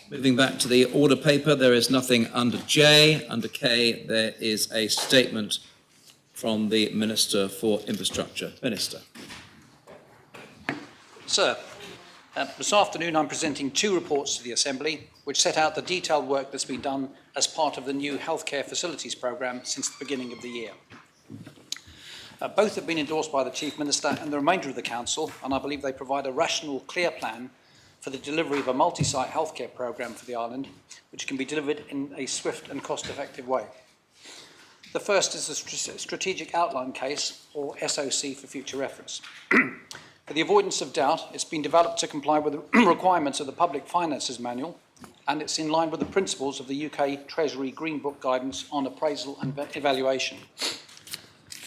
Moving back to the order paper, there is nothing under J. Under K, there is a statement from the Minister for Infrastructure. Minister. Sir, this afternoon I'm presenting two reports to the Assembly which set out the detailed work that's been done as part of the new healthcare facilities programme since the beginning of the year. Both have been endorsed by the Chief Minister and the remainder of the Council, and I believe they provide a rational, clear plan for the delivery of a multi-site healthcare programme for the island, which can be delivered in a swift and cost-effective way. The first is the Strategic Outline Case, or SOC for future reference. For the avoidance of doubt, it's been developed to comply with the requirements of the Public Finances Manual, and it's in line with the principles of the UK Treasury Green Book guidance on appraisal and evaluation.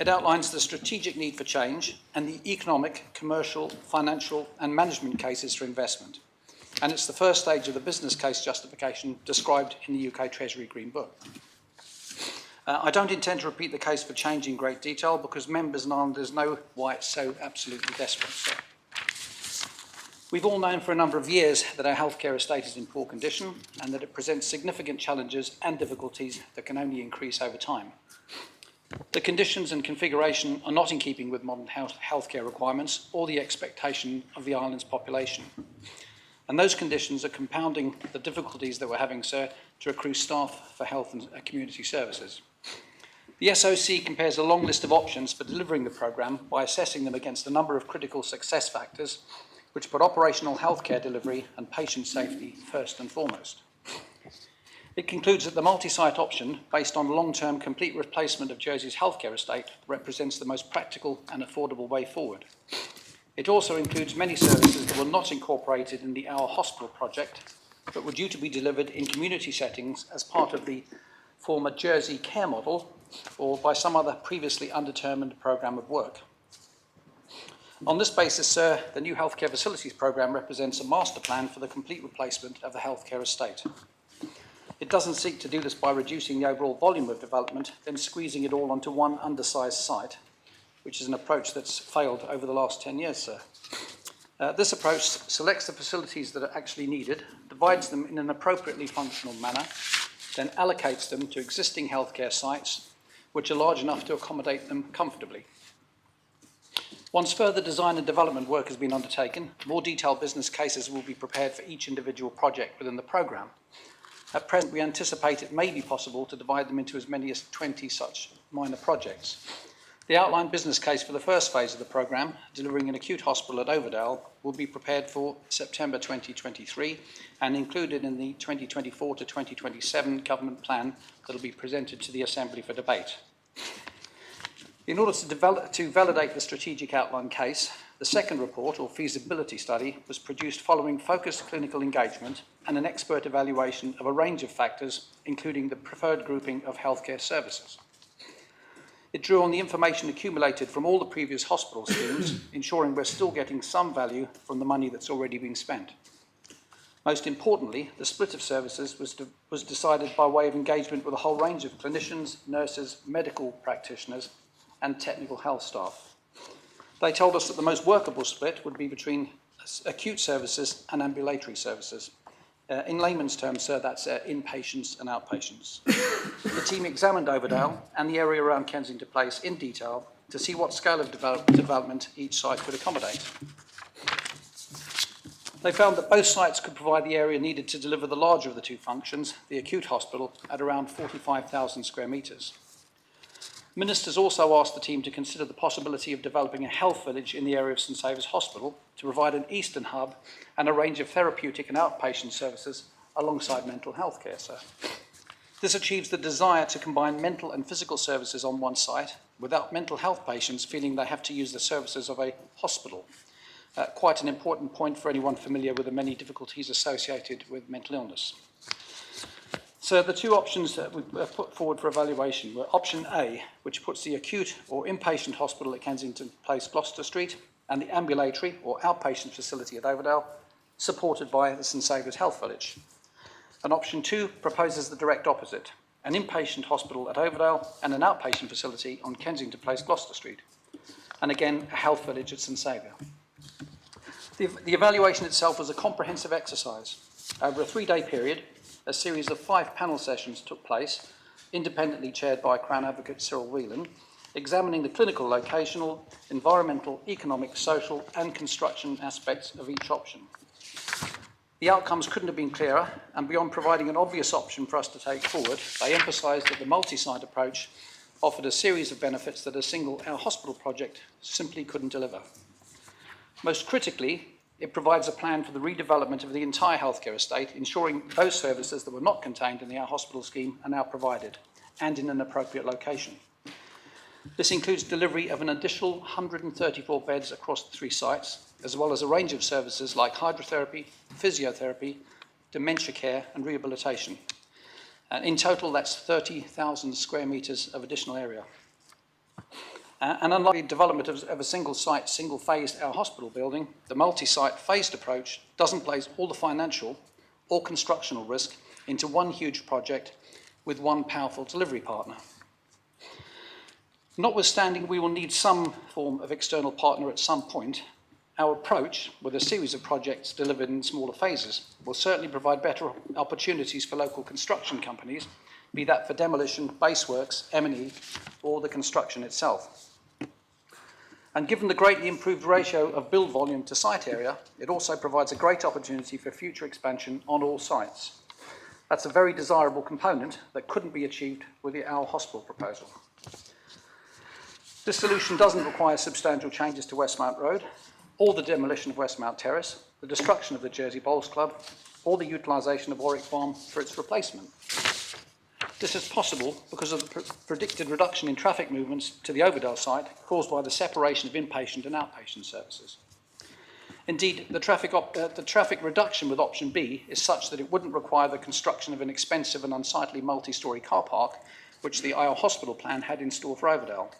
It outlines the strategic need for change and the economic, commercial, financial and management cases for investment. And it's the first stage of the business case justification described in the UK Treasury Green Book. I don't intend to repeat the case for change in great detail because members and islanders know why it's so absolutely desperate. So, we've all known for a number of years that our healthcare estate is in poor condition and that it presents significant challenges and difficulties that can only increase over time. The conditions and configuration are not in keeping with modern healthcare requirements or the expectation of the island's population. And those conditions are compounding the difficulties that we're having, sir, to recruit staff for health and community services. The SOC compares a long list of options for delivering the programme by assessing them against a number of critical success factors which put operational healthcare delivery and patient safety first and foremost. It concludes that the multi-site option, based on long-term complete replacement of Jersey's healthcare estate, represents the most practical and affordable way forward. It also includes many services that were not incorporated in the Our Hospital project, but were due to be delivered in community settings as part of the former Jersey Care Model or by some other previously undetermined programme of work. On this basis, sir, the new healthcare facilities programme represents a master plan for the complete replacement of the healthcare estate. It doesn't seek to do this by reducing the overall volume of development, then squeezing it all onto one undersized site, which is an approach that's failed over the last 10 years, sir. This approach selects the facilities that are actually needed, divides them in an appropriately functional manner, then allocates them to existing healthcare sites, which are large enough to accommodate them comfortably. Once further design and development work has been undertaken, more detailed business cases will be prepared for each individual project within the programme. At present, we anticipate it may be possible to divide them into as many as 20 such minor projects. The outlined business case for the first phase of the programme, delivering an acute hospital at Overdale, will be prepared for September 2023 and included in the 2024 to 2027 government plan that will be presented to the Assembly for debate. In order to validate the strategic outline case, the second report, or feasibility study, was produced following focused clinical engagement and an expert evaluation of a range of factors, including the preferred grouping of healthcare services. It drew on the information accumulated from all the previous hospital schemes, ensuring we're still getting some value from the money that's already been spent. Most importantly, the split of services was decided by way of engagement with a whole range of clinicians, nurses, medical practitioners, and technical health staff. They told us that the most workable split would be between acute services and ambulatory services. In layman's terms, sir, that's inpatients and outpatients. The team examined Overdale and the area around Kensington Place in detail to see what scale of development each site could accommodate. They found that both sites could provide the area needed to deliver the larger of the two functions, the acute hospital, at around 45,000 square metres. Ministers also asked the team to consider the possibility of developing a health village in the area of St Saviour's Hospital to provide an eastern hub and a range of therapeutic and outpatient services alongside mental health care, sir. This achieves the desire to combine mental and physical services on one site without mental health patients feeling they have to use the services of a hospital. Quite an important point for anyone familiar with the many difficulties associated with mental illness. So the two options that we put forward for evaluation were option A, which puts the acute or inpatient hospital at Kensington Place, Gloucester Street, and the ambulatory or outpatient facility at Overdale, supported by the St Saviour's Health Village. And option 2 proposes the direct opposite, an inpatient hospital at Overdale and an outpatient facility on Kensington Place, Gloucester Street, and again a health village at St Saviour. The evaluation itself was a comprehensive exercise. Over a 3-day period, a series of 5 panel sessions took place, independently chaired by Crown Advocate Cyril Whelan, examining the clinical, locational, environmental, economic, social and construction aspects of each option. The outcomes couldn't have been clearer, and beyond providing an obvious option for us to take forward, they emphasised that the multi-site approach offered a series of benefits that a single Our Hospital project simply couldn't deliver. Most critically, it provides a plan for the redevelopment of the entire healthcare estate, ensuring those services that were not contained in the Our Hospital scheme are now provided, and in an appropriate location. This includes delivery of an additional 134 beds across the 3 sites, as well as a range of services like hydrotherapy, physiotherapy, dementia care and rehabilitation. And in total, that's 30,000 square metres of additional area. And unlike the development of a single-site, single-phased Our Hospital building, the multi-site phased approach doesn't place all the financial or constructional risk into one huge project with one powerful delivery partner. Notwithstanding, we will need some form of external partner at some point. Our approach, with a series of projects delivered in smaller phases, will certainly provide better opportunities for local construction companies, be that for demolition, base works, M&E, or the construction itself. And given the greatly improved ratio of build volume to site area, it also provides a great opportunity for future expansion on all sites. That's a very desirable component that couldn't be achieved with the Our Hospital proposal. This solution doesn't require substantial changes to Westmount Road, or the demolition of Westmount Terrace, the destruction of the Jersey Bowls Club, or the utilisation of Warwick Farm for its replacement. This is possible because of the predicted reduction in traffic movements to the Overdale site caused by the separation of inpatient and outpatient services. Indeed, the traffic reduction with option B is such that it wouldn't require the construction of an expensive and unsightly multi-storey car park, which the Our Hospital plan had in store for Overdale.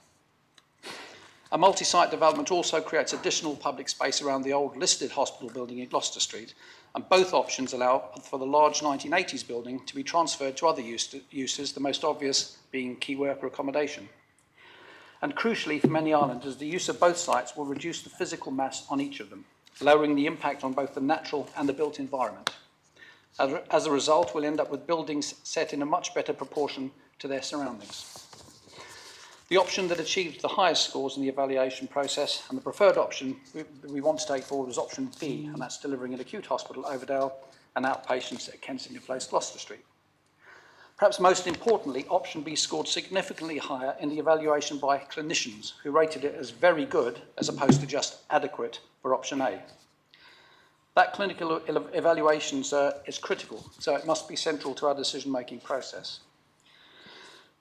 A multi-site development also creates additional public space around the old listed hospital building in Gloucester Street, and both options allow for the large 1980s building to be transferred to other uses, the most obvious being key worker accommodation. And crucially for many islanders, the use of both sites will reduce the physical mass on each of them, lowering the impact on both the natural and the built environment. As a result, we'll end up with buildings set in a much better proportion to their surroundings. The option that achieved the highest scores in the evaluation process, and the preferred option we want to take forward, was option B, and that's delivering an acute hospital at Overdale and outpatients at Kensington Place, Gloucester Street. Perhaps most importantly, option B scored significantly higher in the evaluation by clinicians, who rated it as very good as opposed to just adequate for option A. That clinical evaluation is critical, so it must be central to our decision-making process.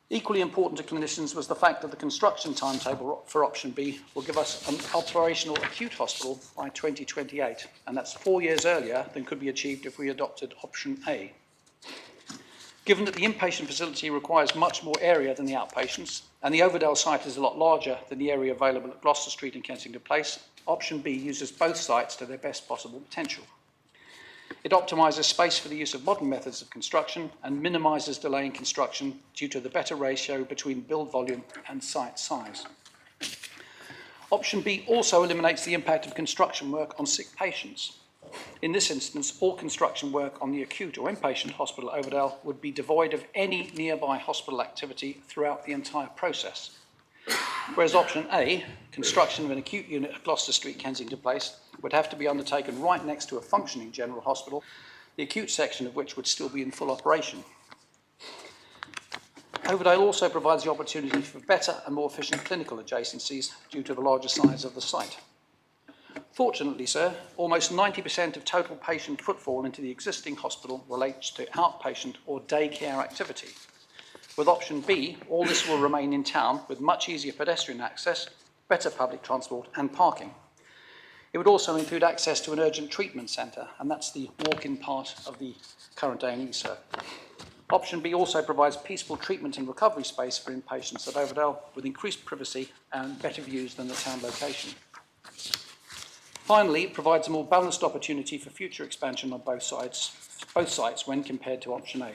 Equally important to clinicians was the fact that the construction timetable for option B will give us an operational acute hospital by 2028, and that's 4 years earlier than could be achieved if we adopted option A. Given that the inpatient facility requires much more area than the outpatients, and the Overdale site is a lot larger than the area available at Gloucester Street and Kensington Place, option B uses both sites to their best possible potential. It optimises space for the use of modern methods of construction and minimises delay in construction due to the better ratio between build volume and site size. Option B also eliminates the impact of construction work on sick patients. In this instance, all construction work on the acute or inpatient hospital at Overdale would be devoid of any nearby hospital activity throughout the entire process. Whereas option A, construction of an acute unit at Gloucester Street, Kensington Place, would have to be undertaken right next to a functioning general hospital, the acute section of which would still be in full operation. Overdale also provides the opportunity for better and more efficient clinical adjacencies due to the larger size of the site. Fortunately, sir, almost 90% of total patient footfall into the existing hospital relates to outpatient or day care activity. With option B, all this will remain in town with much easier pedestrian access, better public transport and parking. It would also include access to an urgent treatment centre, and that's the walk-in part of the current A&E, sir. Option B also provides peaceful treatment and recovery space for inpatients at Overdale with increased privacy and better views than the town location. Finally, it provides a more balanced opportunity for future expansion on both sites when compared to option A.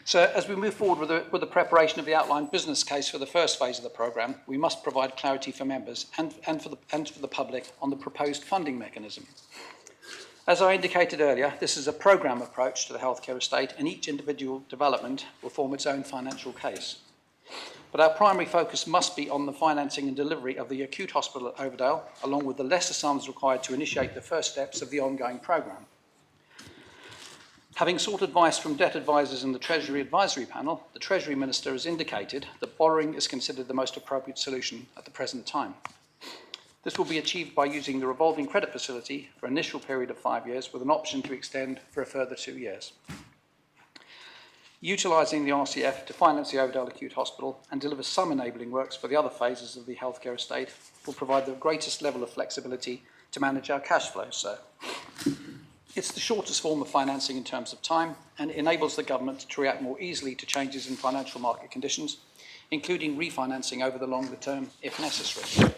So as we move forward with the preparation of the outlined business case for the first phase of the programme, we must provide clarity for members and for the public on the proposed funding mechanism. As I indicated earlier, this is a programme approach to the healthcare estate, and each individual development will form its own financial case. But our primary focus must be on the financing and delivery of the acute hospital at Overdale, along with the lesser sums required to initiate the first steps of the ongoing programme. Having sought advice from debt advisors in the Treasury Advisory Panel, the Treasury Minister has indicated that borrowing is considered the most appropriate solution at the present time. This will be achieved by using the revolving credit facility for an initial period of 5 years with an option to extend for a further 2 years. Utilising the RCF to finance the Overdale Acute Hospital and deliver some enabling works for the other phases of the healthcare estate will provide the greatest level of flexibility to manage our cash flows, sir. It's the shortest form of financing in terms of time, and it enables the government to react more easily to changes in financial market conditions, including refinancing over the longer term if necessary.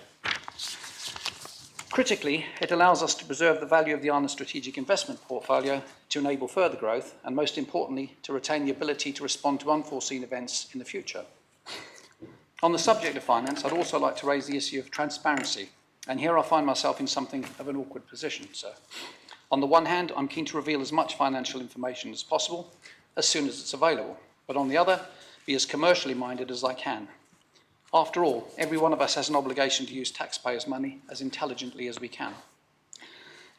Critically, it allows us to preserve the value of the Arnhem strategic investment portfolio to enable further growth and, most importantly, to retain the ability to respond to unforeseen events in the future. On the subject of finance, I'd also like to raise the issue of transparency, and here I find myself in something of an awkward position, sir. On the one hand, I'm keen to reveal as much financial information as possible as soon as it's available, but on the other, be as commercially minded as I can. After all, every one of us has an obligation to use taxpayers' money as intelligently as we can.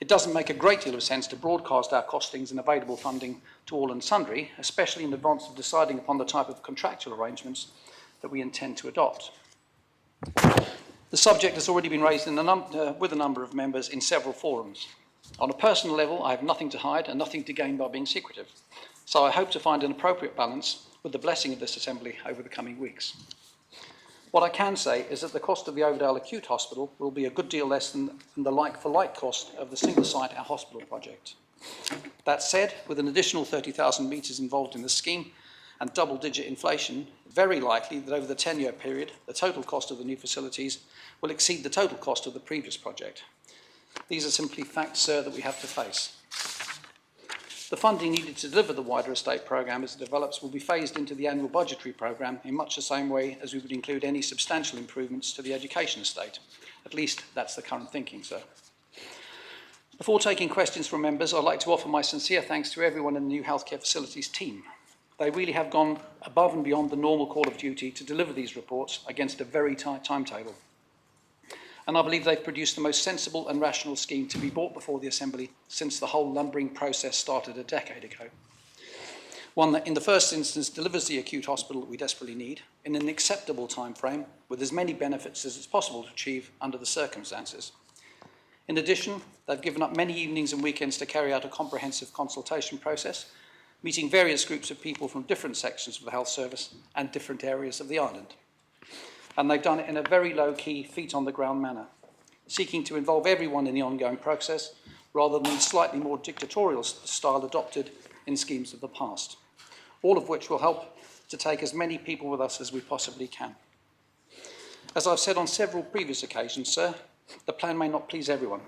It doesn't make a great deal of sense to broadcast our costings and available funding to all and sundry, especially in advance of deciding upon the type of contractual arrangements that we intend to adopt. The subject has already been raised with a number of members in several forums. On a personal level, I have nothing to hide and nothing to gain by being secretive, so I hope to find an appropriate balance with the blessing of this Assembly over the coming weeks. What I can say is that the cost of the Overdale Acute Hospital will be a good deal less than the like-for-like cost of the single-site Our Hospital project. That said, with an additional 30,000 metres involved in the scheme and double-digit inflation, very likely that over the 10-year period, the total cost of the new facilities will exceed the total cost of the previous project. These are simply facts, sir, that we have to face. The funding needed to deliver the wider estate programme as it develops will be phased into the annual budgetary programme in much the same way as we would include any substantial improvements to the education estate. At least that's the current thinking, sir. Before taking questions from members, I'd like to offer my sincere thanks to everyone in the new healthcare facilities team. They really have gone above and beyond the normal call of duty to deliver these reports against a very tight timetable. And I believe they've produced the most sensible and rational scheme to be brought before the Assembly since the whole lumbering process started a decade ago. One that in the first instance delivers the acute hospital that we desperately need in an acceptable time frame with as many benefits as it's possible to achieve under the circumstances. In addition, they've given up many evenings and weekends to carry out a comprehensive consultation process, meeting various groups of people from different sections of the health service and different areas of the island. And they've done it in a very low-key, feet-on-the-ground manner, seeking to involve everyone in the ongoing process rather than the slightly more dictatorial style adopted in schemes of the past, all of which will help to take as many people with us as we possibly can. As I've said on several previous occasions, sir, the plan may not please everyone,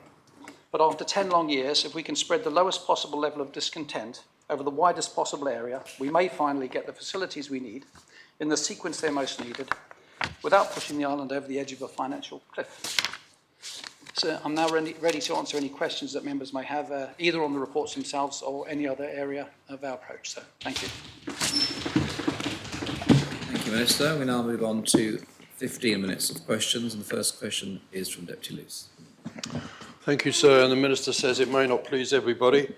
but after 10 long years, if we can spread the lowest possible level of discontent over the widest possible area, we may finally get the facilities we need in the sequence they're most needed, without pushing the island over the edge of a financial cliff. So I'm now ready to answer any questions that members may have, either on the reports themselves or any other area of our approach. So thank you. Thank you, Minister. We now move on to 15 minutes of questions, and the first question is from Deputy Luce. Thank you, sir. And the Minister says it may not please everybody,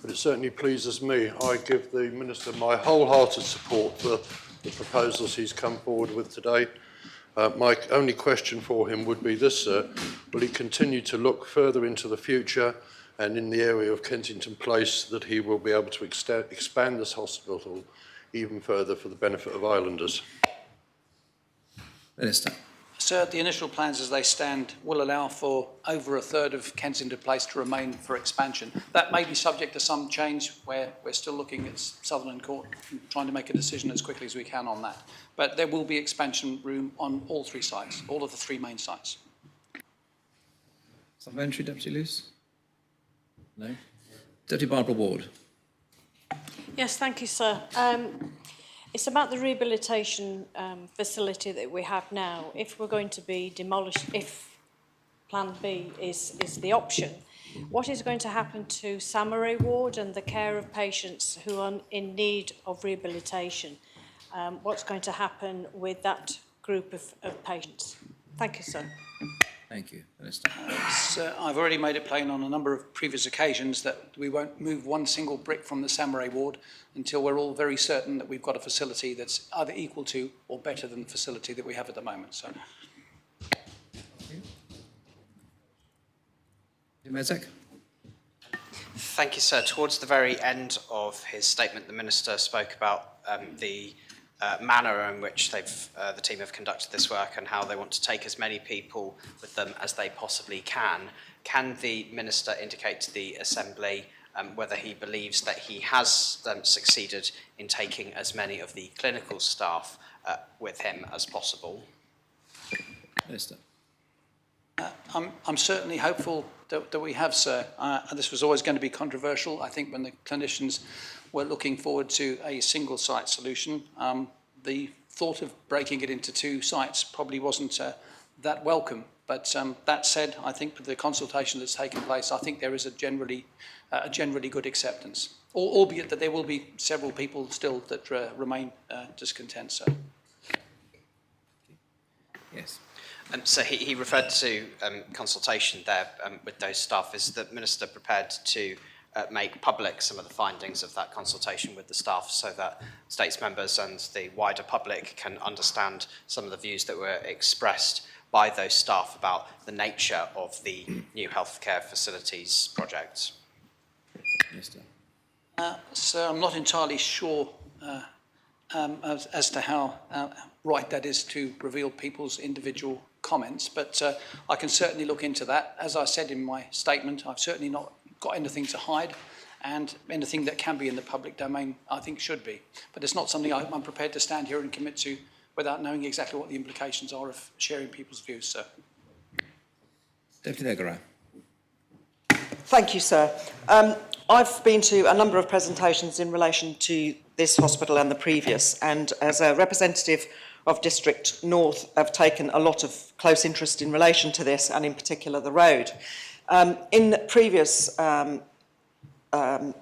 but it certainly pleases me. I give the Minister my wholehearted support for the proposals he's come forward with today. My only question for him would be this, sir. Will he continue to look further into the future and in the area of Kensington Place that he will be able to expand this hospital even further for the benefit of islanders? Minister. Sir, the initial plans as they stand will allow for over a third of Kensington Place to remain for expansion. That may be subject to some change where we're still looking at Sutherland Court and trying to make a decision as quickly as we can on that. But there will be expansion room on all three sites, all of the three main sites. Supplementary, Deputy Luce? No? Deputy Barbara Ward? Yes, thank you, sir. It's about the rehabilitation facility that we have now. If we're going to be demolished, if Plan B is the option, what is going to happen to Samaray Ward and the care of patients who are in need of rehabilitation? What's going to happen with that group of patients? Thank you, sir. Thank you, Minister. So I've already made it plain on a number of previous occasions that we won't move one single brick from the Samaray ward until we're all very certain that we've got a facility that's either equal to or better than the facility that we have at the moment. So, Mezek? Thank you, sir. Towards the very end of his statement, the Minister spoke about the manner in which the team have conducted this work and how they want to take as many people with them as they possibly can. Can the Minister indicate to the Assembly whether he believes that he has succeeded in taking as many of the clinical staff with him as possible? Minister. I'm certainly hopeful that we have, sir. This was always going to be controversial. I think when the clinicians were looking forward to a single site solution, the thought of breaking it into 2 sites probably wasn't that welcome. But that said, I think with the consultation that's taken place, I think there is a generally good acceptance, albeit that there will be several people still that remain discontent, sir. Yes. So he referred to consultation there with those staff. Is the Minister prepared to make public some of the findings of that consultation with the staff so that States members and the wider public can understand some of the views that were expressed by those staff about the nature of the new healthcare facilities project? Minister. So I'm not entirely sure as to how right that is to reveal people's individual comments, but I can certainly look into that. As I said in my statement, I've certainly not got anything to hide, and anything that can be in the public domain, I think, should be. But it's not something I'm prepared to stand here and commit to without knowing exactly what the implications are of sharing people's views, sir. Deputy Legarau. Thank you, sir. I've been to a number of presentations in relation to this hospital and the previous, and as a representative of District North, I've taken a lot of close interest in relation to this, and in particular the road. In previous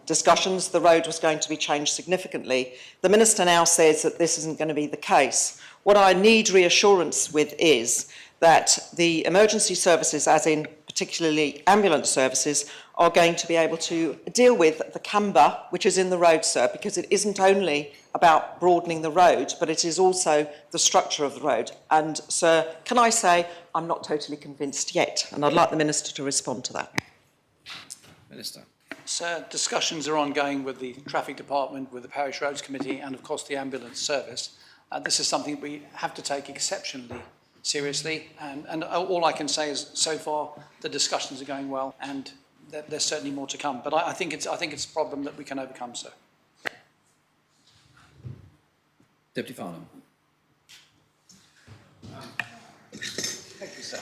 discussions, the road was going to be changed significantly. The Minister now says that this isn't going to be the case. What I need reassurance with is that the emergency services, as in particularly ambulance services, are going to be able to deal with the camber which is in the road, sir, because it isn't only about broadening the road, but it is also the structure of the road. And, sir, can I say I'm not totally convinced yet, and I'd like the Minister to respond to that. Minister. So discussions are ongoing with the Traffic Department, with the Parish Roads Committee, and of course the ambulance service. This is something we have to take exceptionally seriously, and all I can say is so far the discussions are going well, and there's certainly more to come. But I think it's a problem that we can overcome, sir. Deputy Farnham. Thank you, sir.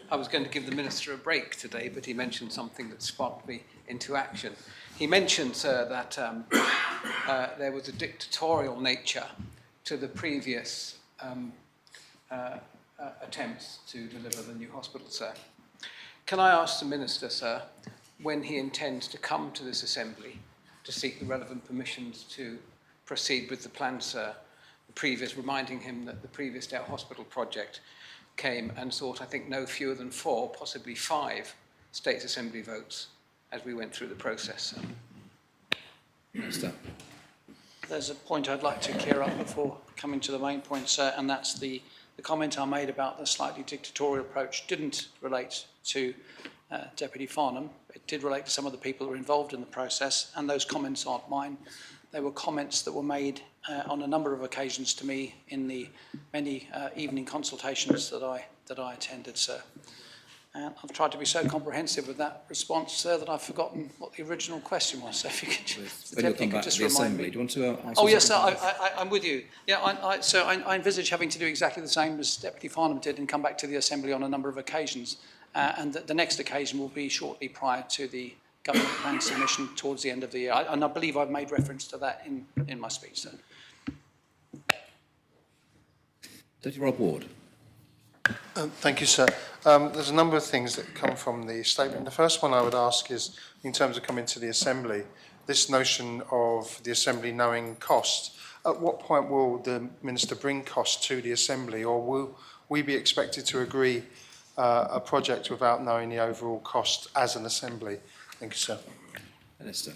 I was going to give the Minister a break today, but he mentioned something that sparked me into action. He mentioned, sir, that there was a dictatorial nature to the previous attempts to deliver the new hospital, sir. Can I ask the Minister, sir, when he intends to come to this Assembly to seek the relevant permissions to proceed with the plan, sir? Reminding him that the previous State Hospital project came and sought, I think, no fewer than 4, possibly 5 States Assembly votes as we went through the process, sir. Minister. There's a point I'd like to clear up before coming to the main point, sir, and that's the comment I made about the slightly dictatorial approach didn't relate to Deputy Farnham. It did relate to some of the people who were involved in the process, and those comments aren't mine. They were comments that were made on a number of occasions to me in the many evening consultations that I attended, sir. And I've tried to be so comprehensive with that response, sir, that I've forgotten what the original question was. So if you could, When you come back to the Assembly, do you want to answer? Oh, yes, sir, I'm with you. Yeah, I envisage having to do exactly the same as Deputy Farnham did and come back to the Assembly on a number of occasions. and the next occasion will be shortly prior to the government plan submission towards the end of the year. And I believe I've made reference to that in my speech, sir. Deputy Rob Ward. Thank you, sir. There's a number of things that come from the statement. The first one I would ask is, in terms of coming to the Assembly, this notion of the Assembly knowing costs. At what point will the Minister bring costs to the Assembly, or will we be expected to agree a project without knowing the overall cost as an Assembly? Thank you, sir. Minister.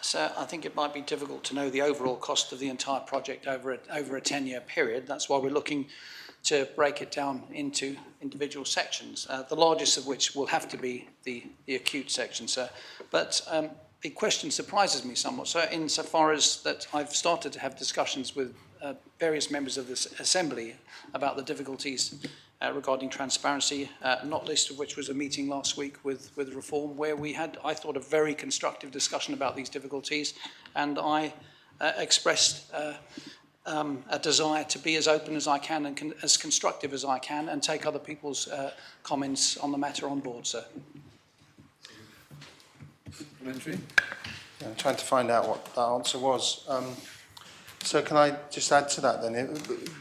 So I think it might be difficult to know the overall cost of the entire project over a 10-year period. That's why we're looking to break it down into individual sections, the largest of which will have to be the acute section, sir. But the question surprises me somewhat, sir, insofar as that I've started to have discussions with various members of this Assembly about the difficulties regarding transparency, not least of which was a meeting last week with Reform, where we had, I thought, a very constructive discussion about these difficulties, and I expressed a desire to be as open as I can and as constructive as I can and take other people's comments on the matter on board, sir. Supplementary. Yeah, I'm trying to find out what that answer was. So can I just add to that then?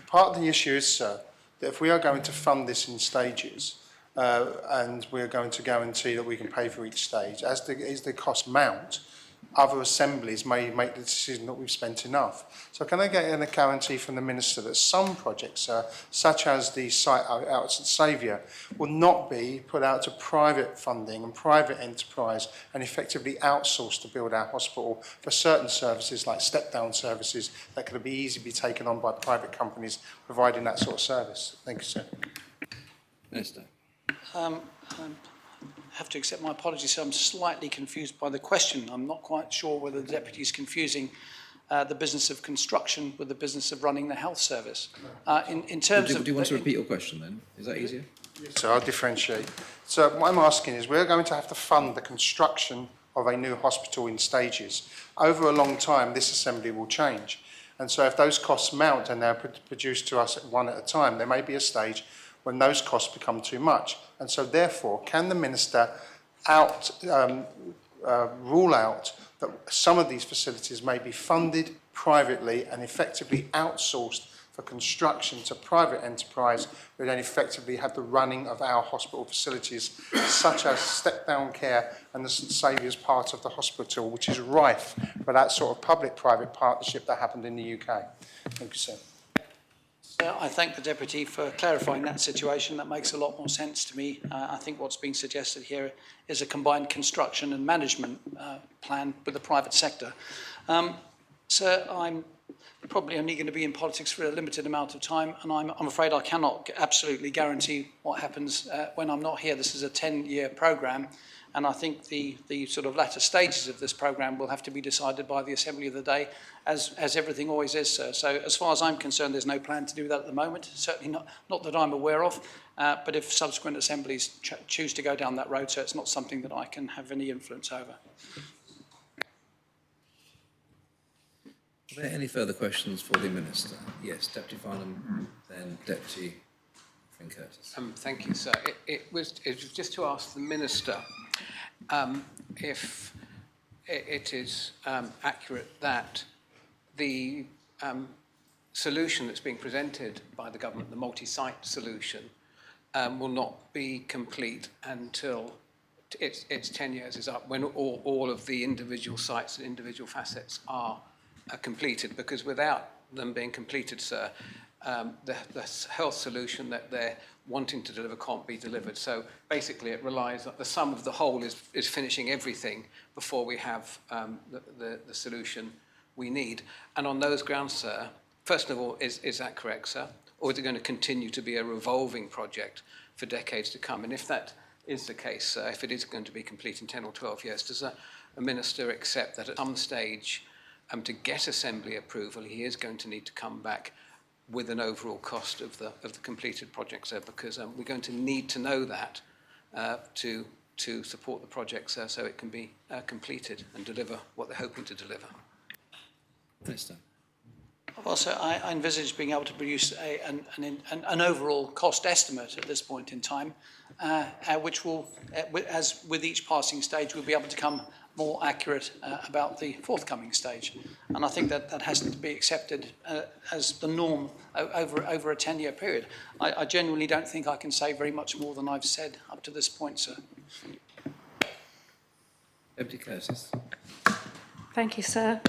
Part of the issue is, sir, that if we are going to fund this in stages and we're going to guarantee that we can pay for each stage, as the cost mount, other assemblies may make the decision that we've spent enough. So can I get a guarantee from the Minister that some projects, such as the site out at St Saviour, will not be put out to private funding and private enterprise and effectively outsourced to build our hospital for certain services like step-down services that could be easily be taken on by private companies providing that sort of service? Thank you, sir. Minister. I have to accept my apologies, so I'm slightly confused by the question. I'm not quite sure whether the Deputy is confusing the business of construction with the business of running the health service. In terms of... Do you want to repeat your question then? Is that easier? So I'll differentiate. So what I'm asking is, we're going to have to fund the construction of a new hospital in stages. Over a long time, this Assembly will change. And so if those costs mount and they're produced to us one at a time, there may be a stage when those costs become too much. And so therefore, can the Minister rule out that some of these facilities may be funded privately and effectively outsourced for construction to private enterprise, who then effectively have the running of our hospital facilities, such as step-down care and the St Saviour's part of the hospital, which is rife for that sort of public-private partnership that happened in the UK? Thank you, sir. I thank the Deputy for clarifying that situation. That makes a lot more sense to me. I think what's being suggested here is a combined construction and management plan with the private sector. Sir, I'm probably only going to be in politics for a limited amount of time, and I'm afraid I cannot absolutely guarantee what happens when I'm not here. This is a 10-year programme, and I think the sort of latter stages of this programme will have to be decided by the Assembly of the day, as everything always is, sir. So as far as I'm concerned, there's no plan to do that at the moment, certainly not that I'm aware of, but if subsequent assemblies choose to go down that road, so it's not something that I can have any influence over. Are there any further questions for the Minister? Yes, Deputy Farnham, then Deputy Frank Curtis. Thank you, sir. It was just to ask the Minister if it is accurate that the solution that's being presented by the government, the multi-site solution, will not be complete until its 10 years is up, when all of the individual sites and individual facets are completed, because without them being completed, sir, the health solution that they're wanting to deliver can't be delivered. So basically it relies on the sum of the whole is finishing everything before we have the solution we need. And on those grounds, sir, first of all, is that correct, sir? Or is it going to continue to be a revolving project for decades to come? And if that is the case, if it is going to be complete in 10 or 12 years, does a Minister accept that at some stage, to get Assembly approval, he is going to need to come back with an overall cost of the completed project, sir, because we're going to need to know that to support the project, sir, so it can be completed and deliver what they're hoping to deliver. Minister. Well, so I envisage being able to produce an overall cost estimate at this point in time, which will, as with each passing stage, we'll be able to become more accurate about the forthcoming stage. And I think that has to be accepted as the norm over a 10-year period. I genuinely don't think I can say very much more than I've said up to this point, sir. Deputy Curtis. Thank you, sir.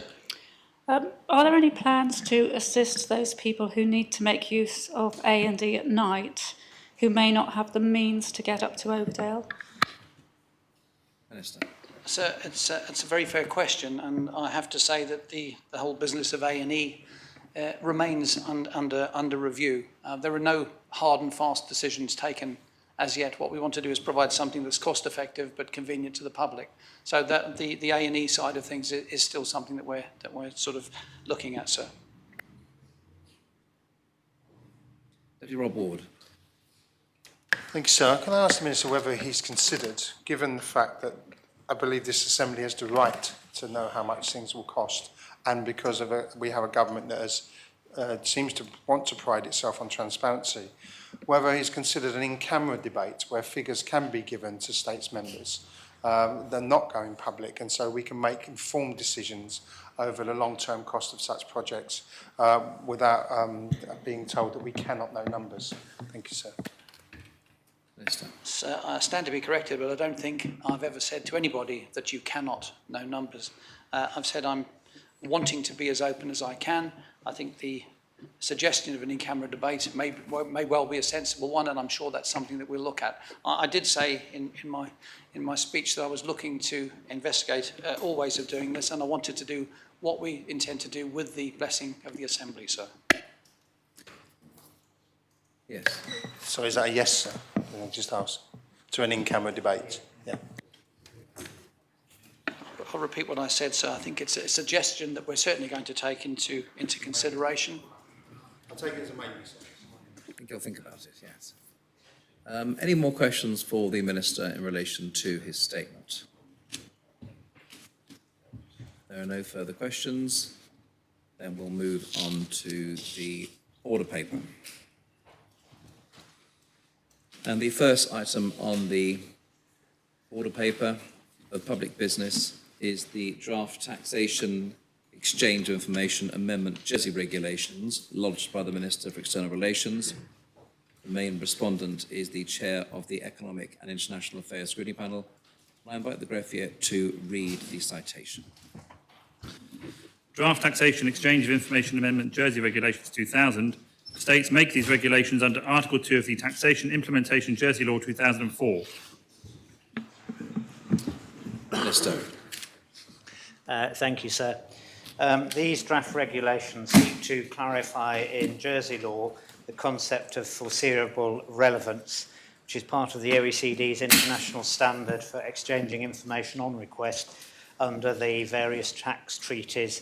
Are there any plans to assist those people who need to make use of A&E at night, who may not have the means to get up to Overdale? Minister. So it's a very fair question, and I have to say that the whole business of A&E remains under review. There are no hard and fast decisions taken as yet. What we want to do is provide something that's cost effective but convenient to the public. So that the A&E side of things is still something that we're sort of looking at, sir. Deputy Rob Ward. Thank you, sir. Can I ask the Minister whether he's considered, given the fact that I believe this Assembly has the right to know how much things will cost, and because of we have a government that has, seems to want to pride itself on transparency, whether he's considered an in-camera debate where figures can be given to states members, they're not going public, and so we can make informed decisions over the long-term cost of such projects without being told that we cannot know numbers. Thank you, sir. Minister. So I stand to be corrected, but I don't think I've ever said to anybody that you cannot know numbers. I've said I'm wanting to be as open as I can. I think the suggestion of an in-camera debate may well be a sensible one, and I'm sure that's something that we'll look at. I did say in my speech that I was looking to investigate all ways of doing this, and I wanted to do what we intend to do with the blessing of the Assembly, sir. Yes. So is that a yes, sir? I'll just ask. To an in-camera debate? Yeah. I'll repeat what I said, sir. I think it's a suggestion that we're certainly going to take into consideration. I'll take it as a maybe, sir. I think you'll think about it, yes. Any more questions for the Minister in relation to his statement? There are no further questions. Then we'll move on to the order paper. And the first item on the order paper of public business is the draft taxation exchange of information amendment Jersey regulations lodged by the Minister for External Relations. The main respondent is the chair of the Economic and International Affairs Scrutiny Panel. I invite the greffier to read the citation. Draft Taxation Exchange of Information Amendment Jersey Regulations 2000 states make these regulations under Article 2 of the Taxation Implementation Jersey Law 2004. Minister. Thank you, sir. These draft regulations seek to clarify in Jersey law the concept of foreseeable relevance, which is part of the OECD's international standard for exchanging information on request under the various tax treaties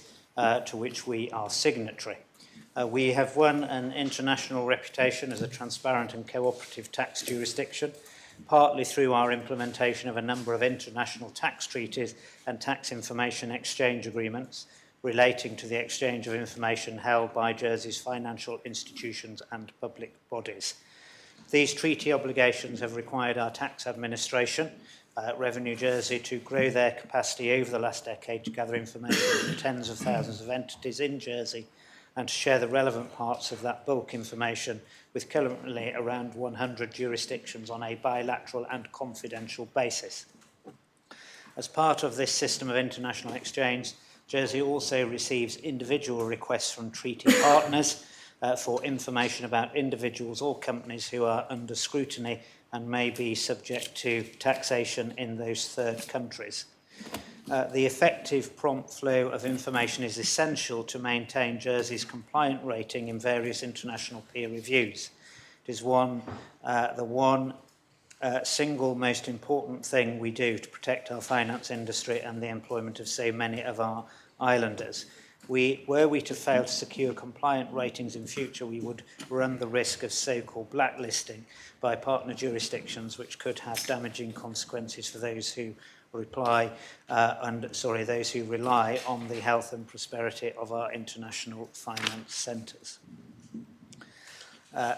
to which we are signatory. We have won an international reputation as a transparent and cooperative tax jurisdiction, partly through our implementation of a number of international tax treaties and tax information exchange agreements relating to the exchange of information held by Jersey's financial institutions and public bodies. These treaty obligations have required our tax administration, Revenue Jersey, to grow their capacity over the last decade to gather information from tens of thousands of entities in Jersey and to share the relevant parts of that bulk information with currently around 100 jurisdictions on a bilateral and confidential basis. As part of this system of international exchange, Jersey also receives individual requests from treaty partners for information about individuals or companies who are under scrutiny and may be subject to taxation in those third countries. The effective prompt flow of information is essential to maintain Jersey's compliant rating in various international peer reviews. It is the one single most important thing we do to protect our finance industry and the employment of so many of our islanders. Were we to fail to secure compliant ratings in future, we would run the risk of so-called blacklisting by partner jurisdictions, which could have damaging consequences for those who those who rely on the health and prosperity of our international finance centres.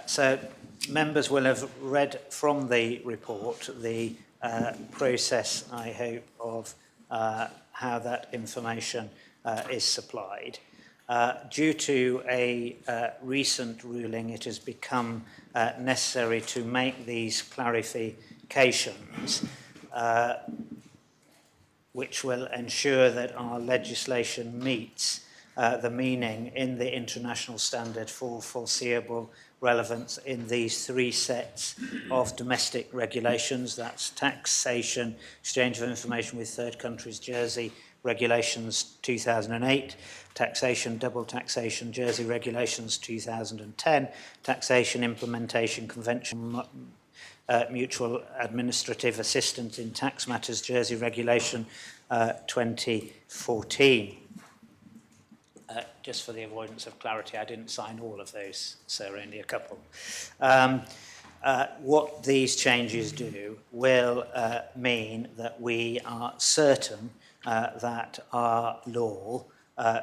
So members will have read from the report the process, I hope, of how that information is supplied. Due to a recent ruling, it has become necessary to make these clarifications, which will ensure that our legislation meets the meaning in the international standard for foreseeable relevance in these three sets of domestic regulations. That's taxation, exchange of information with third countries, Jersey Regulations 2008, taxation, double taxation, Jersey Regulations 2010, taxation implementation convention, mutual administrative assistance in tax matters, Jersey Regulation 2014. Just for the avoidance of clarity, I didn't sign all of those, so only a couple. What these changes do will mean that we are certain that our law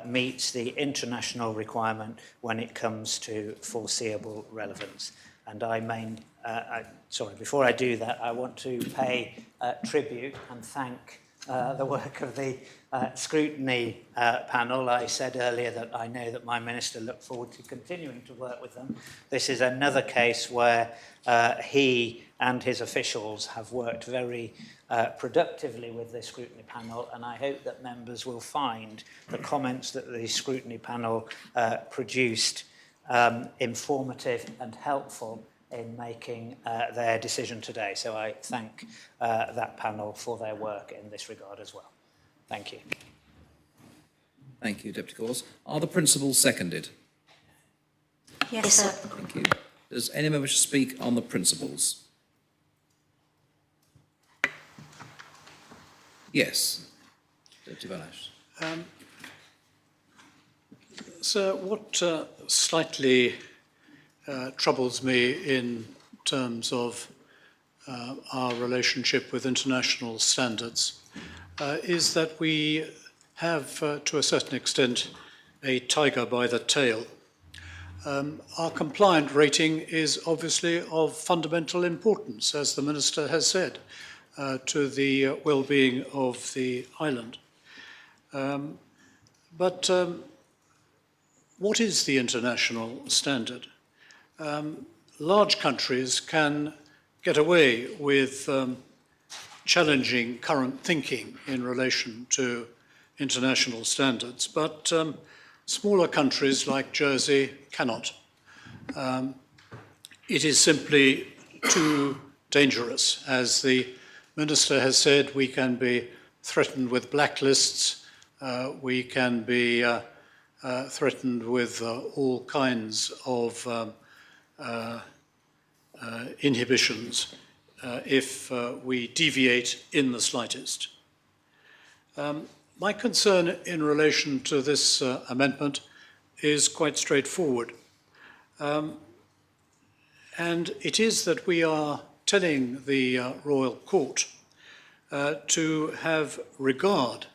meets the international requirement when it comes to foreseeable relevance. And before I do that, I want to pay tribute and thank the work of the scrutiny panel. I said earlier that I know that my minister looked forward to continuing to work with them. This is another case where he and his officials have worked very productively with the scrutiny panel, and I hope that members will find the comments that the scrutiny panel produced informative and helpful in making their decision today. So I thank that panel for their work in this regard as well. Thank you. Thank you, Deputy Cawes. Are the principles seconded? Yes, sir. Thank you. Does any member wish to speak on the principles? Yes. Deputy Balash. Sir, what slightly troubles me in terms of our relationship with international standards is that we have, to a certain extent, a tiger by the tail. Our compliant rating is obviously of fundamental importance, as the Minister has said, to the well-being of the island. But what is the international standard? Large countries can get away with challenging current thinking in relation to international standards, but smaller countries like Jersey cannot. It is simply too dangerous. As the Minister has said, we can be threatened with blacklists, we can be threatened with all kinds of inhibitions if we deviate in the slightest. My concern in relation to this amendment is quite straightforward. And it is that we are telling the Royal Court to have regard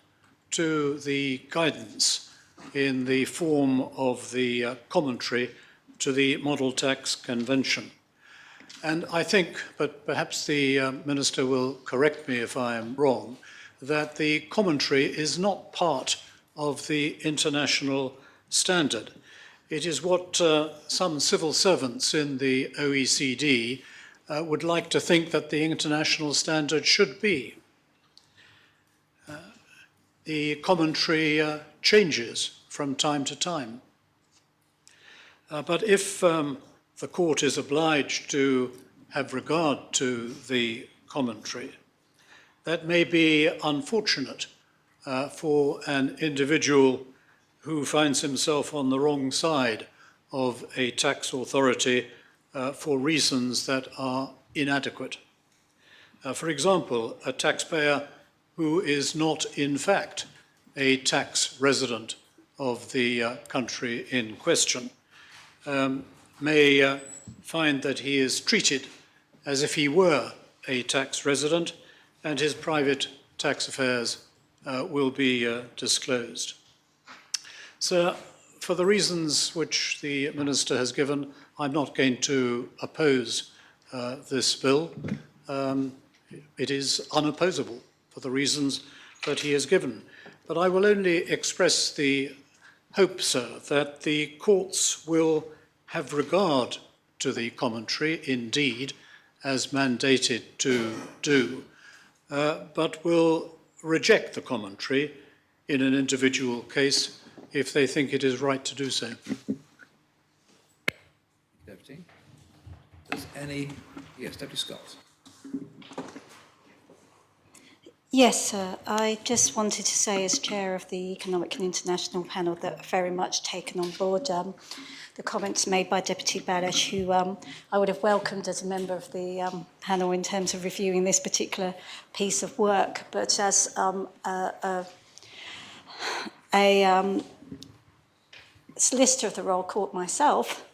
to the guidance in the form of the commentary to the Model Tax Convention. And I think, but perhaps the Minister will correct me if I am wrong, that the commentary is not part of the international standard. It is what some civil servants in the OECD would like to think that the international standard should be. The commentary changes from time to time. But if the court is obliged to have regard to the commentary, that may be unfortunate for an individual who finds himself on the wrong side of a tax authority for reasons that are inadequate. For example, a taxpayer who is not in fact a tax resident of the country in question may find that he is treated as if he were a tax resident and his private tax affairs will be disclosed. So, for the reasons which the Minister has given, I'm not going to oppose this bill. It is unopposable for the reasons that he has given. But I will only express the hope, sir, that the courts will have regard to the commentary, indeed, as mandated to do, but will reject the commentary in an individual case if they think it is right to do so. Deputy. Yes, Deputy Scott. Yes, sir. I just wanted to say, as chair of the Economic and International Panel, that I've very much taken on board the comments made by Deputy Balash, who I would have welcomed as a member of the panel in terms of reviewing this particular piece of work. But as a solicitor of the Royal Court myself,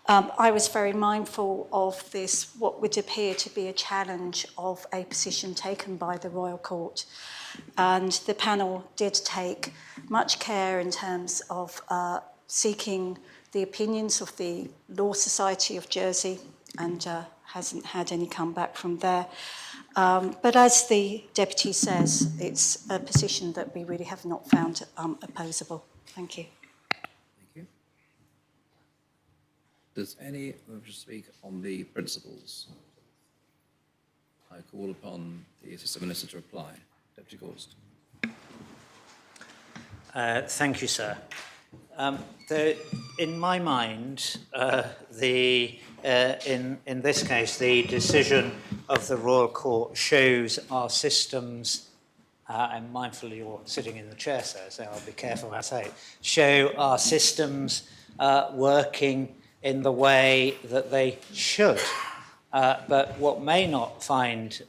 I was very mindful of this, what would appear to be a challenge of a position taken by the Royal Court. And the panel did take much care in terms of seeking the opinions of the Law Society of Jersey, and hasn't had any comeback from there. But as the Deputy says, it's a position that we really have not found opposable. Thank you. Does any wish to speak on the principles? I call upon the Assistant Minister to reply. Deputy Gorst. Thank you, sir. In my mind, in this case, the decision of the Royal Court shows our systems. I'm mindful you're sitting in the chair, sir, so I'll be careful what I say. Show our systems working in the way that they should. But what may not find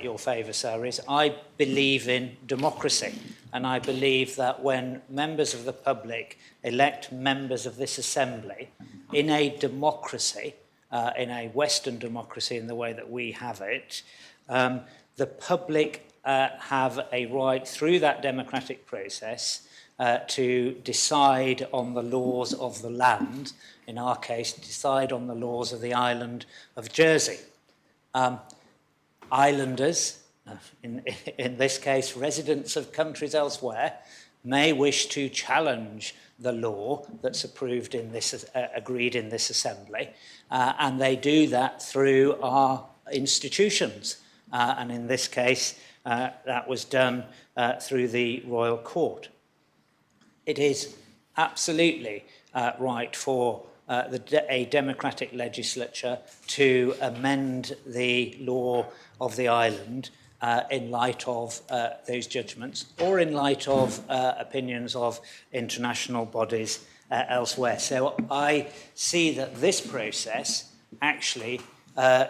your favour, sir, is I believe in democracy. And I believe that when members of the public elect members of this assembly in a democracy, in a Western democracy in the way that we have it, the public have a right through that democratic process to decide on the laws of the land, in our case, decide on the laws of the island of Jersey. Islanders, in this case, residents of countries elsewhere, may wish to challenge the law that's approved in this, agreed in this assembly, and they do that through our institutions. And in this case, that was done through the Royal Court. It is absolutely right for a democratic legislature to amend the law of the island in light of those judgments or in light of opinions of international bodies elsewhere. So I see that this process actually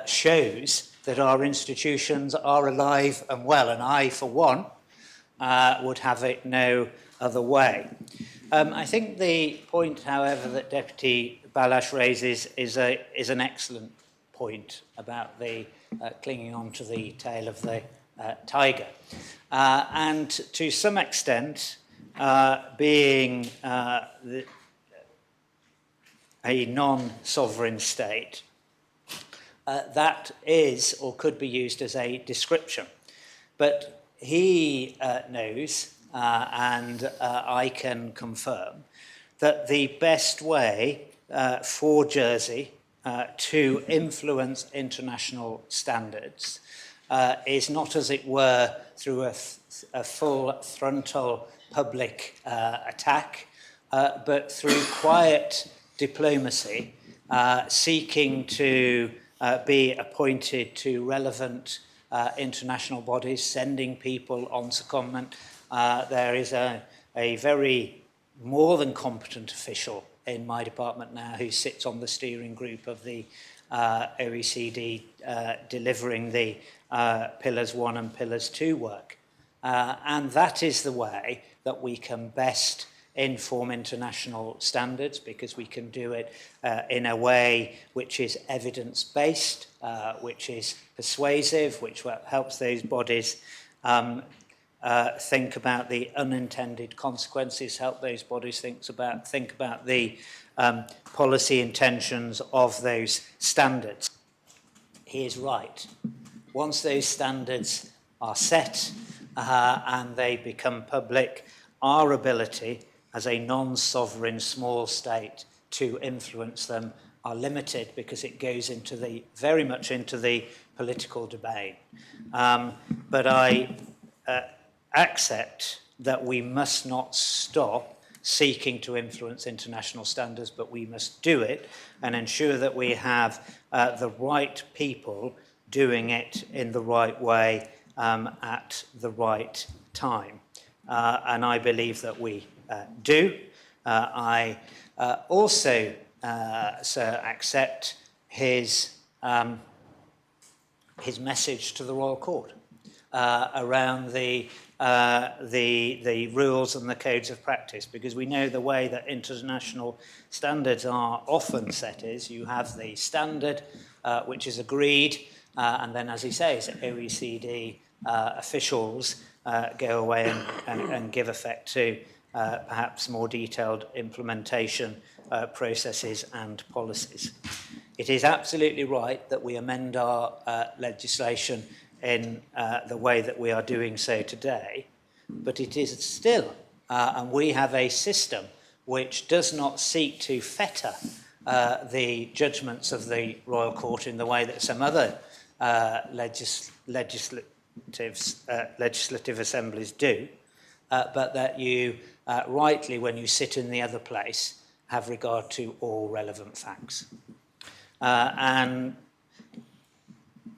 shows that our institutions are alive and well, and I, for one, would have it no other way. I think the point, however, that Deputy Balash raises is an excellent point about the clinging on to the tail of the tiger. And to some extent, being a non-sovereign state, that is or could be used as a description. But he knows, and I can confirm, that the best way for Jersey to influence international standards is not, as it were, through a full frontal public attack, but through quiet diplomacy, seeking to be appointed to relevant international bodies, sending people on secondment. There is a very more than competent official in my department now who sits on the steering group of the OECD delivering the Pillars 1 and Pillars 2 work. And that is the way that we can best inform international standards, because we can do it in a way which is evidence-based, which is persuasive, which helps those bodies think about the unintended consequences, help those bodies think about the policy intentions of those standards. He is right. Once those standards are set and they become public, our ability as a non-sovereign small state to influence them are limited, because it goes into very much into the political debate. But I accept that we must not stop seeking to influence international standards, but we must do it and ensure that we have the right people doing it in the right way at the right time. And I believe that we do. I also, sir, accept his message to the Royal Court around the rules and the codes of practice, because we know the way that international standards are often set is you have the standard which is agreed, and then, as he says, OECD officials go away and give effect to perhaps more detailed implementation processes and policies. It is absolutely right that we amend our legislation in the way that we are doing so today, but it is still, and we have a system which does not seek to fetter the judgments of the Royal Court in the way that some other legislative assemblies do, but that you rightly, when you sit in the other place, have regard to all relevant facts. And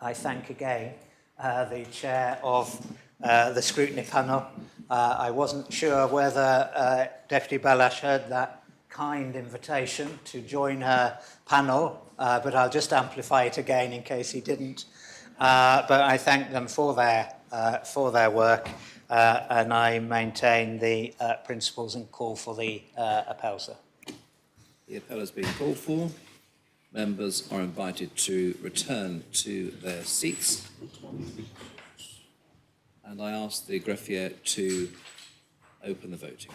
I thank again the chair of the scrutiny panel. I wasn't sure whether Deputy Balash heard that kind invitation to join her panel, but I'll just amplify it again in case he didn't. But I thank them for their work, and I maintain the principles and call for the appel, sir. The appel has been called for. Members are invited to return to their seats. And I ask the greffier to open the voting.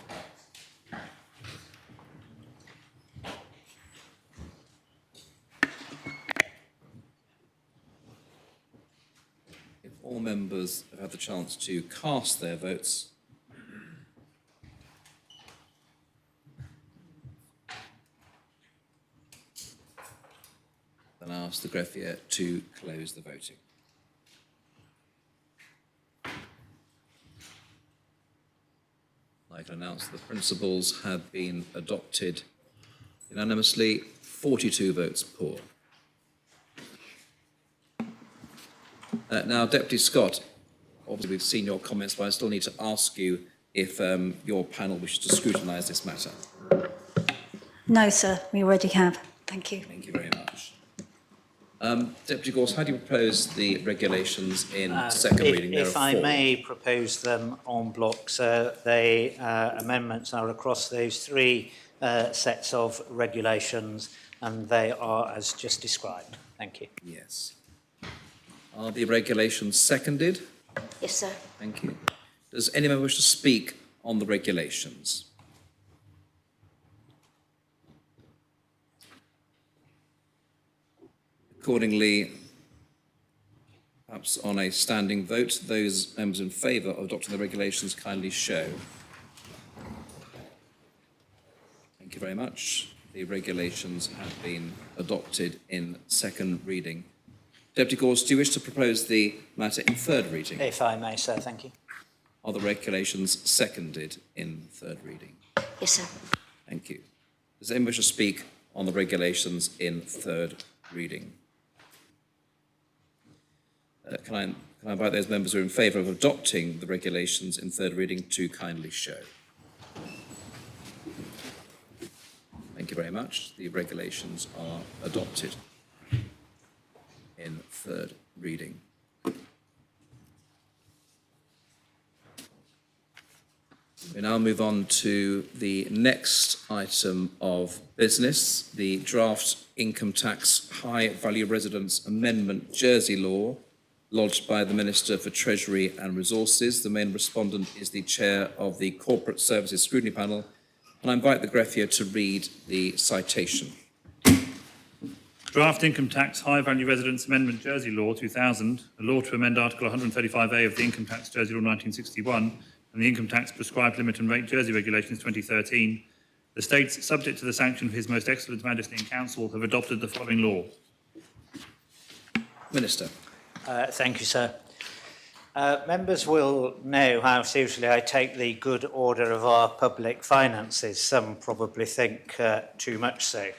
If all members have had the chance to cast their votes, then I ask the greffier to close the voting. I can announce that the principles have been adopted unanimously, 42 votes for. Now, Deputy Scott, obviously we've seen your comments, but I still need to ask you if your panel wishes to scrutinise this matter. No, sir, we already have. Thank you. Thank you very much. Deputy Gorse, how do you propose the regulations in second reading? If I may propose them en bloc, sir, the amendments are across those three sets of regulations, and they are as just described. Thank you. Yes. Are the regulations seconded? Yes, sir. Thank you. Does anyone wish to speak on the regulations? Accordingly, perhaps on a standing vote, those members in favour of adopting the regulations kindly show. Thank you very much. The regulations have been adopted in second reading. Deputy Gorse, do you wish to propose the matter in third reading? If I may, sir, thank you. Are the regulations seconded in third reading? Yes, sir. Thank you. Does anyone wish to speak on the regulations in third reading? Can I invite those members who are in favour of adopting the regulations in third reading to kindly show? Thank you very much. The regulations are adopted in third reading. We now move on to the next item of business, the draft income tax high value residence amendment Jersey law, lodged by the Minister for Treasury and Resources. The main respondent is the chair of the Corporate Services Scrutiny Panel, and I invite the greffier to read the citation. Draft Income Tax High Value Residence Amendment Jersey Law 2000, a law to amend Article 135A of the Income Tax Jersey Law 1961 and the Income Tax Prescribed Limit and Rate Jersey Regulations 2013. The states, subject to the sanction of His Most Excellent Majesty in Council, have adopted the following law. Minister. Thank you, sir. Members will know how seriously I take the good order of our public finances. Some probably think too much so.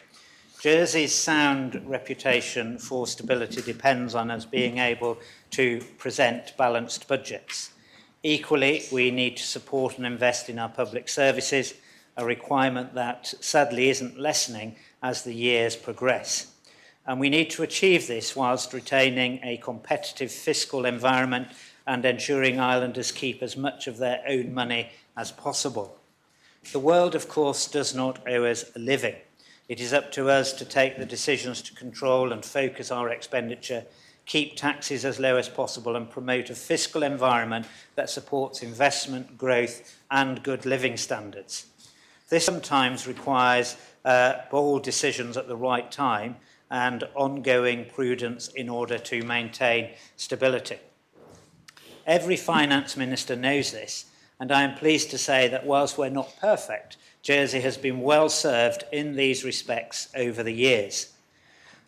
Jersey's sound reputation for stability depends on us being able to present balanced budgets. Equally, we need to support and invest in our public services, a requirement that sadly isn't lessening as the years progress. And we need to achieve this whilst retaining a competitive fiscal environment and ensuring islanders keep as much of their own money as possible. The world, of course, does not owe us a living. It is up to us to take the decisions to control and focus our expenditure, keep taxes as low as possible and promote a fiscal environment that supports investment, growth and good living standards. This sometimes requires bold decisions at the right time and ongoing prudence in order to maintain stability. Every finance minister knows this, and I am pleased to say that whilst we're not perfect, Jersey has been well served in these respects over the years.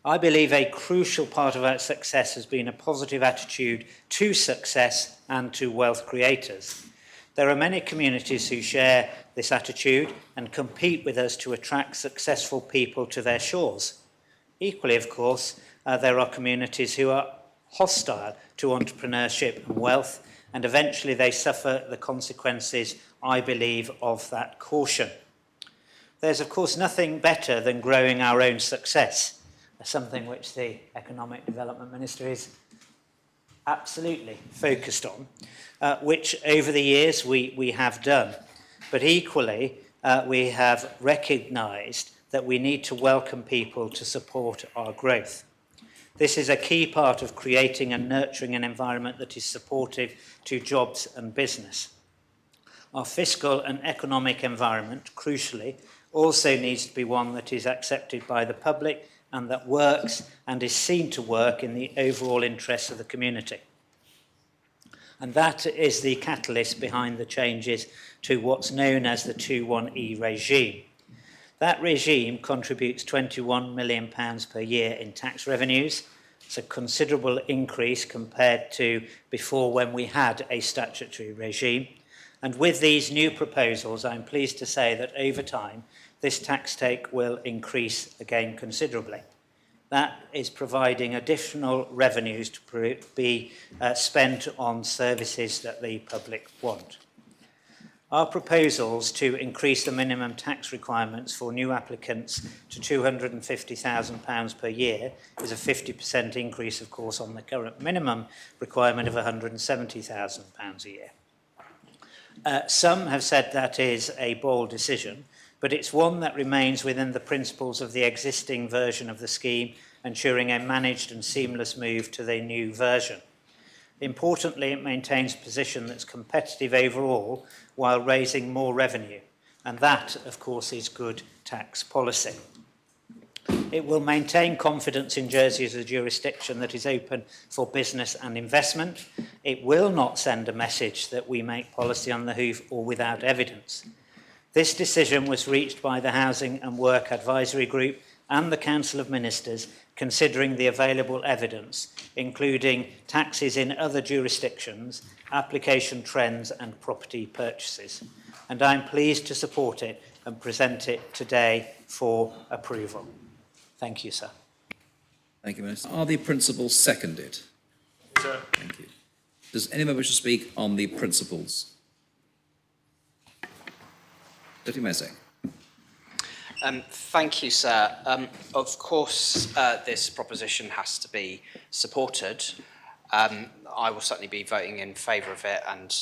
I believe a crucial part of our success has been a positive attitude to success and to wealth creators. There are many communities who share this attitude and compete with us to attract successful people to their shores. Equally, of course, there are communities who are hostile to entrepreneurship and wealth, and eventually they suffer the consequences, I believe, of that caution. There's, of course, nothing better than growing our own success, something which the Economic Development Minister is absolutely focused on, which over the years we have done. But equally, we have recognised that we need to welcome people to support our growth. This is a key part of creating and nurturing an environment that is supportive to jobs and business. Our fiscal and economic environment, crucially, also needs to be one that is accepted by the public and that works and is seen to work in the overall interests of the community. And that is the catalyst behind the changes to what's known as the 21E regime. That regime contributes £21 million per year in tax revenues. It's a considerable increase compared to before when we had a statutory regime. And with these new proposals, I'm pleased to say that over time, this tax take will increase again considerably. That is providing additional revenues to be spent on services that the public want. Our proposals to increase the minimum tax requirements for new applicants to £250,000 per year is a 50% increase, of course, on the current minimum requirement of £170,000 a year. Some have said that is a bold decision, but it's one that remains within the principles of the existing version of the scheme, ensuring a managed and seamless move to the new version. Importantly, it maintains a position that's competitive overall while raising more revenue, and that, of course, is good tax policy. It will maintain confidence in Jersey as a jurisdiction that is open for business and investment. It will not send a message that we make policy on the hoof or without evidence. This decision was reached by the Housing and Work Advisory Group and the Council of Ministers, considering the available evidence, including taxes in other jurisdictions, application trends and property purchases. And I'm pleased to support it and present it today for approval. Thank you, sir. Thank you, Minister. Are the principles seconded? Sir. Thank you. Does anyone wish to speak on the principles? Deputy Mayor Singh. Thank you, sir. Of course, this proposition has to be supported. I will certainly be voting in favour of it and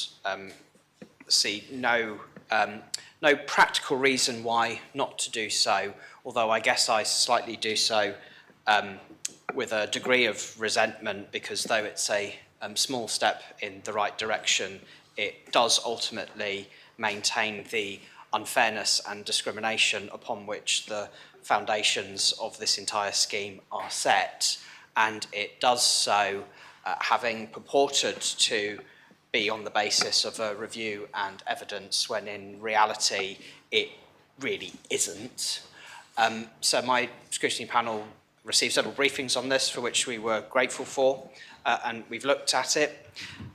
see no no practical reason why not to do so, although I guess I slightly do so with a degree of resentment, because though it's a small step in the right direction, it does ultimately maintain the unfairness and discrimination upon which the foundations of this entire scheme are set, and it does so having purported to be on the basis of a review and evidence, when in reality it really isn't. So my scrutiny panel received several briefings on this, for which we were grateful for, and we've looked at it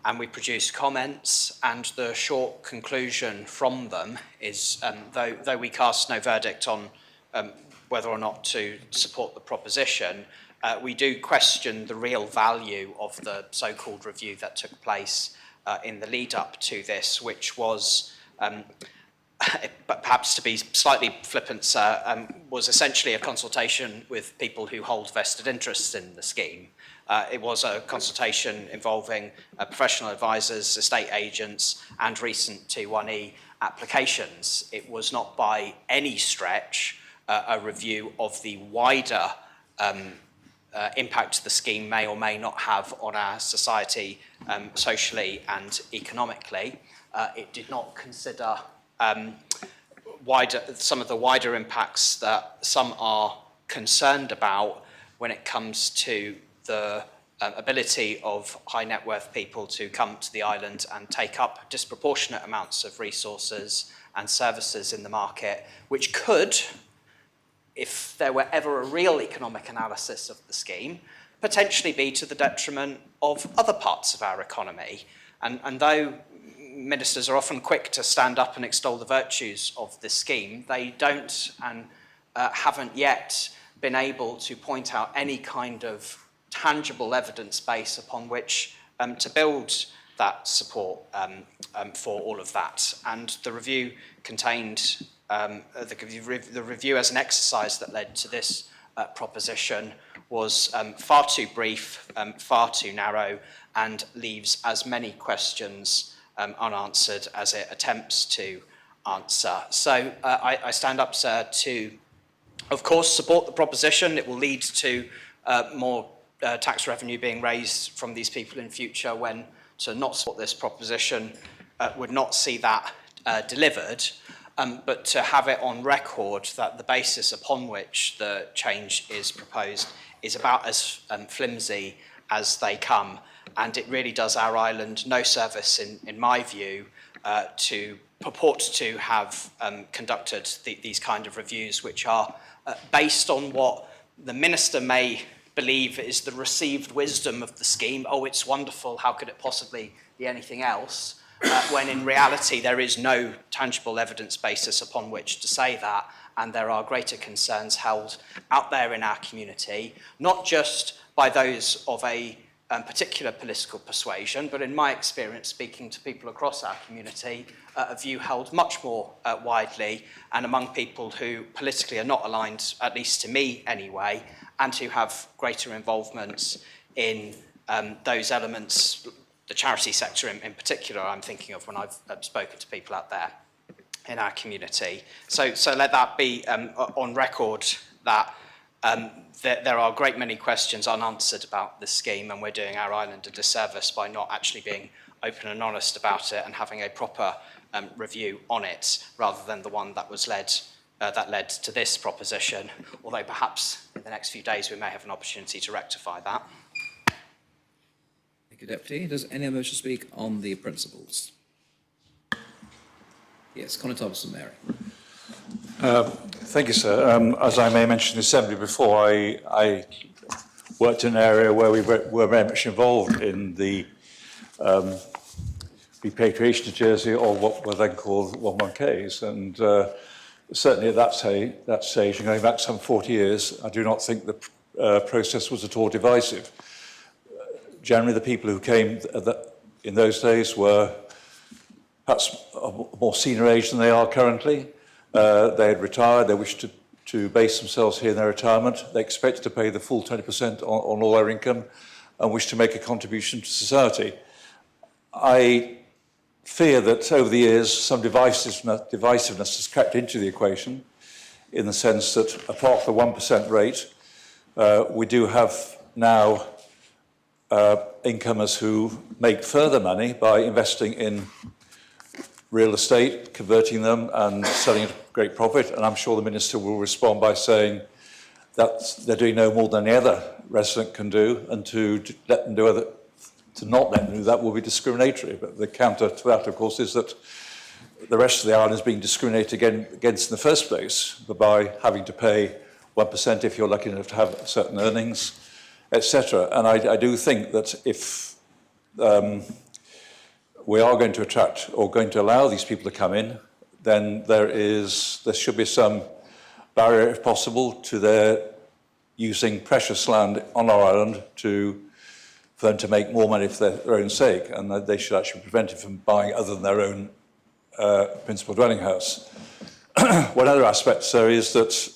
and we produced comments, and the short conclusion from them is, though we cast no verdict on whether or not to support the proposition, we do question the real value of the so-called review that took place in the lead up to this, which was, but perhaps to be slightly flippant, sir, was essentially a consultation with people who hold vested interests in the scheme. It was a consultation involving professional advisors, estate agents, and recent T1E applications. It was not by any stretch a review of the wider impact the scheme may or may not have on our society, socially and economically. It did not consider some of the wider impacts that some are concerned about when it comes to the ability of high net worth people to come to the island and take up disproportionate amounts of resources and services in the market, which could, if there were ever a real economic analysis of the scheme, potentially be to the detriment of other parts of our economy. And though ministers are often quick to stand up and extol the virtues of this scheme, they don't and haven't yet been able to point out any kind of tangible evidence base upon which to build that support for all of that. And the review contained, the review as an exercise that led to this proposition was far too brief, far too narrow, and leaves as many questions unanswered as it attempts to answer. So I stand up, sir, to, of course, support the proposition. It will lead to more tax revenue being raised from these people in future, when to not support this proposition would not see that delivered. But to have it on record that the basis upon which the change is proposed is about as flimsy as they come. And it really does our island no service, in my view, to purport to have conducted these kind of reviews, which are based on what the minister may believe is the received wisdom of the scheme. Oh, it's wonderful, how could it possibly be anything else? When in reality there is no tangible evidence basis upon which to say that, and there are greater concerns held out there in our community, not just by those of a particular political persuasion, but in my experience, speaking to people across our community, a view held much more widely, and among people who politically are not aligned, at least to me anyway, and who have greater involvements in those elements, the charity sector in particular, I'm thinking of when I've spoken to people out there in our community. So let that be on record that there are a great many questions unanswered about this scheme, and we're doing our island a disservice by not actually being open and honest about it and having a proper review on it, rather than the one that was led to this proposition, although perhaps in the next few days we may have an opportunity to rectify that. Thank you, Deputy. Does anyone wish to speak on the principles? Yes, Conor Thompson, Mary. Thank you, sir. As I may have mentioned in the Assembly before, I worked in an area where we were very much involved in the repatriation to Jersey, or what were then called 11Ks. And certainly at that stage, and going back some 40 years, I do not think the process was at all divisive. Generally, the people who came in those days were perhaps a more senior age than they are currently. They had retired, they wished to base themselves here in their retirement. They expected to pay the full 20% on all their income and wished to make a contribution to society. I fear that over the years some divisiveness has crept into the equation, in the sense that apart from the 1% rate, we do have now incomers who make further money by investing in real estate, converting them and selling at a great profit. And I'm sure the Minister will respond by saying that they're doing no more than any other resident can do, and to let them do other, to not let them do that will be discriminatory. But the counter to that, of course, is that the rest of the island is being discriminated against in the first place by having to pay 1% if you're lucky enough to have certain earnings, etc. And I do think that if we are going to attract or going to allow these people to come in, then there should be some barrier, if possible, to their using precious land on our island for them to make more money for their own sake, and that they should actually be prevented from buying other than their own principal dwelling house. One other aspect, sir, is that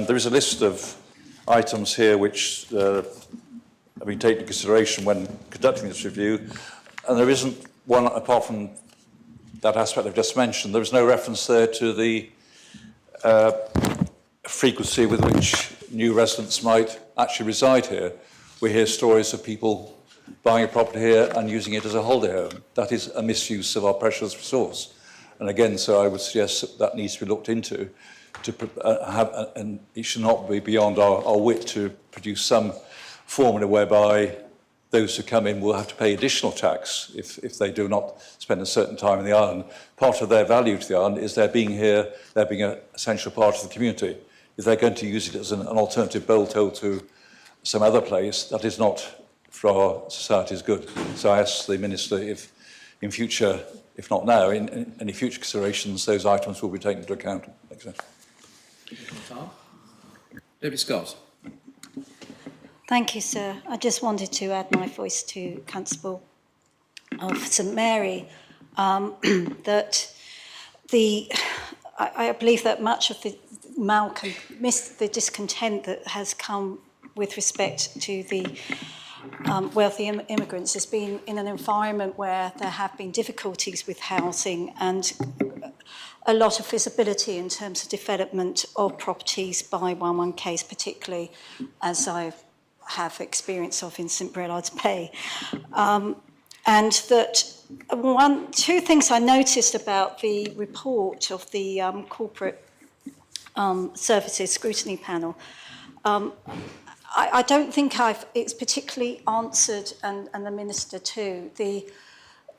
there is a list of items here which have been taken into consideration when conducting this review, and there isn't one, apart from that aspect I've just mentioned, there is no reference there to the frequency with which new residents might actually reside here. We hear stories of people buying a property here and using it as a holiday home. That is a misuse of our precious resource. And again, so I would suggest that needs to be looked into, and it should not be beyond our wit to produce some formula whereby those who come in will have to pay additional tax if they do not spend a certain time in the island. Part of their value to the island is their being here, their being an essential part of the community. If they're going to use it as an alternative bolt-hole to some other place, that is not for our society's good. So I ask the Minister if in future, if not now, in any future considerations, those items will be taken into account. Thanks, sir. Deputy Scott. Thank you, sir. I just wanted to add my voice to Constable of St Mary, that I believe that much of the the discontent that has come with respect to the wealthy immigrants has been in an environment where there have been difficulties with housing and a lot of visibility in terms of development of properties by 11Ks, particularly as I have experience of in St Brelade's Bay. And that two things I noticed about the report of the Corporate Services Scrutiny Panel. I don't think it's particularly answered, and the Minister too, the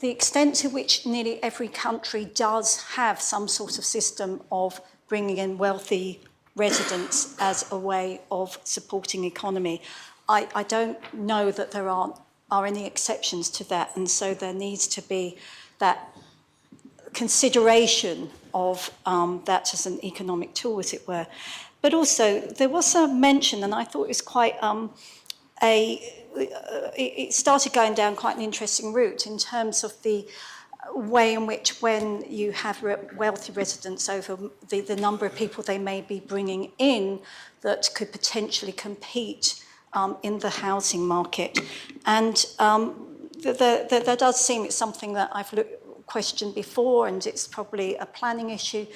extent to which nearly every country does have some sort of system of bringing in wealthy residents as a way of supporting economy. I don't know that there are any exceptions to that, and so there needs to be that consideration of that as an economic tool, as it were. But also, there was a mention, and I thought it was quite it started going down quite an interesting route in terms of the way in which when you have wealthy residents over the number of people they may be bringing in that could potentially compete in the housing market. And there does seem it's something that I've questioned before, and it's probably a planning issue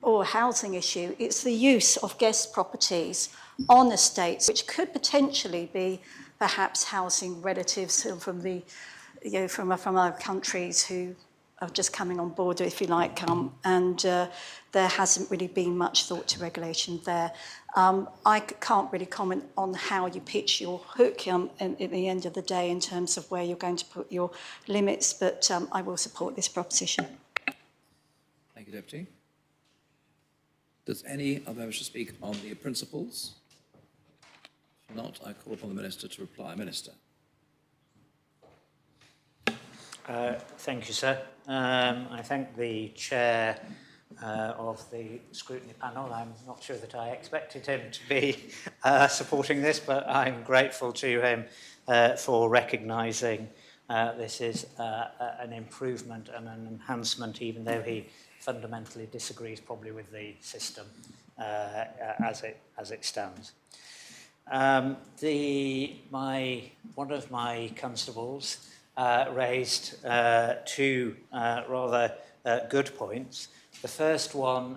or a housing issue. It's the use of guest properties on estates, which could potentially be perhaps housing relatives from the, from other countries who are just coming on board, if you like, and there hasn't really been much thought to regulation there. I can't really comment on how you pitch your hook at the end of the day in terms of where you're going to put your limits, but I will support this proposition. Thank you, Deputy. Does any of them wish to speak on the principles? If not, I call upon the Minister to reply. Minister. Thank you, sir. I thank the Chair of the Scrutiny Panel. I'm not sure that I expected him to be supporting this, but I'm grateful to him for recognising this is an improvement and an enhancement, even though he fundamentally disagrees probably with the system as it stands. One of my constables raised two rather good points. The first one,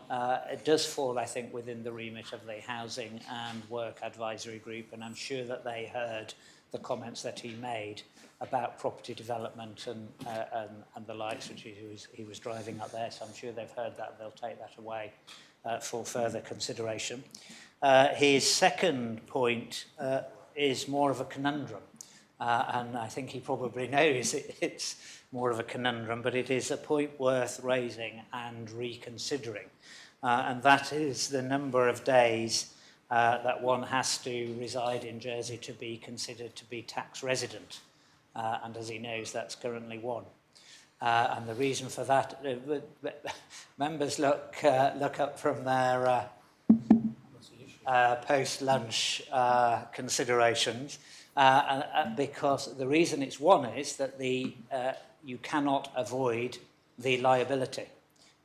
it does fall, I think, within the remit of the Housing and Work Advisory Group, and I'm sure that they heard the comments that he made about property development and the likes, which he was driving up there, so I'm sure they've heard that. They'll take that away for further consideration. His second point is more of a conundrum, and I think he probably knows it's more of a conundrum, but it is a point worth raising and reconsidering, and that is the number of days that one has to reside in Jersey to be considered to be tax resident, and as he knows, that's currently one. And the reason for that, members look up from their post-lunch considerations, because the reason it's one is that you cannot avoid the liability.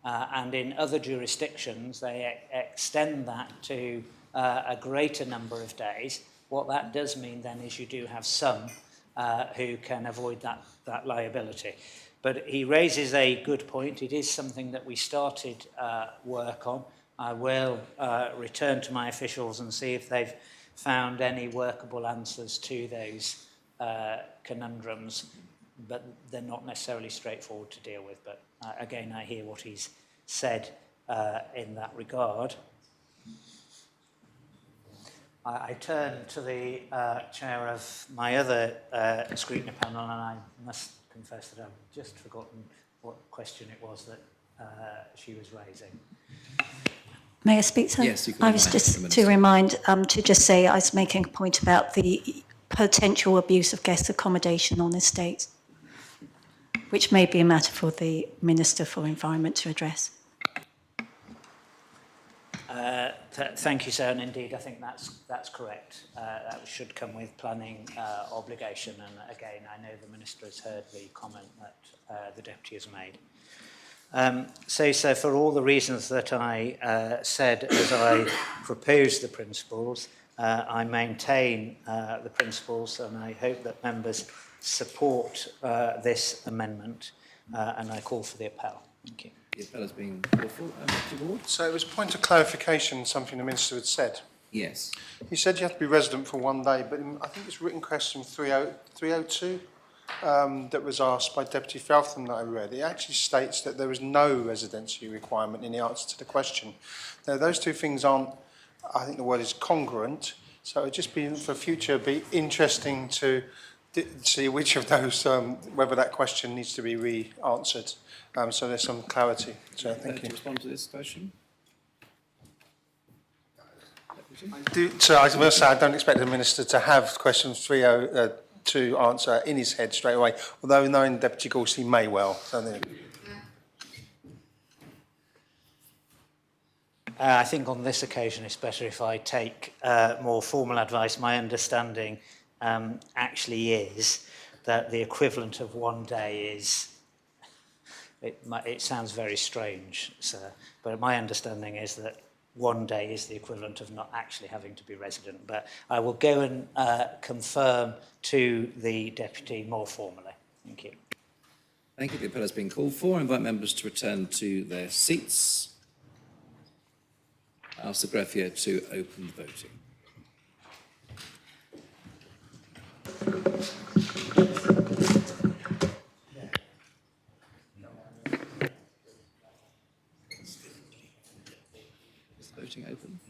And in other jurisdictions, they extend that to a greater number of days. What that does mean then is you do have some who can avoid that liability. But he raises a good point. It is something that we started work on. I will return to my officials and see if they've found any workable answers to those conundrums, but they're not necessarily straightforward to deal with. But again, I hear what he's said in that regard. I turn to the chair of my other scrutiny panel, and I must confess that I've just forgotten what question it was that she was raising. May I speak, sir? Yes, you can. I was just to remind, to just say I was making a point about the potential abuse of guest accommodation on estates, which may be a matter for the Minister for Environment to address. Thank you, sir, and indeed I think that's correct. That should come with planning obligation, and again I know the Minister has heard the comment that the Deputy has made. So for all the reasons that I said as I proposed the principles, I maintain the principles, and I hope that members support this amendment, and I call for the appel. Thank you. The appel has been called for. Mr. Ward? So it was a point of clarification, something the Minister had said. Yes. He said you have to be resident for 1 day, but I think it's written question 302 that was asked by Deputy Feltham that I read. It actually states that there is no residency requirement in the answer to the question. Now, those two things aren't, I think the word is congruent, so it'd just be, for future, be interesting to see which of those, whether that question needs to be re-answered. So there's some clarity. So thank you. To respond to this question? So I will say I don't expect the Minister to have question 302 answer in his head straight away, although knowing Deputy Gorse, he may well. So there. I think on this occasion it's better if I take more formal advice. My understanding actually is that the equivalent of 1 day is, it sounds very strange, sir, but my understanding is that 1 day is the equivalent of not actually having to be resident. But I will go and confirm to the Deputy more formally. Thank you. Thank you. The appel has been called for. I invite members to return to their seats. I ask the greffier to open the voting. Is the voting open?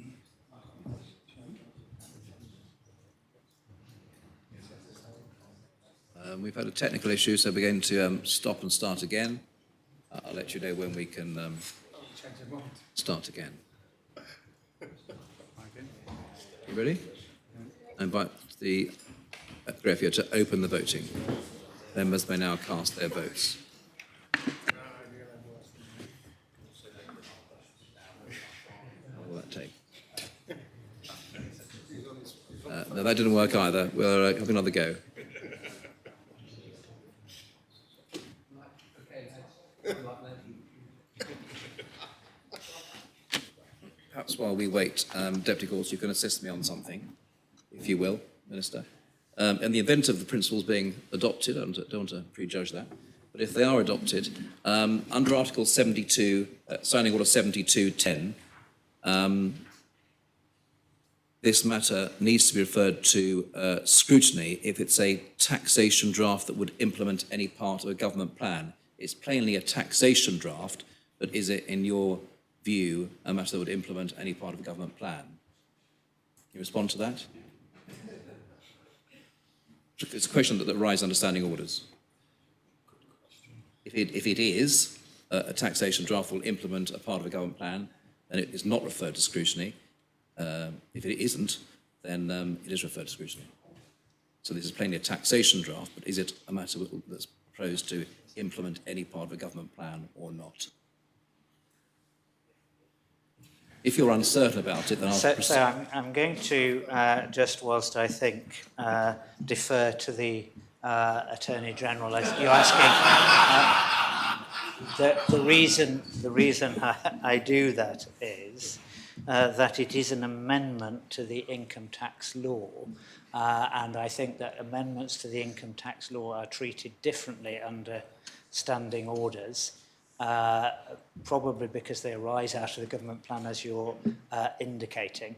We've had a technical issue, so we're going to stop and start again. I'll let you know when we can start again. You ready? I invite the greffier to open the voting. Members may now cast their votes. What will that take? No, that didn't work either. We'll have another go. Perhaps while we wait, Deputy Gorse, you can assist me on something, if you will, Minister. In the event of the principles being adopted, I don't want to prejudge that, but if they are adopted, under Article 72, Signing Order 7210, this matter needs to be referred to scrutiny if it's a taxation draft that would implement any part of a government plan. It's plainly a taxation draft, but is it, in your view, a matter that would implement any part of a government plan? Can you respond to that? It's a question that arises under standing orders. If it is a taxation draft will implement a part of a government plan, then it is not referred to scrutiny. If it isn't, then it is referred to scrutiny. So this is plainly a taxation draft, but is it a matter that's proposed to implement any part of a government plan or not? If you're uncertain about it, then I'll proceed. So I'm going to, just whilst I think, defer to the Attorney General. As you're asking, the reason I do that is that it is an amendment to the income tax law, and I think that amendments to the income tax law are treated differently under standing orders. Probably because they arise out of the government plan, as you're indicating.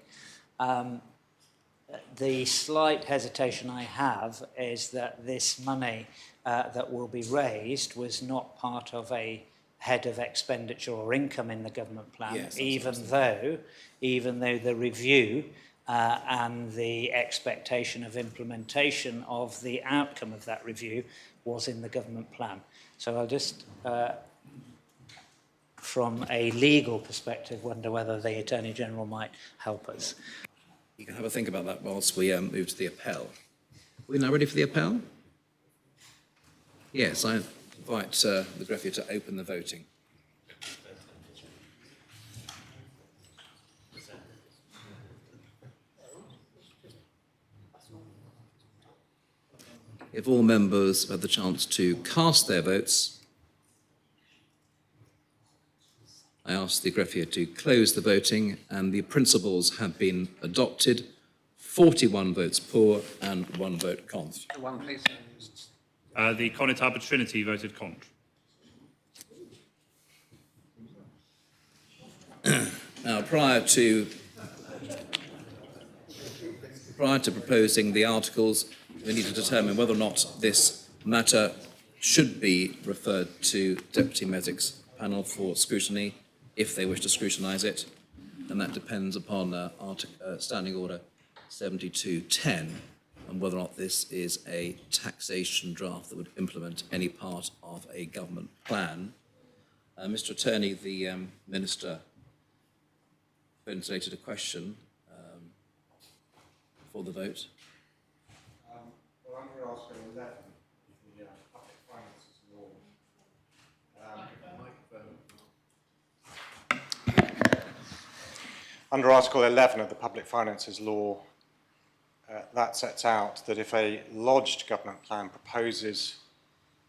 The slight hesitation I have is that this money that will be raised was not part of a head of expenditure or income in the government plan, yes, even though the review and the expectation of implementation of the outcome of that review was in the government plan. So I'll just from a legal perspective, wonder whether the Attorney General might help us. You can have a think about that whilst we move to the appel. Are we now ready for the appel? Yes, I invite the greffier to open the voting. If all members have had the chance to cast their votes, I ask the greffier to close the voting, and the principles have been adopted. 41 votes pour and 1 vote contre. One, please. The Conitaba Trinity voted contre. Now, prior to proposing the articles, we need to determine whether or not this matter should be referred to Deputy Mesick's panel for scrutiny, if they wish to scrutinise it, and that depends upon Standing Order 7210 and whether or not this is a taxation draft that would implement any part of a government plan. Mr. Attorney, the Minister ventilated a question for the vote. Well, under Article 11, the Public Finances Law, under Article 11 of the Public Finances Law, that sets out that if a lodged government plan proposes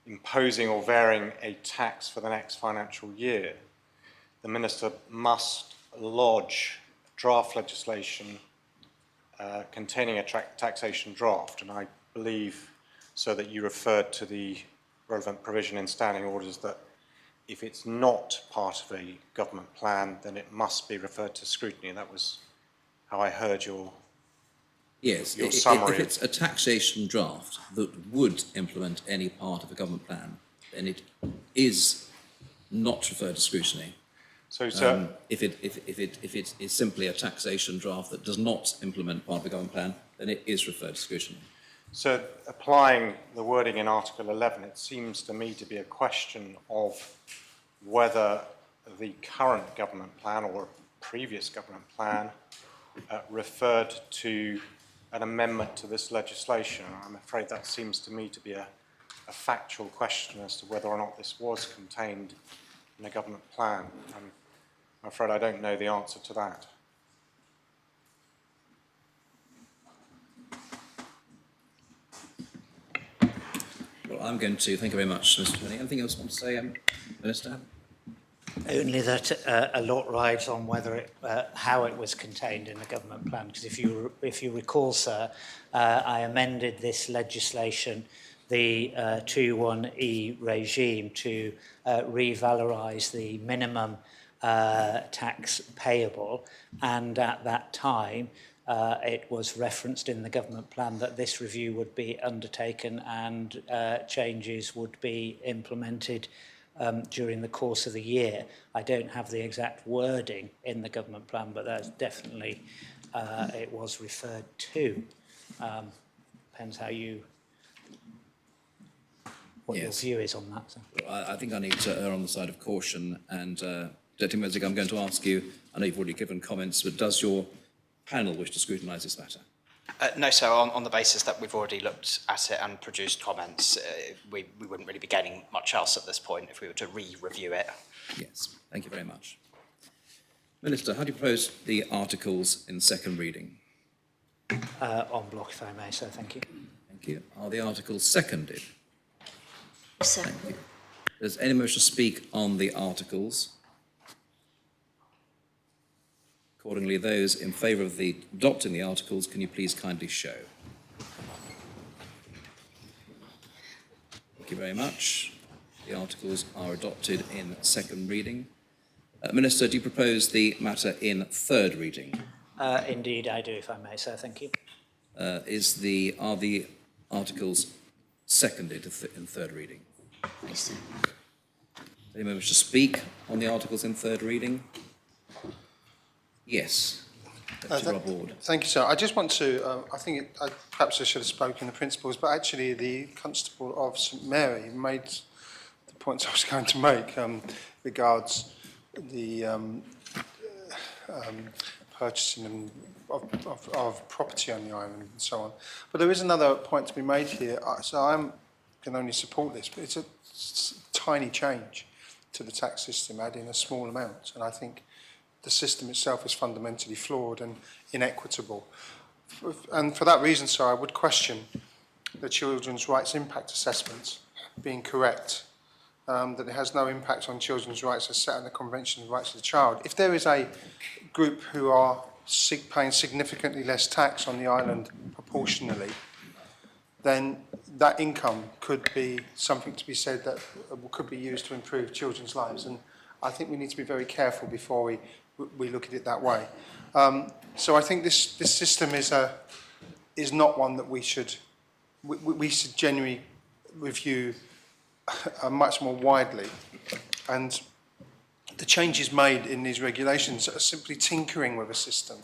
imposing or varying a tax for the next financial year, the Minister must lodge draft legislation containing a taxation draft. And I believe, so that you referred to the relevant provision in standing orders that if it's not part of a government plan, then it must be referred to scrutiny. That was how I heard your summary. If it's a taxation draft that would implement any part of a government plan, then it is not referred to scrutiny. So, if it is simply a taxation draft that does not implement part of a government plan, then it is referred to scrutiny. So, applying the wording in Article 11, it seems to me to be a question of whether the current government plan or previous government plan referred to an amendment to this legislation. I'm afraid that seems to me to be a factual question as to whether or not this was contained in a government plan. I'm afraid I don't know the answer to that. Well, I'm going to thank you very much, Mr. Tony. Anything else you want to say, Minister? Only that a lot rides on whether it, how it was contained in the government plan. Because if you recall, sir, I amended this legislation, the 2(1)E regime, to revalorize the minimum tax payable, and at that time it was referenced in the government plan that this review would be undertaken and changes would be implemented during the course of the year. I don't have the exact wording in the government plan, but that's definitely it was referred to. Depends how you, what your view is on that. So. I think I need to err on the side of caution. And Deputy Mesig, I'm going to ask you, I know you've already given comments, but does your panel wish to scrutinise this matter? No, sir, on the basis that we've already looked at it and produced comments, we wouldn't really be gaining much else at this point if we were to re-review it. Yes, thank you very much. Minister, how do you propose the articles in second reading? En bloc, if I may, sir, thank you. Thank you. Are the articles seconded? Sir. Thank you. Does anyone wish to speak on the articles? Accordingly, those in favour of adopting the articles, can you please kindly show? Thank you very much. The articles are adopted in second reading. Minister, do you propose the matter in third reading? Indeed, I do, if I may, sir, thank you. Are the articles seconded in third reading? Yes, sir. Does anyone wish to speak on the articles in third reading? Yes. Rob Ward. Thank you, sir. I just want to, perhaps I should have spoken the principles, but actually the Constable of St Mary made the points I was going to make regards the purchasing of property on the island and so on. But there is another point to be made here. So I can only support this, but it's a tiny change to the tax system, adding a small amount. And I think the system itself is fundamentally flawed and inequitable. And for that reason, sir, I would question the children's rights impact assessment being correct, that it has no impact on children's rights as set in the Convention on the Rights of the Child. If there is a group who are paying significantly less tax on the island proportionally, then that income could be something to be said that could be used to improve children's lives. And I think we need to be very careful before we look at it that way. So I think this system is not one that we should genuinely review much more widely. And the changes made in these regulations are simply tinkering with a system,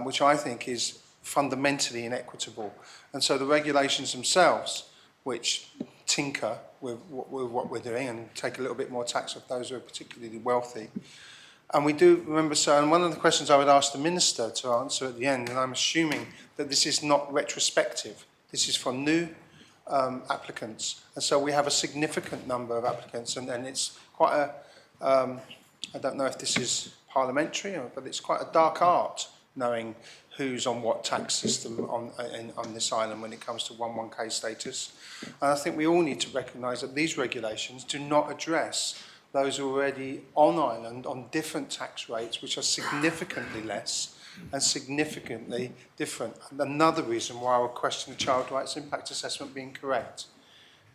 which I think is fundamentally inequitable. And so the regulations themselves, which tinker with what we're doing and take a little bit more tax off those who are particularly wealthy. And we do remember, sir, and one of the questions I would ask the Minister to answer at the end, and I'm assuming that this is not retrospective, this is for new applicants. And so we have a significant number of applicants, and it's quite a, I don't know if this is parliamentary, but it's quite a dark art knowing who's on what tax system on this island when it comes to 1(1)K status. And I think we all need to recognise that these regulations do not address those who are already on island on different tax rates, which are significantly less and significantly different. And another reason why I would question the child rights impact assessment being correct.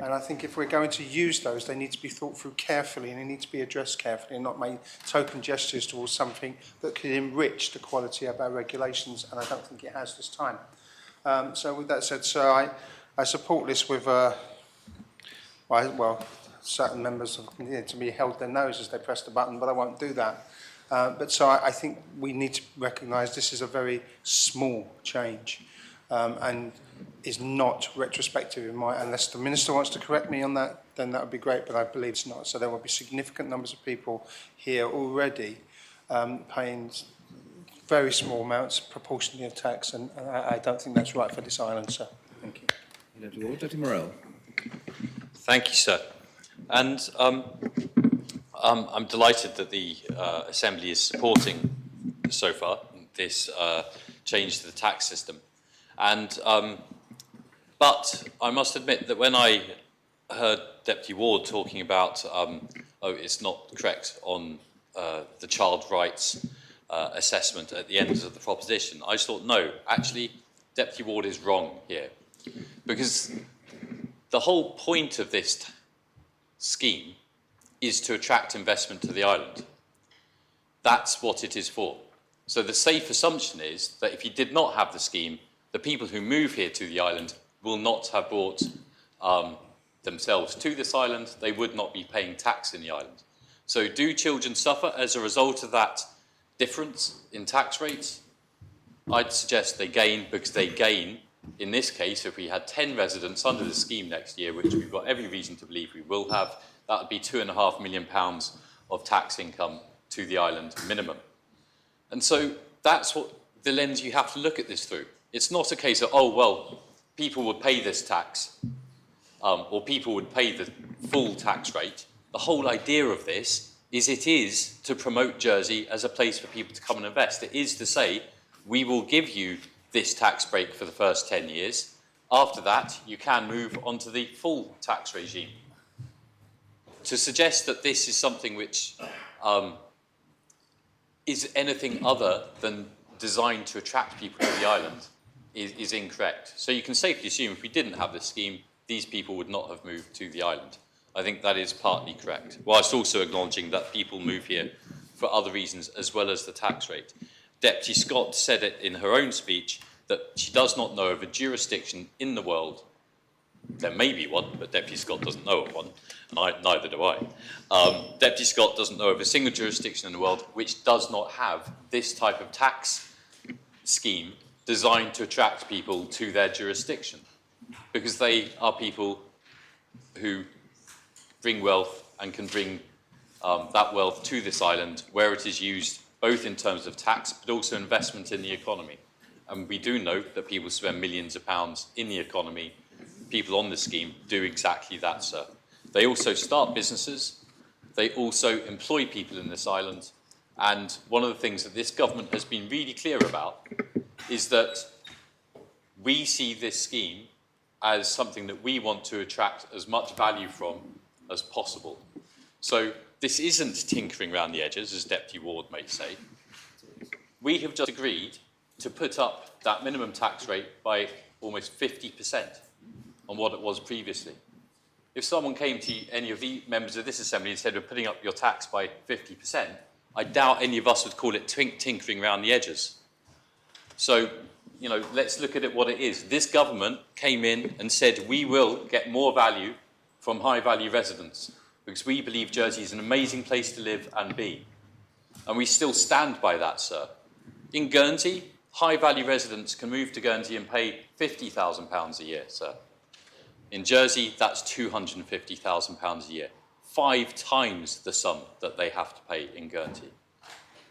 And I think if we're going to use those, they need to be thought through carefully and they need to be addressed carefully and not make token gestures towards something that could enrich the quality of our regulations, and I don't think it has this time. So with that said, sir, I support this with, well, certain members need to be held their nose as they press the button, but I won't do that. But so I think we need to recognise this is a very small change and is not retrospective in my, unless the Minister wants to correct me on that, then that would be great, but I believe it's not. So there will be significant numbers of people here already paying very small amounts proportionally of tax, and I don't think that's right for this island, sir. Thank you. Deputy Morell. Thank you, sir. And I'm delighted that the Assembly is supporting, so far, this change to the tax system. And but I must admit that when I heard Deputy Ward talking about oh, it's not correct on the child rights assessment at the end of the proposition. I just thought, no, actually, Deputy Ward is wrong here. Because the whole point of this scheme is to attract investment to the island. That's what it is for. So the safe assumption is that if you did not have the scheme, the people who move here to the island will not have brought themselves to this island. They would not be paying tax in the island. So do children suffer as a result of that difference in tax rates? I'd suggest they gain, because they gain, in this case, if we had 10 residents under the scheme next year, which we've got every reason to believe we will have, that would be £2.5 million of tax income to the island minimum. And so that's what the lens you have to look at this through. It's not a case of, oh, well, people would pay this tax, or people would pay the full tax rate. The whole idea of this is it is to promote Jersey as a place for people to come and invest. It is to say, we will give you this tax break for the first 10 years. After that, you can move on to the full tax regime. To suggest that this is something which is anything other than designed to attract people to the island is incorrect. So you can safely assume if we didn't have this scheme, these people would not have moved to the island. I think that is partly correct, whilst also acknowledging that people move here for other reasons as well as the tax rate. Deputy Scott said it in her own speech that she does not know of a jurisdiction in the world. There may be one, but Deputy Scott doesn't know of one, and neither do I. Deputy Scott doesn't know of a single jurisdiction in the world which does not have this type of tax scheme designed to attract people to their jurisdiction, because they are people who bring wealth and can bring that wealth to this island where it is used both in terms of tax but also investment in the economy. And we do know that people spend millions of pounds in the economy. People on the scheme do exactly that, sir. They also start businesses. They also employ people in this island. And one of the things that this government has been really clear about is that we see this scheme as something that we want to attract as much value from as possible. So this isn't tinkering around the edges, as Deputy Ward may say. We have just agreed to put up that minimum tax rate by almost 50% on what it was previously. If someone came to any of the members of this assembly and said, we're putting up your tax by 50%, I doubt any of us would call it tinkering around the edges. So, you know, let's look at it what it is. This government came in and said, we will get more value from high-value residents because we believe Jersey is an amazing place to live and be. And we still stand by that, sir. In Guernsey, high-value residents can move to Guernsey and pay £50,000 a year, sir. In Jersey, that's £250,000 a year, 5 times the sum that they have to pay in Guernsey.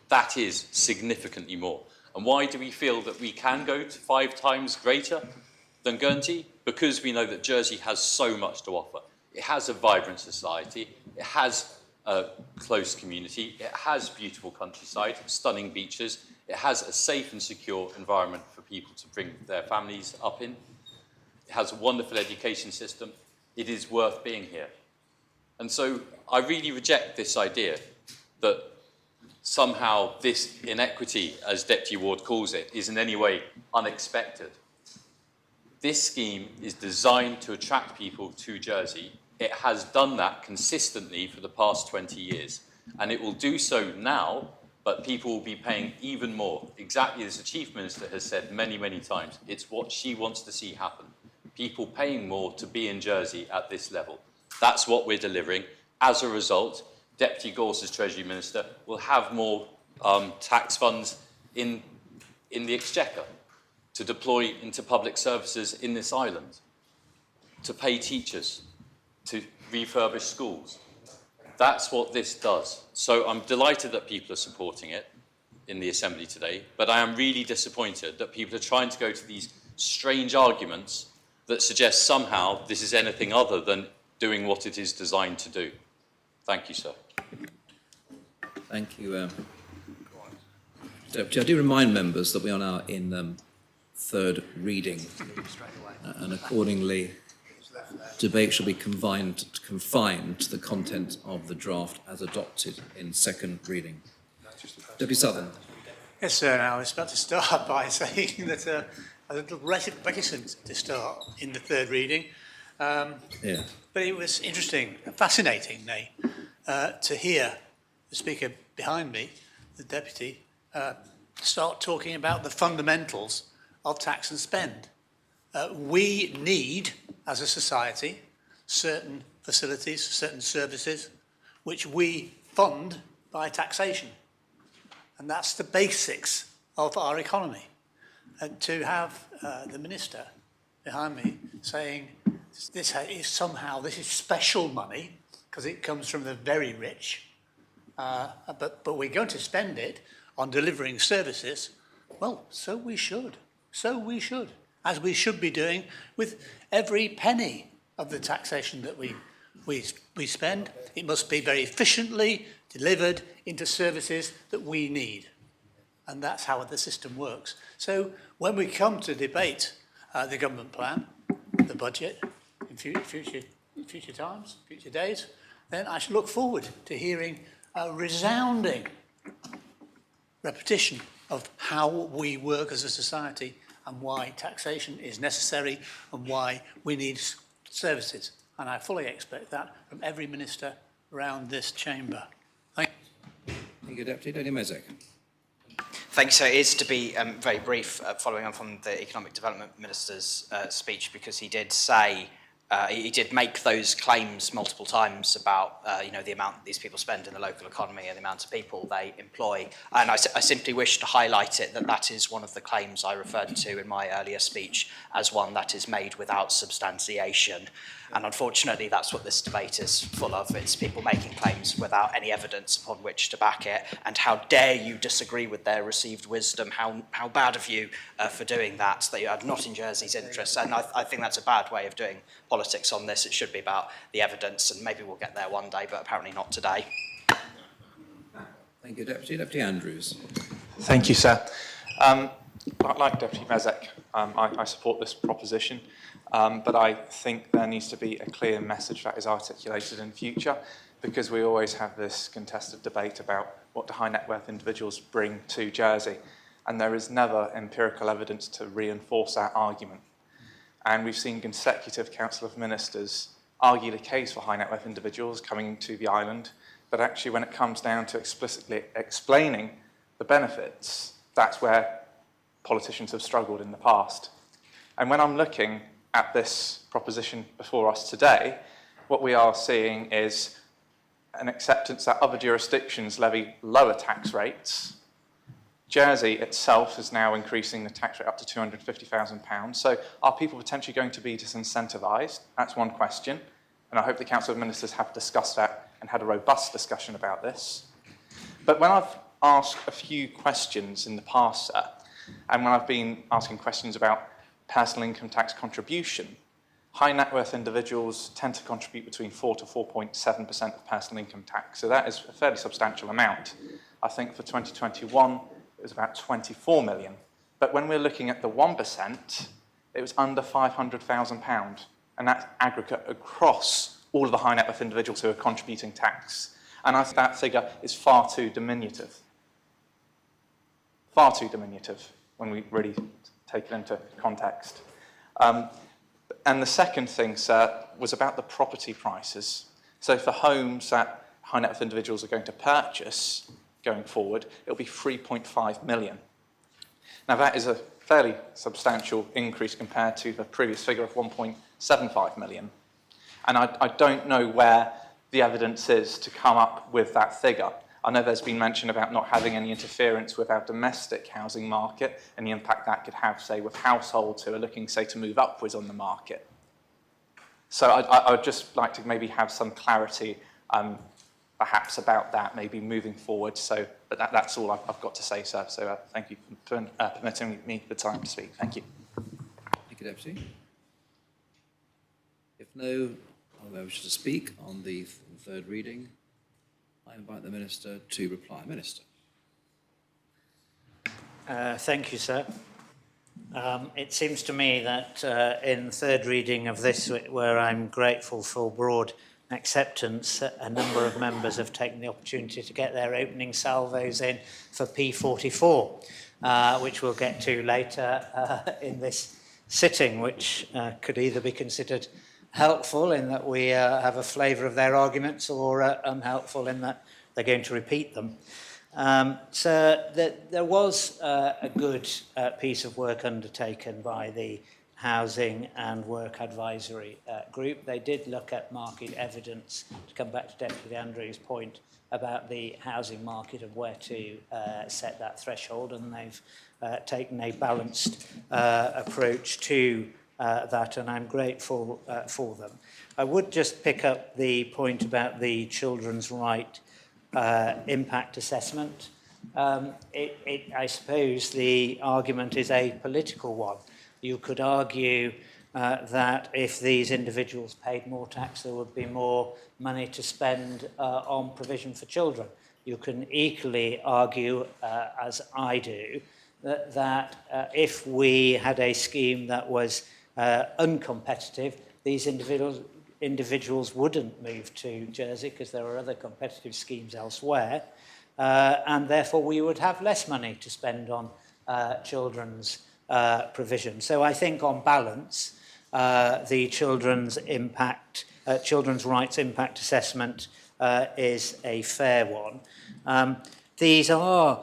That is significantly more. And why do we feel that we can go to 5 times greater than Guernsey? Because we know that Jersey has so much to offer. It has a vibrant society, it has a close community, it has beautiful countryside, stunning beaches, it has a safe and secure environment for people to bring their families up in. It has a wonderful education system. It is worth being here. And so I really reject this idea that somehow this inequity, as Deputy Ward calls it, is in any way unexpected. This scheme is designed to attract people to Jersey. It has done that consistently for the past 20 years. And it will do so now, but people will be paying even more. Exactly as the Chief Minister has said many, many times. It's what she wants to see happen. People paying more to be in Jersey at this level. That's what we're delivering. As a result, Deputy Gorse, as Treasury Minister, will have more tax funds in the Exchequer to deploy into public services in this island, to pay teachers, to refurbish schools. That's what this does. So I'm delighted that people are supporting it in the Assembly today, but I am really disappointed that people are trying to go to these strange arguments that suggest somehow this is anything other than doing what it is designed to do. Thank you, sir. Thank you, Deputy. I do remind members that we are now in third reading, and accordingly debate shall be confined to the content of the draft as adopted in second reading. Deputy Southern. Yes, sir. Now, I was about to start by saying that I'm a little reticent to start in the third reading. Yeah. But it was interesting, fascinating, to hear the speaker behind me, the deputy, start talking about the fundamentals of tax and spend. We need, as a society, certain facilities, certain services, which we fund by taxation. And that's the basics of our economy. And to have the minister behind me saying this is special money because it comes from the very rich, but we're going to spend it on delivering services, well, so we should, as we should be doing with every penny of the taxation that we spend. It must be very efficiently delivered into services that we need. And that's how the system works. So when we come to debate the government plan, the budget, in future times, future days, then I should look forward to hearing a resounding repetition of how we work as a society and why taxation is necessary and why we need services. And I fully expect that from every minister around this chamber. Thank you. Thank you, Deputy. Lady Mezek. Thank you, sir. It is to be very brief, following on from the Economic Development Minister's speech, because he did say, he did make those claims multiple times about, the amount that these people spend in the local economy and the amount of people they employ. And I simply wish to highlight it that is one of the claims I referred to in my earlier speech as one that is made without substantiation. And unfortunately, that's what this debate is full of. It's people making claims without any evidence upon which to back it. And how dare you disagree with their received wisdom? How bad of you for doing that you are not in Jersey's interests. And I think that's a bad way of doing politics on this. It should be about the evidence, and maybe we'll get there one day, but apparently not today. Thank you, Deputy. Deputy Andrews. Thank you, sir. Like Deputy Mezek, I support this proposition, but I think there needs to be a clear message that is articulated in future, because we always have this contested debate about what do high net worth individuals bring to Jersey, and there is never empirical evidence to reinforce that argument. And we've seen consecutive Council of Ministers argue the case for high net worth individuals coming to the island, but actually when it comes down to explicitly explaining the benefits, that's where politicians have struggled in the past. And when I'm looking at this proposition before us today, what we are seeing is an acceptance that other jurisdictions levy lower tax rates. Jersey itself is now increasing the tax rate up to £250,000. So are people potentially going to be disincentivised? That's one question. And I hope the Council of Ministers have discussed that and had a robust discussion about this. But when I've asked a few questions in the past, sir, and when I've been asking questions about personal income tax contribution, high net worth individuals tend to contribute between 4 to 4.7% of personal income tax. So that is a fairly substantial amount. I think for 2021, it was about 24 million. But when we're looking at the 1%, it was under £500,000. And that's aggregate across all of the high net worth individuals who are contributing tax. And I think that figure is far too diminutive. Far too diminutive when we really take it into context. And the second thing, sir, was about the property prices. So for homes that high net worth individuals are going to purchase going forward, it'll be 3.5 million. Now that is a fairly substantial increase compared to the previous figure of 1.75 million. And I don't know where the evidence is to come up with that figure. I know there's been mention about not having any interference with our domestic housing market and the impact that could have, say, with households who are looking, say, to move upwards on the market. So I would just like to maybe have some clarity perhaps about that, maybe moving forward. So, but that's all I've got to say, sir. So thank you for permitting me the time to speak. Thank you. Thank you, Deputy. If no other wish to speak on the third reading, I invite the Minister to reply. Minister. Thank you, sir. It seems to me that in third reading of this, where I'm grateful for broad acceptance, a number of members have taken the opportunity to get their opening salvos in for P44, which we'll get to later in this sitting, which could either be considered helpful in that we have a flavour of their arguments, or unhelpful in that they're going to repeat them. So there was a good piece of work undertaken by the Housing and Work Advisory Group. They did look at market evidence, to come back to Deputy Andrews' point about the housing market and where to set that threshold, and they've taken a balanced approach to that, and I'm grateful for them. I would just pick up the point about the children's right impact assessment. I suppose the argument is a political one. You could argue that if these individuals paid more tax, there would be more money to spend on provision for children. You can equally argue, as I do, that if we had a scheme that was uncompetitive, these individuals wouldn't move to Jersey because there are other competitive schemes elsewhere, and therefore we would have less money to spend on children's provision. So I think on balance, the children's rights impact assessment is a fair one. These are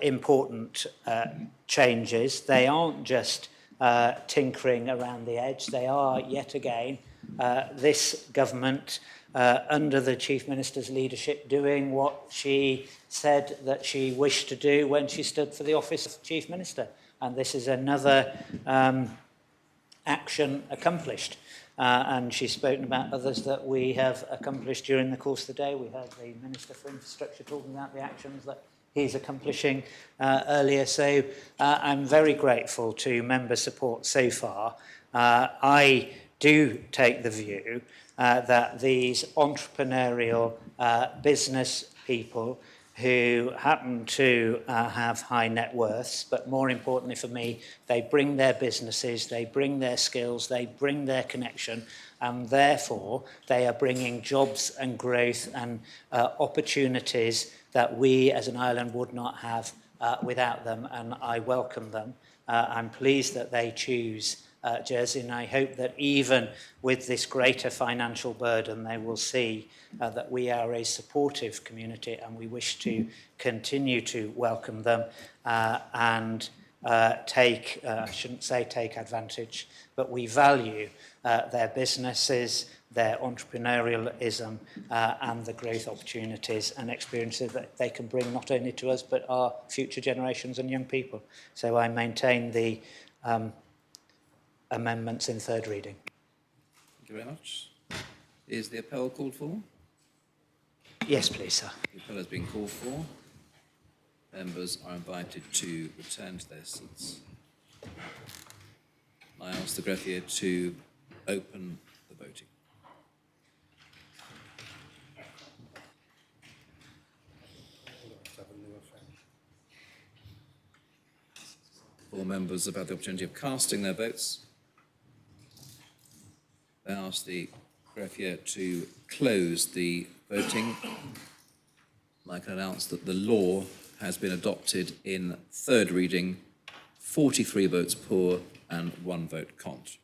important changes. They aren't just tinkering around the edge. They are, yet again, this government, under the Chief Minister's leadership, doing what she said that she wished to do when she stood for the office of Chief Minister. And this is another action accomplished. And she's spoken about others that we have accomplished during the course of the day. We heard the Minister for Infrastructure talking about the actions that he's accomplishing earlier. So I'm very grateful to member support so far. I do take the view that these entrepreneurial business people who happen to have high net worths, but more importantly for me, they bring their businesses, they bring their skills, they bring their connection, and therefore they are bringing jobs and growth and opportunities that we as an island would not have without them, and I welcome them. I'm pleased that they choose Jersey, and I hope that even with this greater financial burden, they will see that we are a supportive community, and we wish to continue to welcome them and take, I shouldn't say take advantage, but we value their businesses, their entrepreneurialism, and the growth opportunities and experiences that they can bring not only to us, but our future generations and young people. So I maintain the amendments in third reading. Thank you very much. Is the appel called for? Yes, please, sir. The appel has been called for. Members are invited to return to their seats. I ask the greffier to open the voting. All members have had the opportunity of casting their votes. I ask the greffier to close the voting. I can announce that the law has been adopted in third reading, 43 votes pour and 1 vote cont.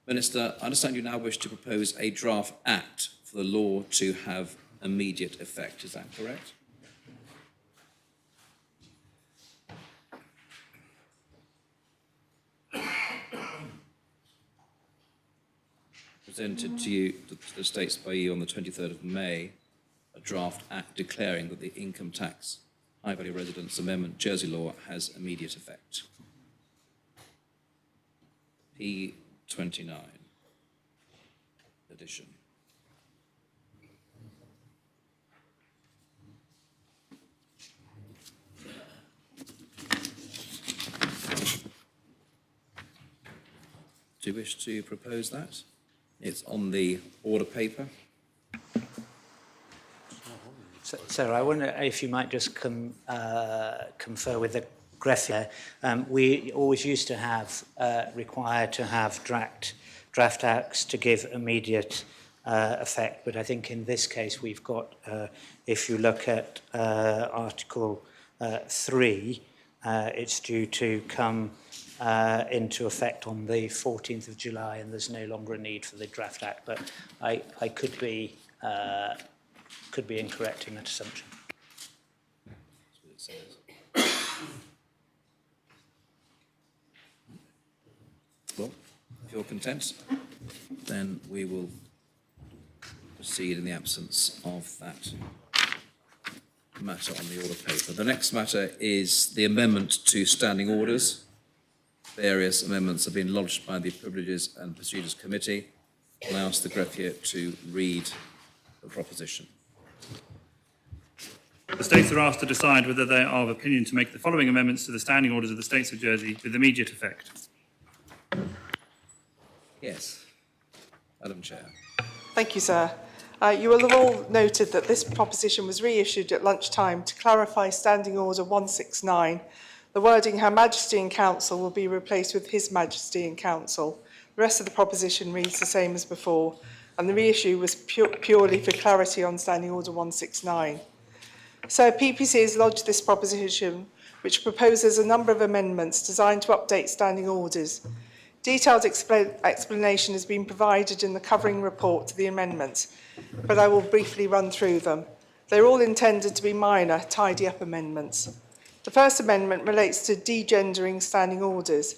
Minister, I understand you now wish to propose a draft act for the law to have immediate effect. Is that correct? Presented to you, to the States by you on the 23rd of May, a draft act declaring that the Income Tax High Value Residence Amendment Jersey law has immediate effect. P29 edition. Do you wish to propose that? It's on the order paper. Sarah, I wonder if you might just confer with the greffier. We always used to have required to have draft acts to give immediate effect, but I think in this case we've got, if you look at Article 3, it's due to come into effect on the 14th of July, and there's no longer a need for the draft act, but I could be incorrect in that assumption. Well, if you're content, then we will proceed in the absence of that matter on the order paper. The next matter is the amendment to standing orders. Various amendments have been lodged by the Privileges and Procedures Committee. I ask the greffier to read the proposition. The States are asked to decide whether they are of opinion to make the following amendments to the standing orders of the States of Jersey with immediate effect. Yes. Madam Chair. Thank you, sir. You will have all noted that this proposition was reissued at lunchtime to clarify Standing Order 169. The wording Her Majesty in Council will be replaced with His Majesty in Council. The rest of the proposition reads the same as before, and the reissue was purely for clarity on Standing Order 169. So PPC has lodged this proposition, which proposes a number of amendments designed to update standing orders. Detailed explanation has been provided in the covering report to the amendments, but I will briefly run through them. They're all intended to be minor, tidy-up amendments. The first amendment relates to degendering standing orders.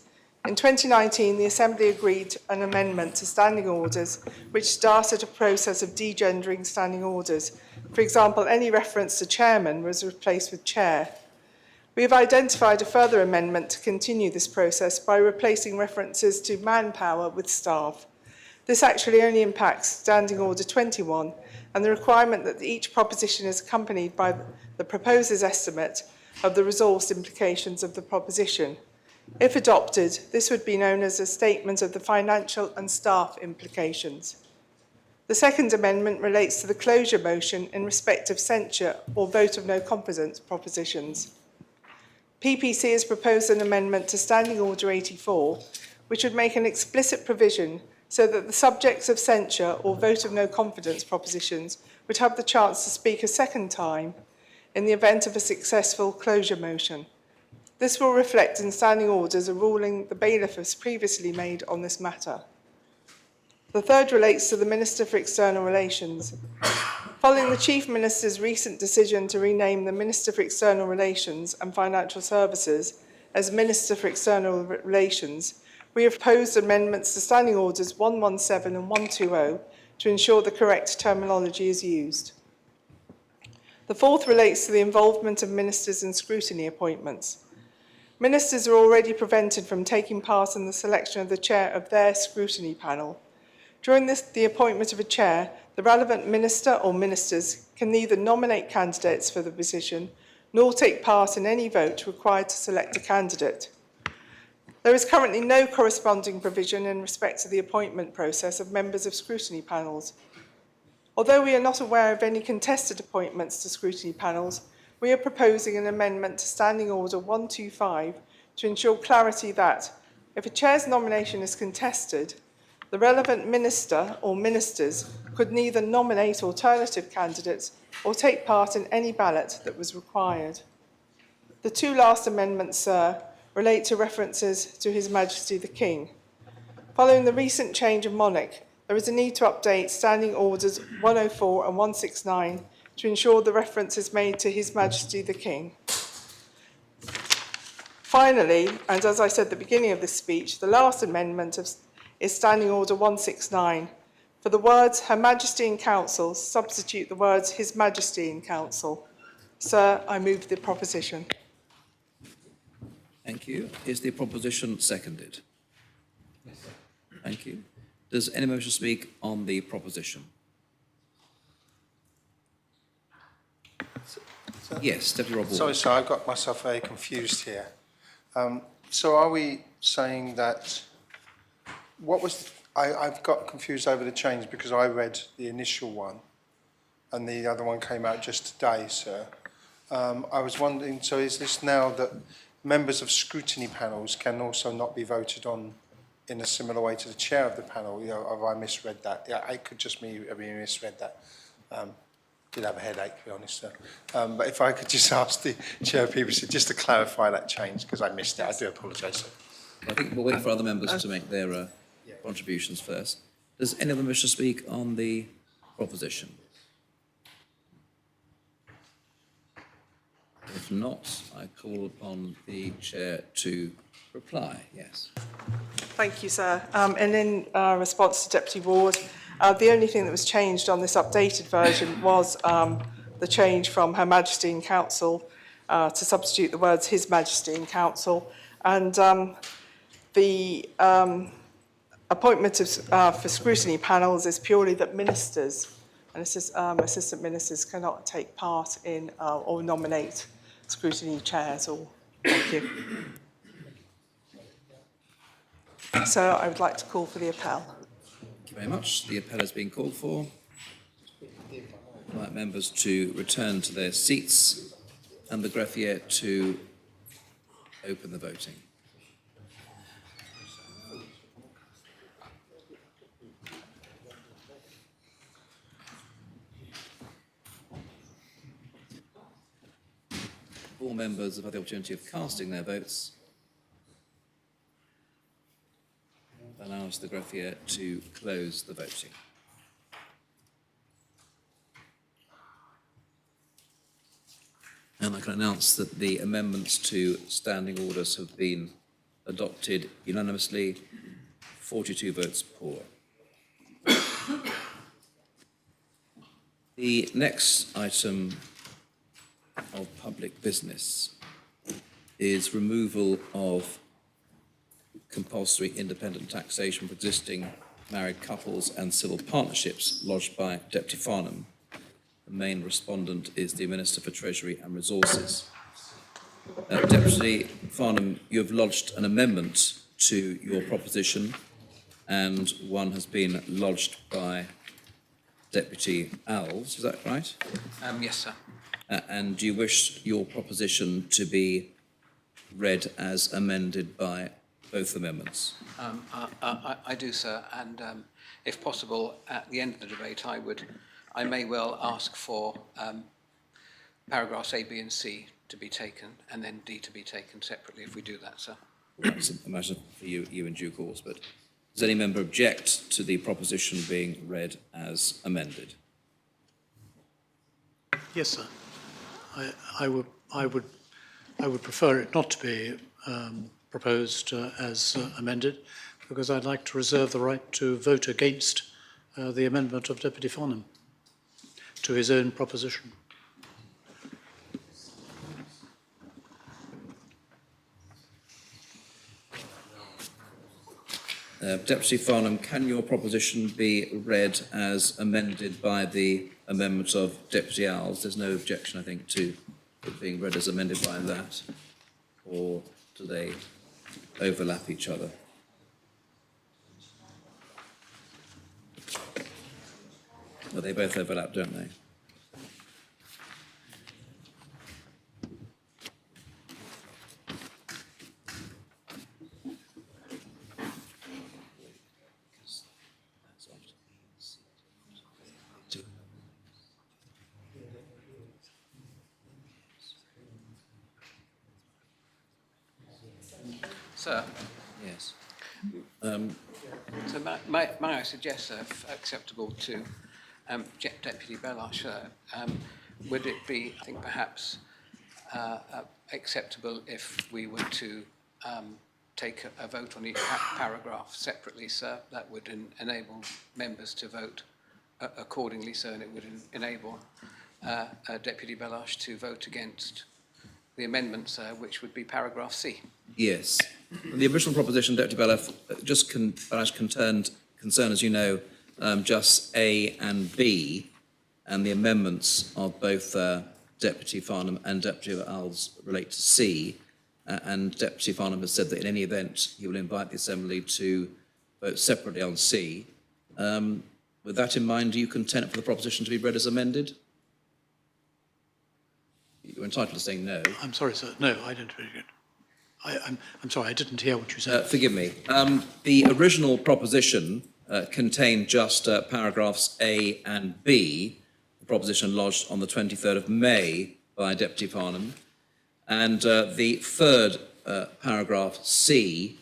In 2019, the Assembly agreed an amendment to standing orders which started a process of degendering standing orders. For example, any reference to chairman was replaced with chair. We have identified a further amendment to continue this process by replacing references to manpower with staff. This actually only impacts Standing Order 21 and the requirement that each proposition is accompanied by the proposer's estimate of the resource implications of the proposition. If adopted, this would be known as a statement of the financial and staff implications. The second amendment relates to the closure motion in respect of censure or vote of no confidence propositions. PPC has proposed an amendment to Standing Order 84, which would make an explicit provision so that the subjects of censure or vote of no confidence propositions would have the chance to speak a second time in the event of a successful closure motion. This will reflect in standing orders a ruling the bailiff has previously made on this matter. The third relates to the Minister for External Relations. Following the Chief Minister's recent decision to rename the Minister for External Relations and Financial Services as Minister for External Relations, we have proposed amendments to Standing Orders 117 and 120 to ensure the correct terminology is used. The fourth relates to the involvement of ministers in scrutiny appointments. Ministers are already prevented from taking part in the selection of the chair of their scrutiny panel. During the appointment of a chair, the relevant minister or ministers can neither nominate candidates for the position nor take part in any vote required to select a candidate. There is currently no corresponding provision in respect to the appointment process of members of scrutiny panels. Although we are not aware of any contested appointments to scrutiny panels, we are proposing an amendment to Standing Order 125 to ensure clarity that, if a chair's nomination is contested, the relevant minister or ministers could neither nominate alternative candidates or take part in any ballot that was required. The two last amendments, sir, relate to references to His Majesty the King. Following the recent change of monarch, there is a need to update Standing Orders 104 and 169 to ensure the reference is made to His Majesty the King. Finally, and as I said at the beginning of this speech, the last amendment is Standing Order 169. For the words Her Majesty in Council, substitute the words His Majesty in Council. Sir, I move the proposition. Thank you. Is the proposition seconded? Yes, sir. Thank you. Does anyone wish to speak on the proposition? Yes, Deputy Rob Ward. Sorry, sir, I've got myself very confused here. So are we saying that, I've got confused over the change because I read the initial one, and the other one came out just today, sir. I was wondering, so is this now that members of scrutiny panels can also not be voted on in a similar way to the chair of the panel? You know, have I misread that? Yeah, it could just me have misread that. Did have a headache, to be honest, sir. But if I could just ask the chair of people just to clarify that change, because I missed it. I do apologise, sir. I think we'll wait for other members to make their contributions first. Does any of them wish to speak on the proposition? If not, I call upon the chair to reply. Yes. Thank you, sir. And in response to Deputy Ward, the only thing that was changed on this updated version was the change from Her Majesty in Council to substitute the words His Majesty in Council. And the appointment of, for scrutiny panels is purely that ministers and assistant ministers cannot take part in or nominate scrutiny chairs. Or thank you. So I would like to call for the appel. Thank you very much. The appel has been called for. I'd like members to return to their seats and the greffier to open the voting. All members have had the opportunity of casting their votes. Allows the greffier to close the voting. And I can announce that the amendments to standing orders have been adopted unanimously, 42 votes for. The next item of public business is removal of compulsory independent taxation for existing married couples and civil partnerships lodged by Deputy Farnham. The main respondent is the Minister for Treasury and Resources. Deputy Farnham, you have lodged an amendment to your proposition, and one has been lodged by Deputy Alves, is that right? Yes, sir. And do you wish your proposition to be read as amended by both amendments? I do, sir, and if possible, at the end of the debate, I may well ask for paragraphs A, B and C to be taken, and then D to be taken separately if we do that, sir. That's a matter for you in due course, but does any member object to the proposition being read as amended? Yes, sir. I would prefer it not to be proposed as amended, because I'd like to reserve the right to vote against the amendment of Deputy Farnham to his own proposition. Deputy Farnham, can your proposition be read as amended by the amendment of Deputy Alves? There's no objection, I think, to it being read as amended by that, or do they overlap each other? Well, they both overlap, don't they? Sir? Yes. So may I suggest, sir, if acceptable to Deputy Belash, would it be, I think, perhaps acceptable if we were to take a vote on each paragraph separately, sir? That would enable members to vote accordingly, sir, and it would enable Deputy Belash to vote against the amendment, sir, which would be paragraph C. Yes. The original proposition, Deputy Belash, just concerned, as you know, just A and B, and the amendments of both Deputy Farnham and Deputy Alves relate to C, and Deputy Farnham has said that in any event he will invite the Assembly to vote separately on C. But With that in mind, are you content for the proposition to be read as amended? You're entitled to saying no. I'm sorry, sir. No, I didn't really. I'm sorry, I didn't hear what you said. Forgive me. The original proposition contained just paragraphs A and B, the proposition lodged on the 23rd of May by Deputy Farnham, and the third paragraph C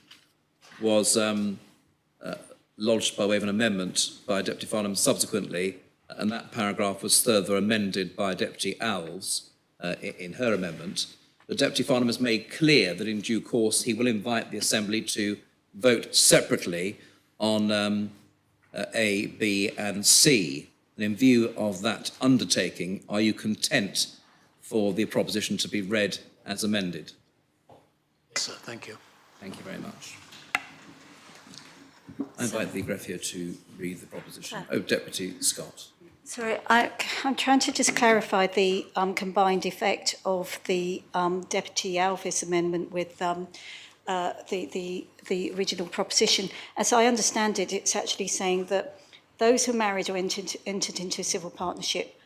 was lodged by way of an amendment by Deputy Farnham subsequently, and that paragraph was further amended by Deputy Alves in her amendment. But Deputy Farnham has made clear that in due course he will invite the Assembly to vote separately on A, B and C. And in view of that undertaking, are you content for the proposition to be read as amended? Yes, sir. Thank you. Thank you very much. I invite the greffier to read the proposition. Oh, Deputy Scott. Sorry, I'm trying to just clarify the combined effect of the Deputy Alves amendment with the original proposition. As I understand it, it's actually saying that those who are married or entered into a civil partnership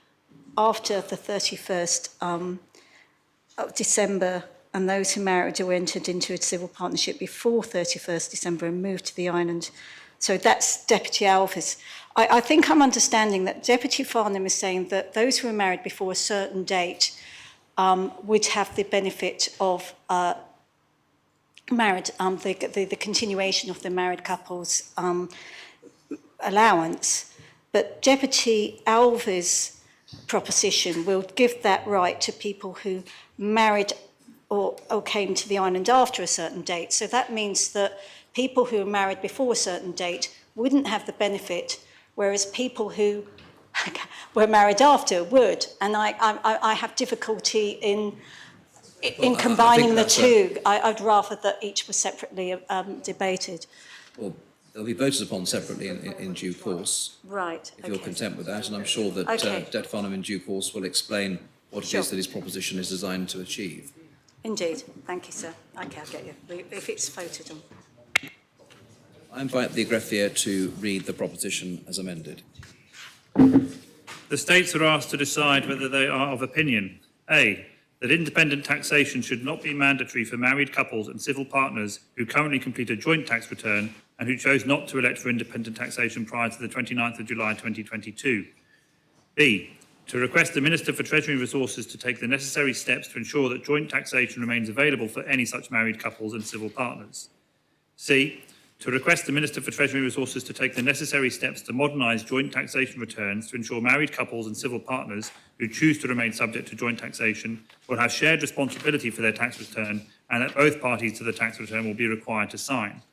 after the 31st of December, and those who married or entered into a civil partnership before 31st December and moved to the island. So that's Deputy Alves. I think I'm understanding that Deputy Farnham is saying that those who are married before a certain date would have the benefit of the continuation of the married couple's allowance. But Deputy Alves' proposition will give that right to people who married or came to the island after a certain date. So that means that people who are married before a certain date wouldn't have the benefit, whereas people who were married after would. And I have difficulty in combining the two. I'd rather that each was separately debated. Well, they'll be voted upon separately in due course. Right. If you're content with that, and I'm sure that Deputy Farnham in due course will explain what it is that his proposition is designed to achieve. Indeed. Thank you, sir. Okay, I'll get you. If it's voted on. I invite the greffier to read the proposition as amended. The States are asked to decide whether they are of opinion, A, that independent taxation should not be mandatory for married couples and civil partners who currently complete a joint tax return and who chose not to elect for independent taxation prior to the 29th of July 2022. B, to request the Minister for Treasury and Resources to take the necessary steps to ensure that joint taxation remains available for any such married couples and civil partners. C, to request the Minister for Treasury and Resources to take the necessary steps to modernise joint taxation returns to ensure married couples and civil partners who choose to remain subject to joint taxation will have shared responsibility for their tax return and that both parties to the tax return will be required to sign.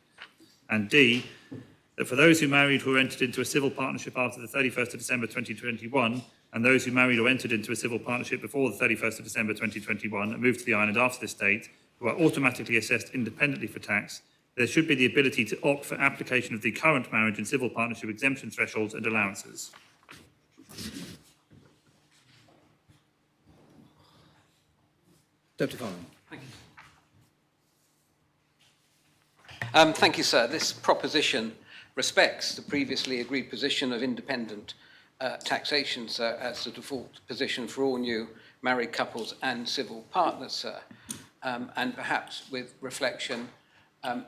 And D, that for those who married who entered into a civil partnership after the 31st of December 2021 and those who married or entered into a civil partnership before the 31st of December 2021 and moved to the island after this date, who are automatically assessed independently for tax, there should be the ability to opt for application of the current marriage and civil partnership exemption thresholds and allowances. Deputy Farnham. Thank you. Thank you, sir. This proposition respects the previously agreed position of independent taxation, sir, as the default position for all new married couples and civil partners, sir. And perhaps with reflection,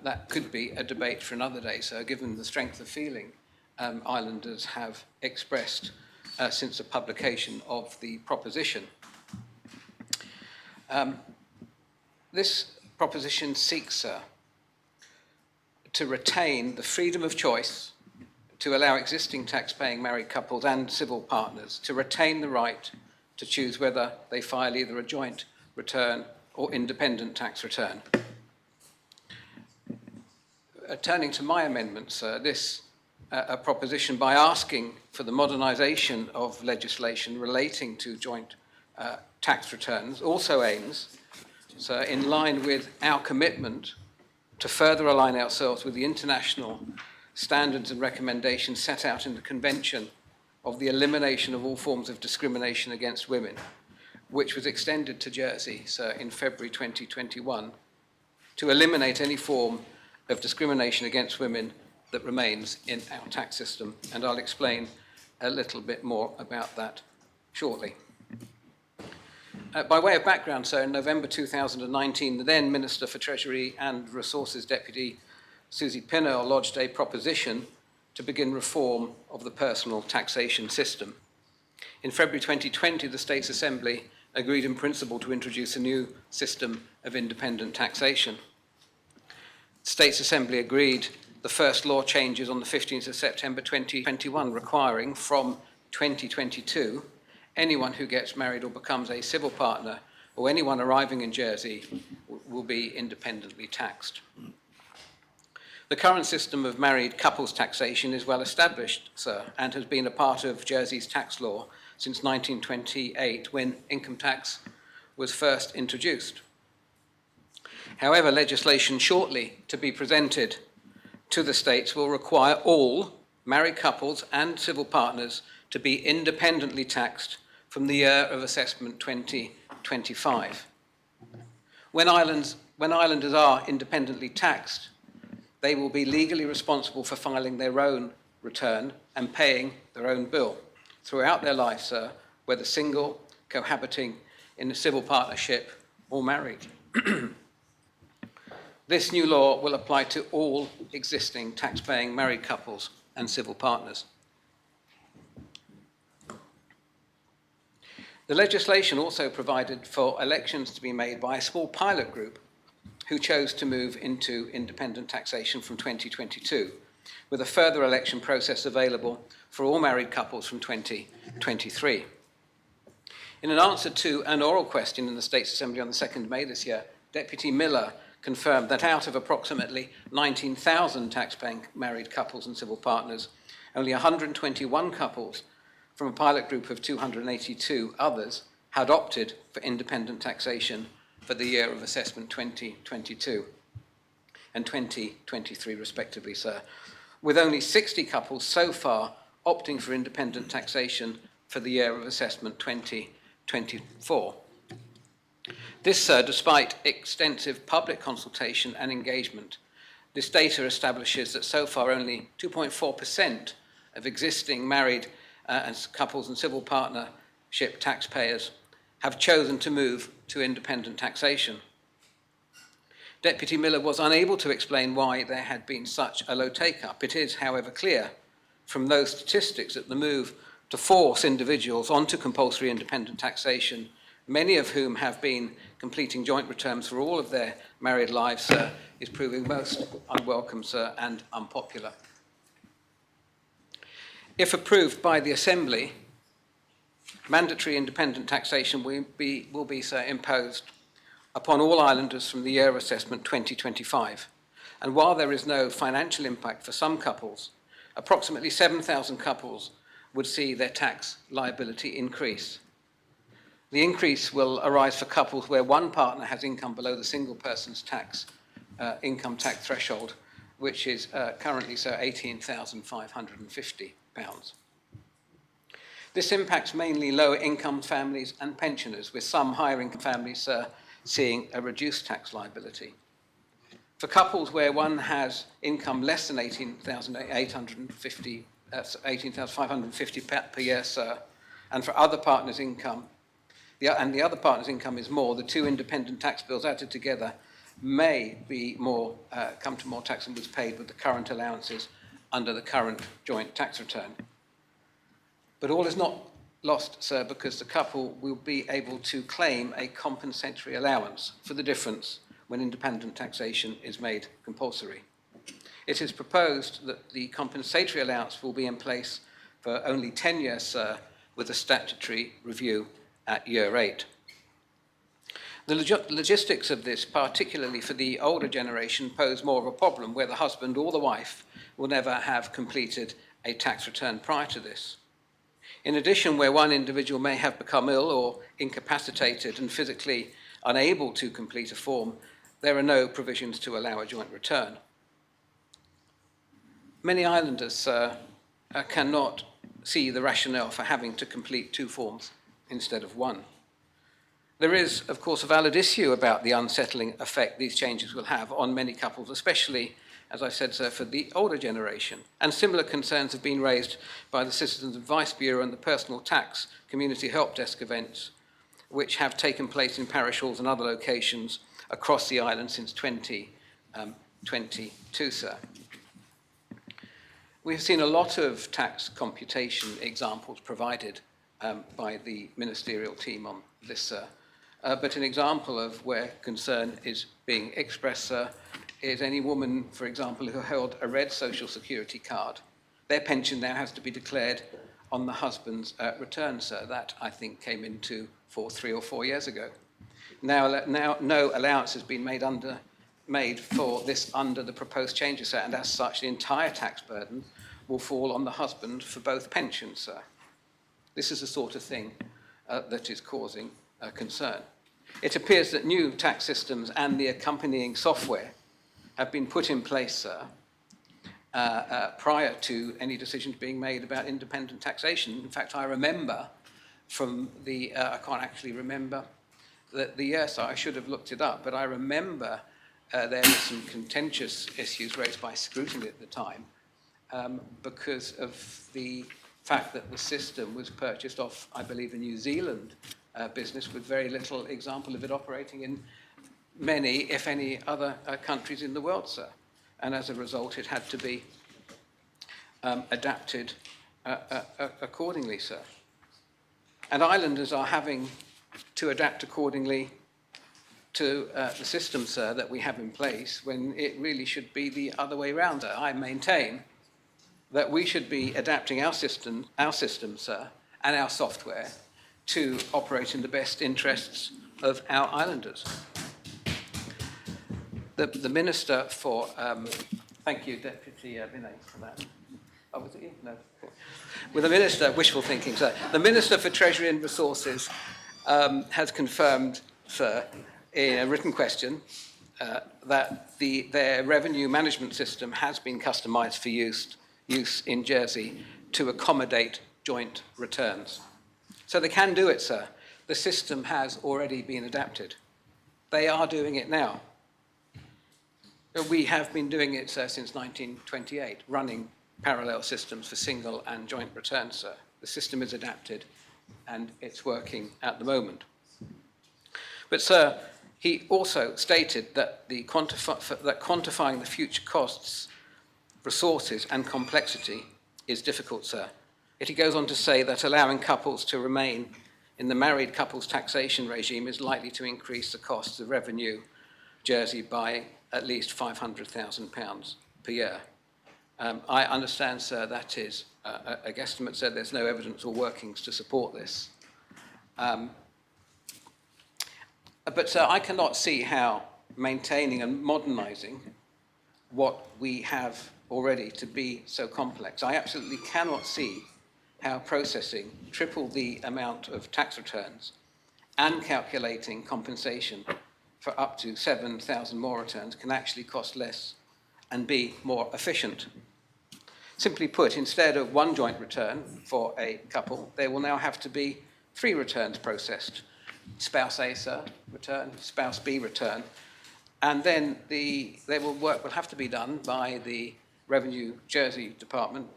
that could be a debate for another day, sir, given the strength of feeling islanders have expressed since the publication of the proposition. This proposition seeks, sir, to retain the freedom of choice to allow existing tax-paying married couples and civil partners to retain the right to choose whether they file either a joint return or independent tax return. Turning to my amendment, sir, this proposition, by asking for the modernisation of legislation relating to joint tax returns, also aims, sir, in line with our commitment to further align ourselves with the international standards and recommendations set out in the Convention of the Elimination of All Forms of Discrimination Against Women, which was extended to Jersey, sir, in February 2021, to eliminate any form of discrimination against women that remains in our tax system. And I'll explain a little bit more about that shortly. By way of background, sir, in November 2019, the then Minister for Treasury and Resources Deputy Susie Pinnell lodged a proposition to begin reform of the personal taxation system. In February 2020, the States Assembly agreed in principle to introduce a new system of independent taxation. The States Assembly agreed the first law changes on the 15th of September 2021, requiring from 2022 anyone who gets married or becomes a civil partner or anyone arriving in Jersey will be independently taxed. The current system of married couples taxation is well established, sir, and has been a part of Jersey's tax law since 1928, when income tax was first introduced. However, legislation shortly to be presented to the states will require all married couples and civil partners to be independently taxed from the year of assessment 2025. When islanders are independently taxed, they will be legally responsible for filing their own return and paying their own bill throughout their life, sir, whether single, cohabiting in a civil partnership, or married. This new law will apply to all existing tax-paying married couples and civil partners. The legislation also provided for elections to be made by a small pilot group who chose to move into independent taxation from 2022, with a further election process available for all married couples from 2023. In an answer to an oral question in the States Assembly on the 2nd of May this year, Deputy Miller confirmed that out of approximately 19,000 tax-paying married couples and civil partners, only 121 couples from a pilot group of 282 others had opted for independent taxation for the year of assessment 2022 and 2023 respectively, sir, with only 60 couples so far opting for independent taxation for the year of assessment 2024. This, sir, despite extensive public consultation and engagement, this data establishes that so far only 2.4% of existing married couples and civil partnership taxpayers have chosen to move to independent taxation. Deputy Miller was unable to explain why there had been such a low take-up. It is, however, clear from those statistics that the move to force individuals onto compulsory independent taxation, many of whom have been completing joint returns for all of their married lives, sir, is proving most unwelcome, sir, and unpopular. If approved by the Assembly, mandatory independent taxation will be, sir, imposed upon all islanders from the year assessment 2025. And while there is no financial impact for some couples, approximately 7,000 couples would see their tax liability increase. The increase will arise for couples where one partner has income below the single person's income tax threshold, which is currently, sir, £18,550. This impacts mainly lower income families and pensioners, with some higher income families seeing a reduced tax liability. For couples where one has income less than £18,550 per year, sir, and for other partners' income, the other partner's income is more, the two independent tax bills added together may be more, come to more tax than was paid with the current allowances under the current joint tax return. But all is not lost, sir, because the couple will be able to claim a compensatory allowance for the difference when independent taxation is made compulsory. It is proposed that the compensatory allowance will be in place for only 10 years, sir, with a statutory review at year 8. The logistics of this, particularly for the older generation, pose more of a problem where the husband or the wife will never have completed a tax return prior to this. In addition, where one individual may have become ill or incapacitated and physically unable to complete a form, there are no provisions to allow a joint return. Many islanders cannot see the rationale for having to complete 2 forms instead of 1. There is, of course, a valid issue about the unsettling effect these changes will have on many couples, especially as I said, sir, for the older generation. And similar concerns have been raised by the Citizens Advice Bureau and the Personal Tax Community Help Desk events, which have taken place in parish halls and other locations across the island since 2022, sir. We've seen a lot of tax computation examples provided by the ministerial team on this, sir. But an example of where concern is being expressed, sir, is any woman, for example, who held a red social security card. Their pension now has to be declared on the husband's return, sir. That, I think, came into force 3 or 4 years ago. Now no allowance has been made for this under the proposed changes, sir, and as such, the entire tax burden will fall on the husband for both pensions, sir. This is the sort of thing that is causing concern. It appears that new tax systems and the accompanying software have been put in place, sir, prior to any decisions being made about independent taxation. In fact, I remember from the, I can't actually remember the year, so I should have looked it up, but I remember there were some contentious issues raised by scrutiny at the time because of the fact that the system was purchased off, I believe, a New Zealand business with very little example of it operating in many, if any, other countries in the world, sir. And as a result, it had to be adapted accordingly, sir. And islanders are having to adapt accordingly to the system, sir, that we have in place, when it really should be the other way around. I maintain that we should be adapting our system, sir, and our software to operate in the best interests of our islanders. The Minister for, thank you, Deputy Vinay, for that. Oh, was it you? No. With the Minister, wishful thinking, sir. The Minister for Treasury and Resources has confirmed, sir, in a written question, that their revenue management system has been customised for use in Jersey to accommodate joint returns. So they can do it, sir. The system has already been adapted. They are doing it now. We have been doing it, sir, since 1928, running parallel systems for single and joint returns, sir. The system is adapted and it's working at the moment. But, sir, he also stated that quantifying the future costs, resources and complexity is difficult, sir. Yet he goes on to say that allowing couples to remain in the married couples taxation regime is likely to increase the costs of revenue Jersey by at least £500,000 per year. I understand, sir, that is a guesstimate, sir. There's no evidence or workings to support this. But, sir, I cannot see how maintaining and modernising what we have already to be so complex. I absolutely cannot see how processing triple the amount of tax returns and calculating compensation for up to 7,000 more returns can actually cost less and be more efficient. Simply put, instead of one joint return for a couple, there will now have to be 3 returns processed. Spouse A, sir, return, spouse B, return. And then work will have to be done by the Revenue Jersey Department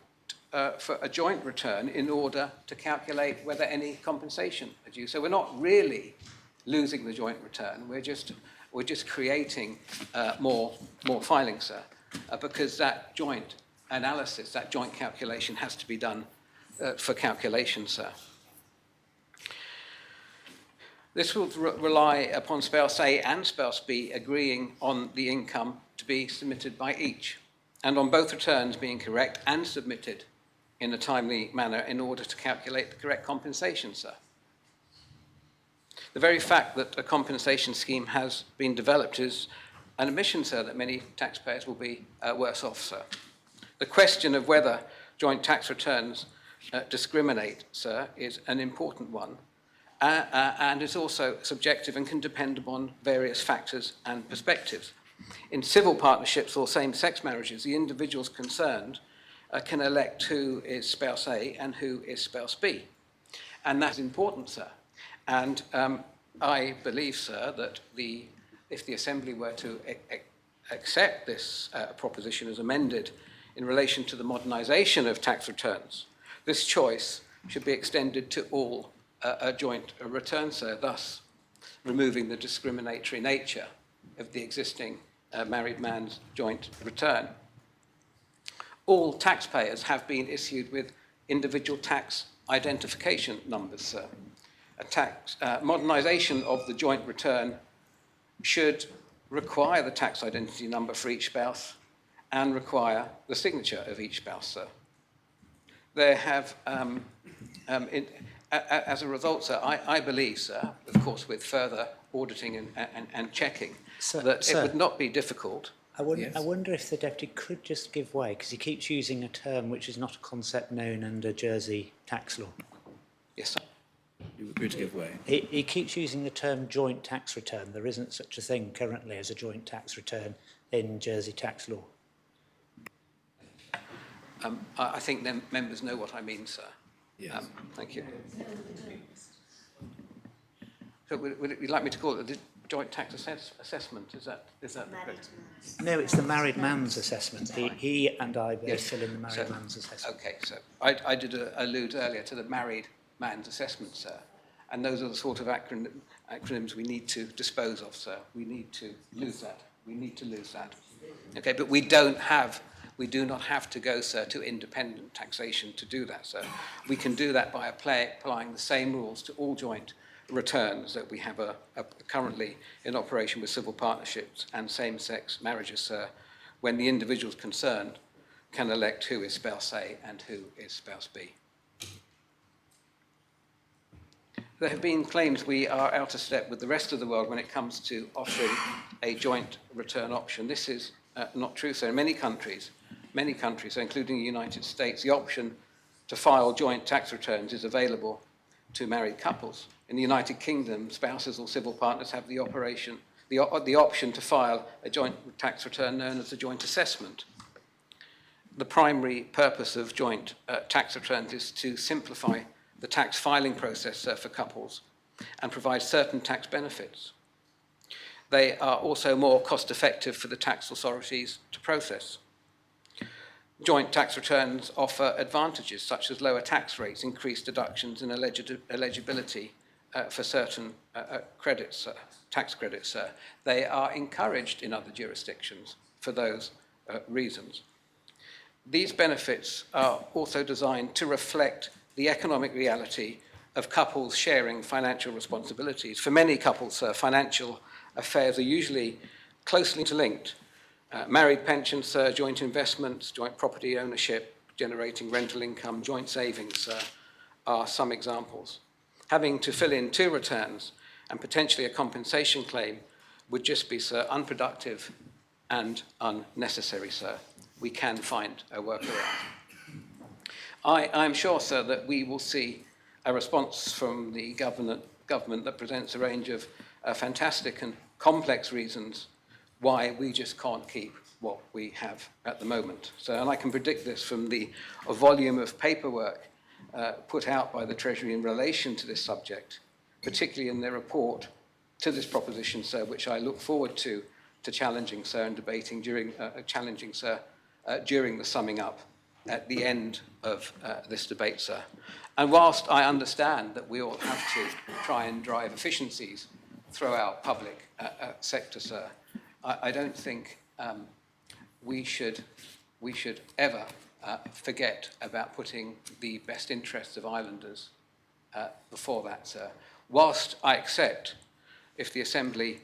for a joint return in order to calculate whether any compensation are due. So we're not really losing the joint return. We're just creating more filings, sir, because that joint analysis, that joint calculation has to be done for calculation, sir. This will rely upon spouse A and spouse B agreeing on the income to be submitted by each, and on both returns being correct and submitted in a timely manner in order to calculate the correct compensation, sir. The very fact that a compensation scheme has been developed is an admission, sir, that many taxpayers will be worse off, sir. The question of whether joint tax returns discriminate, sir, is an important one, and is also subjective and can depend upon various factors and perspectives. In civil partnerships or same-sex marriages, the individuals concerned can elect who is spouse A and who is spouse B. And that's important, sir. And I believe, sir, that if the Assembly were to accept this proposition as amended in relation to the modernisation of tax returns, this choice should be extended to all joint returns, sir, thus removing the discriminatory nature of the existing married man's joint return. All taxpayers have been issued with individual tax identification numbers, sir. Modernisation of the joint return should require the tax identity number for each spouse and require the signature of each spouse, sir. There have, as a result, sir, I believe, sir, of course, with further auditing and checking, that it would not be difficult. I wonder if the Deputy could just give way, because he keeps using a term which is not a concept known under Jersey tax law. Yes, sir. You agree to give way? He keeps using the term joint tax return. There isn't such a thing currently as a joint tax return in Jersey tax law. I think members know what I mean, sir. Yes. Thank you. So would you like me to call it a joint tax assessment? Is that correct? No, it's the married man's assessment. He and I both Yes. fill in the married man's assessment. Okay, so I did allude earlier to the married man's assessment, sir, and those are the sort of acronyms we need to dispose of, sir. We need to lose that. We need to lose that. Okay, but we do not have to go, sir, to independent taxation to do that, sir. We can do that by applying the same rules to all joint returns that we have currently in operation with civil partnerships and same-sex marriages, sir, when the individuals concerned can elect who is spouse A and who is spouse B. There have been claims we are out of step with the rest of the world when it comes to offering a joint return option. This is not true, sir. In many countries, including the United States, the option to file joint tax returns is available to married couples. In the United Kingdom, spouses or civil partners have the option to file a joint tax return known as a joint assessment. The primary purpose of joint tax returns is to simplify the tax filing process for couples and provide certain tax benefits. They are also more cost-effective for the tax authorities to process. Joint tax returns offer advantages such as lower tax rates, increased deductions and eligibility for certain credits, tax credits. They are encouraged in other jurisdictions for those reasons. These benefits are also designed to reflect the economic reality of couples sharing financial responsibilities. For many couples, financial affairs are usually closely interlinked. Married pensions, joint investments, joint property ownership, generating rental income, joint savings are some examples. Having to fill in 2 returns and potentially a compensation claim would just be, sir, unproductive and unnecessary, sir. We can find a workaround. I'm sure, sir, that we will see a response from the government that presents a range of fantastic and complex reasons why we just can't keep what we have at the moment. So, and I can predict this from the volume of paperwork put out by the Treasury in relation to this subject, particularly in their report to this proposition, sir, which I look forward to challenging, sir, and debating during the summing up at the end of this debate, sir. And whilst I understand that we all have to try and drive efficiencies through our public sector, sir, I don't think we should ever forget about putting the best interests of islanders before that, sir. Whilst I accept if the Assembly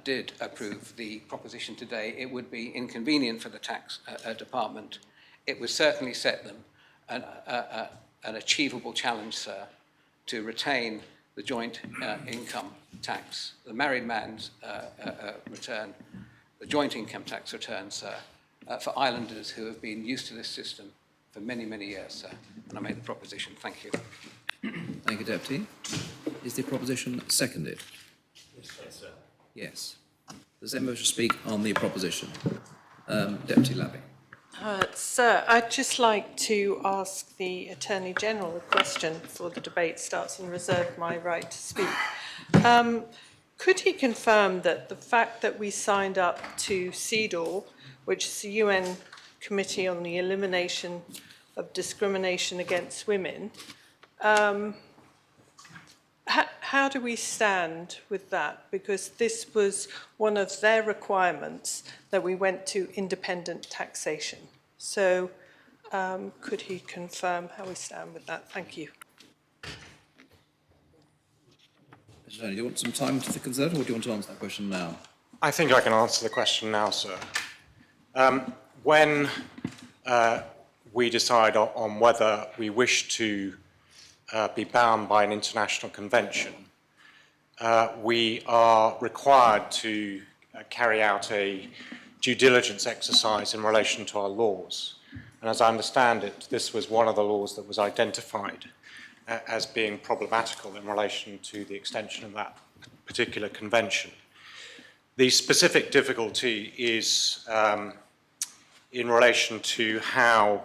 did approve the proposition today, it would be inconvenient for the tax department. It would certainly set them an achievable challenge, sir, to retain the joint income tax, the married man's return, the joint income tax return, sir, for islanders who have been used to this system for many, many years, sir. And I made the proposition. Thank you. Thank you, Deputy. Is the proposition seconded? Yes, sir. Yes. Does anyone wish to speak on the proposition? Deputy Labby. Sir, I'd just like to ask the Attorney General a question before the debate starts and reserve my right to speak. Could he confirm that the fact that we signed up to CEDAW, which is the UN Committee on the Elimination of Discrimination Against Women, how do we stand with that? Because this was one of their requirements, that we went to independent taxation. So could he confirm how we stand with that? Thank you. Mr. Tony, do you want some time to consider, or do you want to answer that question now? I think I can answer the question now, sir. When we decide on whether we wish to be bound by an international convention, we are required to carry out a due diligence exercise in relation to our laws. And as I understand it, this was one of the laws that was identified as being problematical in relation to the extension of that particular convention. The specific difficulty is in relation to how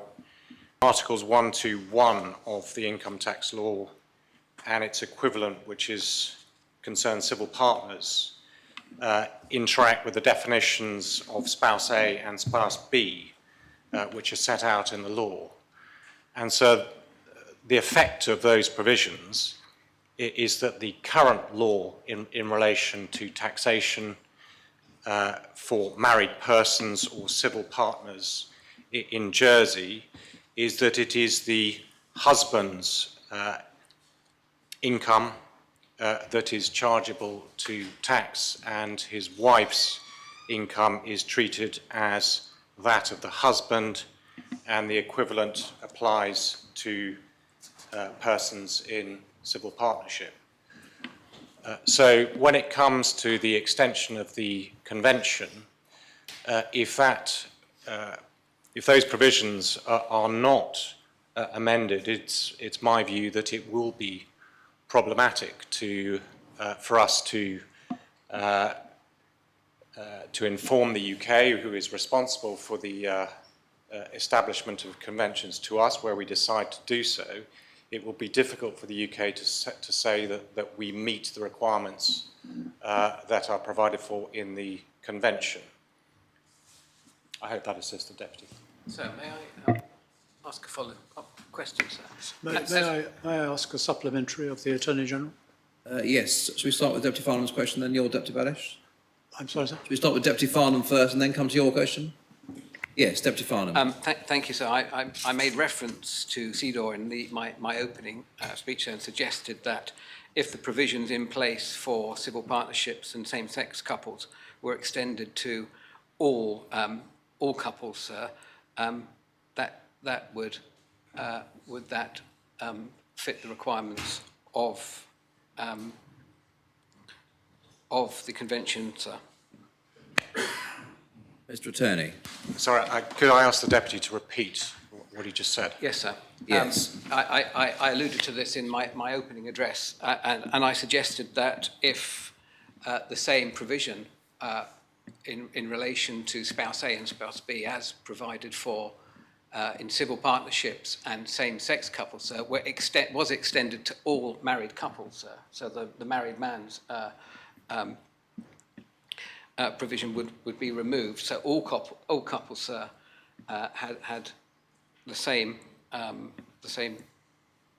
Articles 121 of the income tax law and its equivalent, which concerns civil partners, interact with the definitions of spouse A and spouse B, which are set out in the law. And so the effect of those provisions is that the current law in relation to taxation for married persons or civil partners in Jersey is that it is the husband's income that is chargeable to tax, and his wife's income is treated as that of the husband, and the equivalent applies to persons in civil partnership. So when it comes to the extension of the convention, if those provisions are not amended, it's my view that it will be problematic for us to inform the UK, who is responsible for the establishment of conventions to us, where we decide to do so. It will be difficult for the UK to say that we meet the requirements that are provided for in the convention. I hope that assists the Deputy. So may I ask a follow-up question, sir? May I ask a supplementary of the Attorney General? Yes. Should we start with Deputy Farnham's question, then your Deputy Balish? I'm sorry, sir? Should we start with Deputy Farnham first and then come to your question? Yes, Deputy Farnham. Thank you, sir. I made reference to CEDAW in my opening speech and suggested that if the provisions in place for civil partnerships and same-sex couples were extended to all couples, sir, that would that fit the requirements of the convention, sir? Mr. Attorney. Sorry, could I ask the Deputy to repeat what he just said? Yes, sir. Yes. I alluded to this in my opening address, and I suggested that if the same provision in relation to spouse A and spouse B, as provided for in civil partnerships and same-sex couples, sir, was extended to all married couples, sir. So the married man's provision would be removed. So all couples, sir, had the same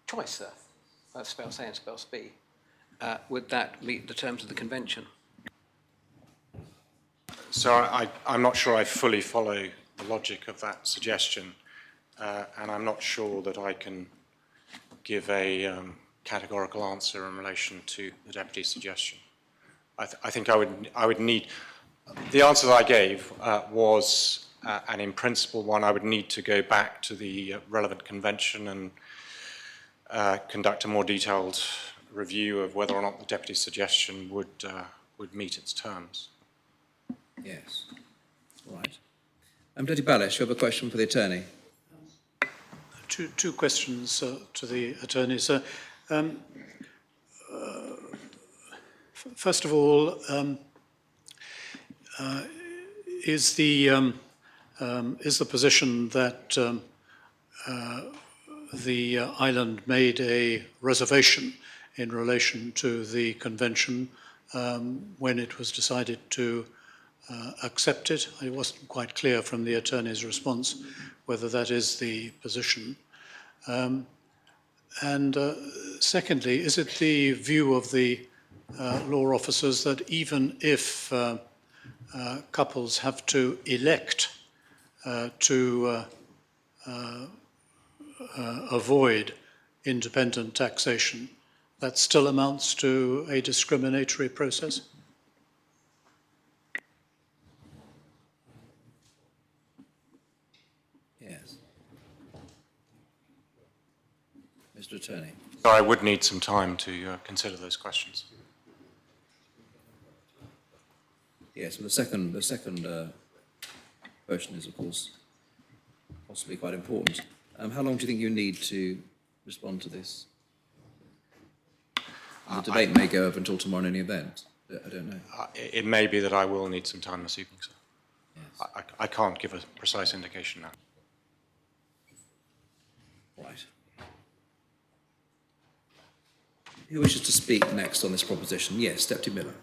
choice, sir, of spouse A and spouse B. Would that meet the terms of the convention? So I'm not sure I fully follow the logic of that suggestion, and I'm not sure that I can give a categorical answer in relation to the Deputy's suggestion. I think I would need, the answer that I gave was an in principle one. I would need to go back to the relevant convention and conduct a more detailed review of whether or not the Deputy's suggestion would meet its terms. Yes. All right. Deputy Balish, you have a question for the Attorney. Two questions to the Attorney, sir. First of all, is the position that the island made a reservation in relation to the convention when it was decided to accept it. It wasn't quite clear from the attorney's response whether that is the position. Secondly, is it the view of the law officers that even if couples have to elect to avoid independent taxation, that still amounts to a discriminatory process? Yes. Mr. Attorney. So I would need some time to consider those questions. Yes, well, the second question is, of course, possibly quite important. How long do you think you need to respond to this? The debate may go up until tomorrow in any event. I don't know. It may be that I will need some time this evening, sir. Yes. I can't give a precise indication now. Right. Who wishes to speak next on this proposition? Yes, Deputy Miller.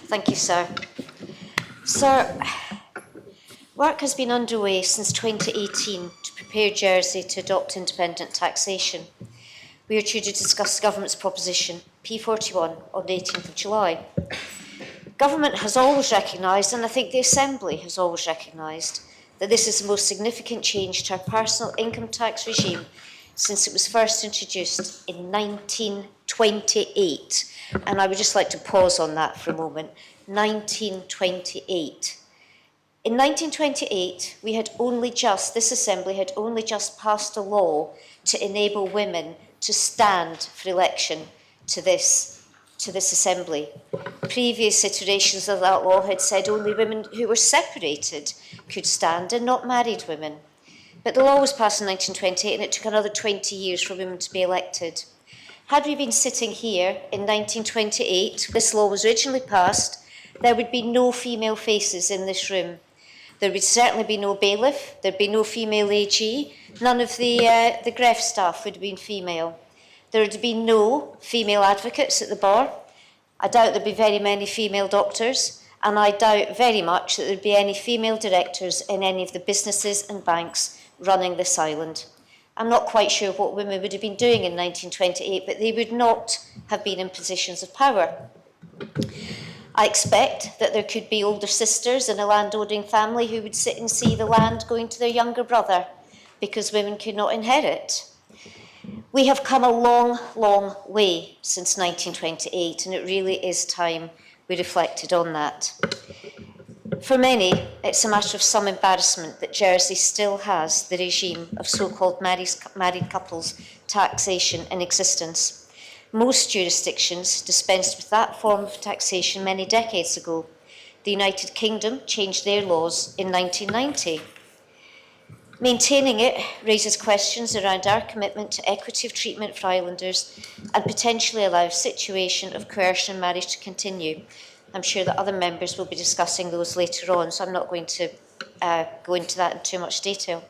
Thank you, sir. Sir, work has been underway since 2018 to prepare Jersey to adopt independent taxation. We are due to discuss the Government's proposition, P41, on the 18th of July. Government has always recognised, and I think the Assembly has always recognised, that this is the most significant change to our personal income tax regime since it was first introduced in 1928. And I would just like to pause on that for a moment. 1928. In 1928, this Assembly had only just passed a law to enable women to stand for election to this Assembly. Previous iterations of that law had said only women who were separated could stand and not married women. But the law was passed in 1928 and it took another 20 years for women to be elected. Had we been sitting here in 1928, this law was originally passed, there would be no female faces in this room. There would certainly be no bailiff, there'd be no female AG, none of the Gref staff would have been female. There would be no female advocates at the bar. I doubt there'd be very many female doctors, and I doubt very much that there'd be any female directors in any of the businesses and banks running this island. I'm not quite sure what women would have been doing in 1928, but they would not have been in positions of power. I expect that there could be older sisters in a landowning family who would sit and see the land going to their younger brother because women could not inherit. We have come a long, long way since 1928, and it really is time we reflected on that. For many, it's a matter of some embarrassment that Jersey still has the regime of so-called married couples taxation in existence. Most jurisdictions dispensed with that form of taxation many decades ago. The United Kingdom changed their laws in 1990. Maintaining it raises questions around our commitment to equity of treatment for islanders and potentially allows a situation of coercion in marriage to continue. I'm sure that other members will be discussing those later on, so I'm not going to go into that in too much detail.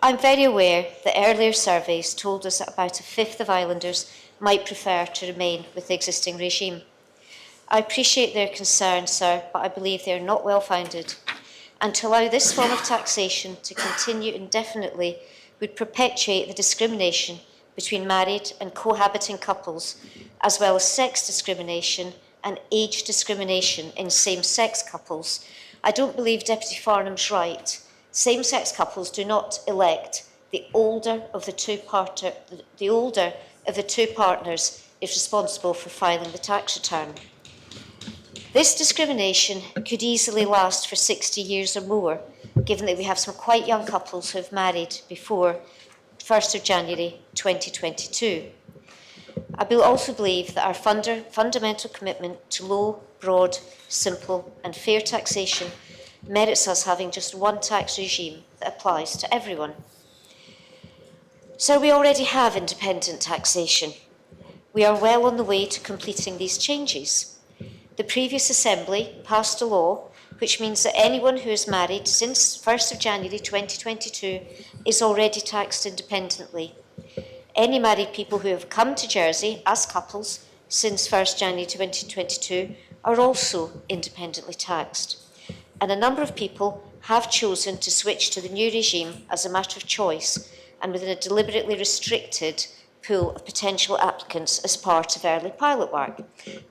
I'm very aware that earlier surveys told us that about a fifth of islanders might prefer to remain with the existing regime. I appreciate their concerns, sir, but I believe they are not well founded. And to allow this form of taxation to continue indefinitely would perpetuate the discrimination between married and cohabiting couples, as well as sex discrimination and age discrimination in same-sex couples. I don't believe Deputy Farnham's right. Same-sex couples do not elect the older of the two partners is responsible for filing the tax return. This discrimination could easily last for 60 years or more, given that we have some quite young couples who have married before 1st of January 2022. I will also believe that our fundamental commitment to low, broad, simple and fair taxation merits us having just one tax regime that applies to everyone. So we already have independent taxation. We are well on the way to completing these changes. The previous Assembly passed a law which means that anyone who is married since 1st of January 2022 is already taxed independently. any married people who have come to Jersey as couples since 1st January 2022 are also independently taxed. And a number of people have chosen to switch to the new regime as a matter of choice and within a deliberately restricted pool of potential applicants as part of early pilot work.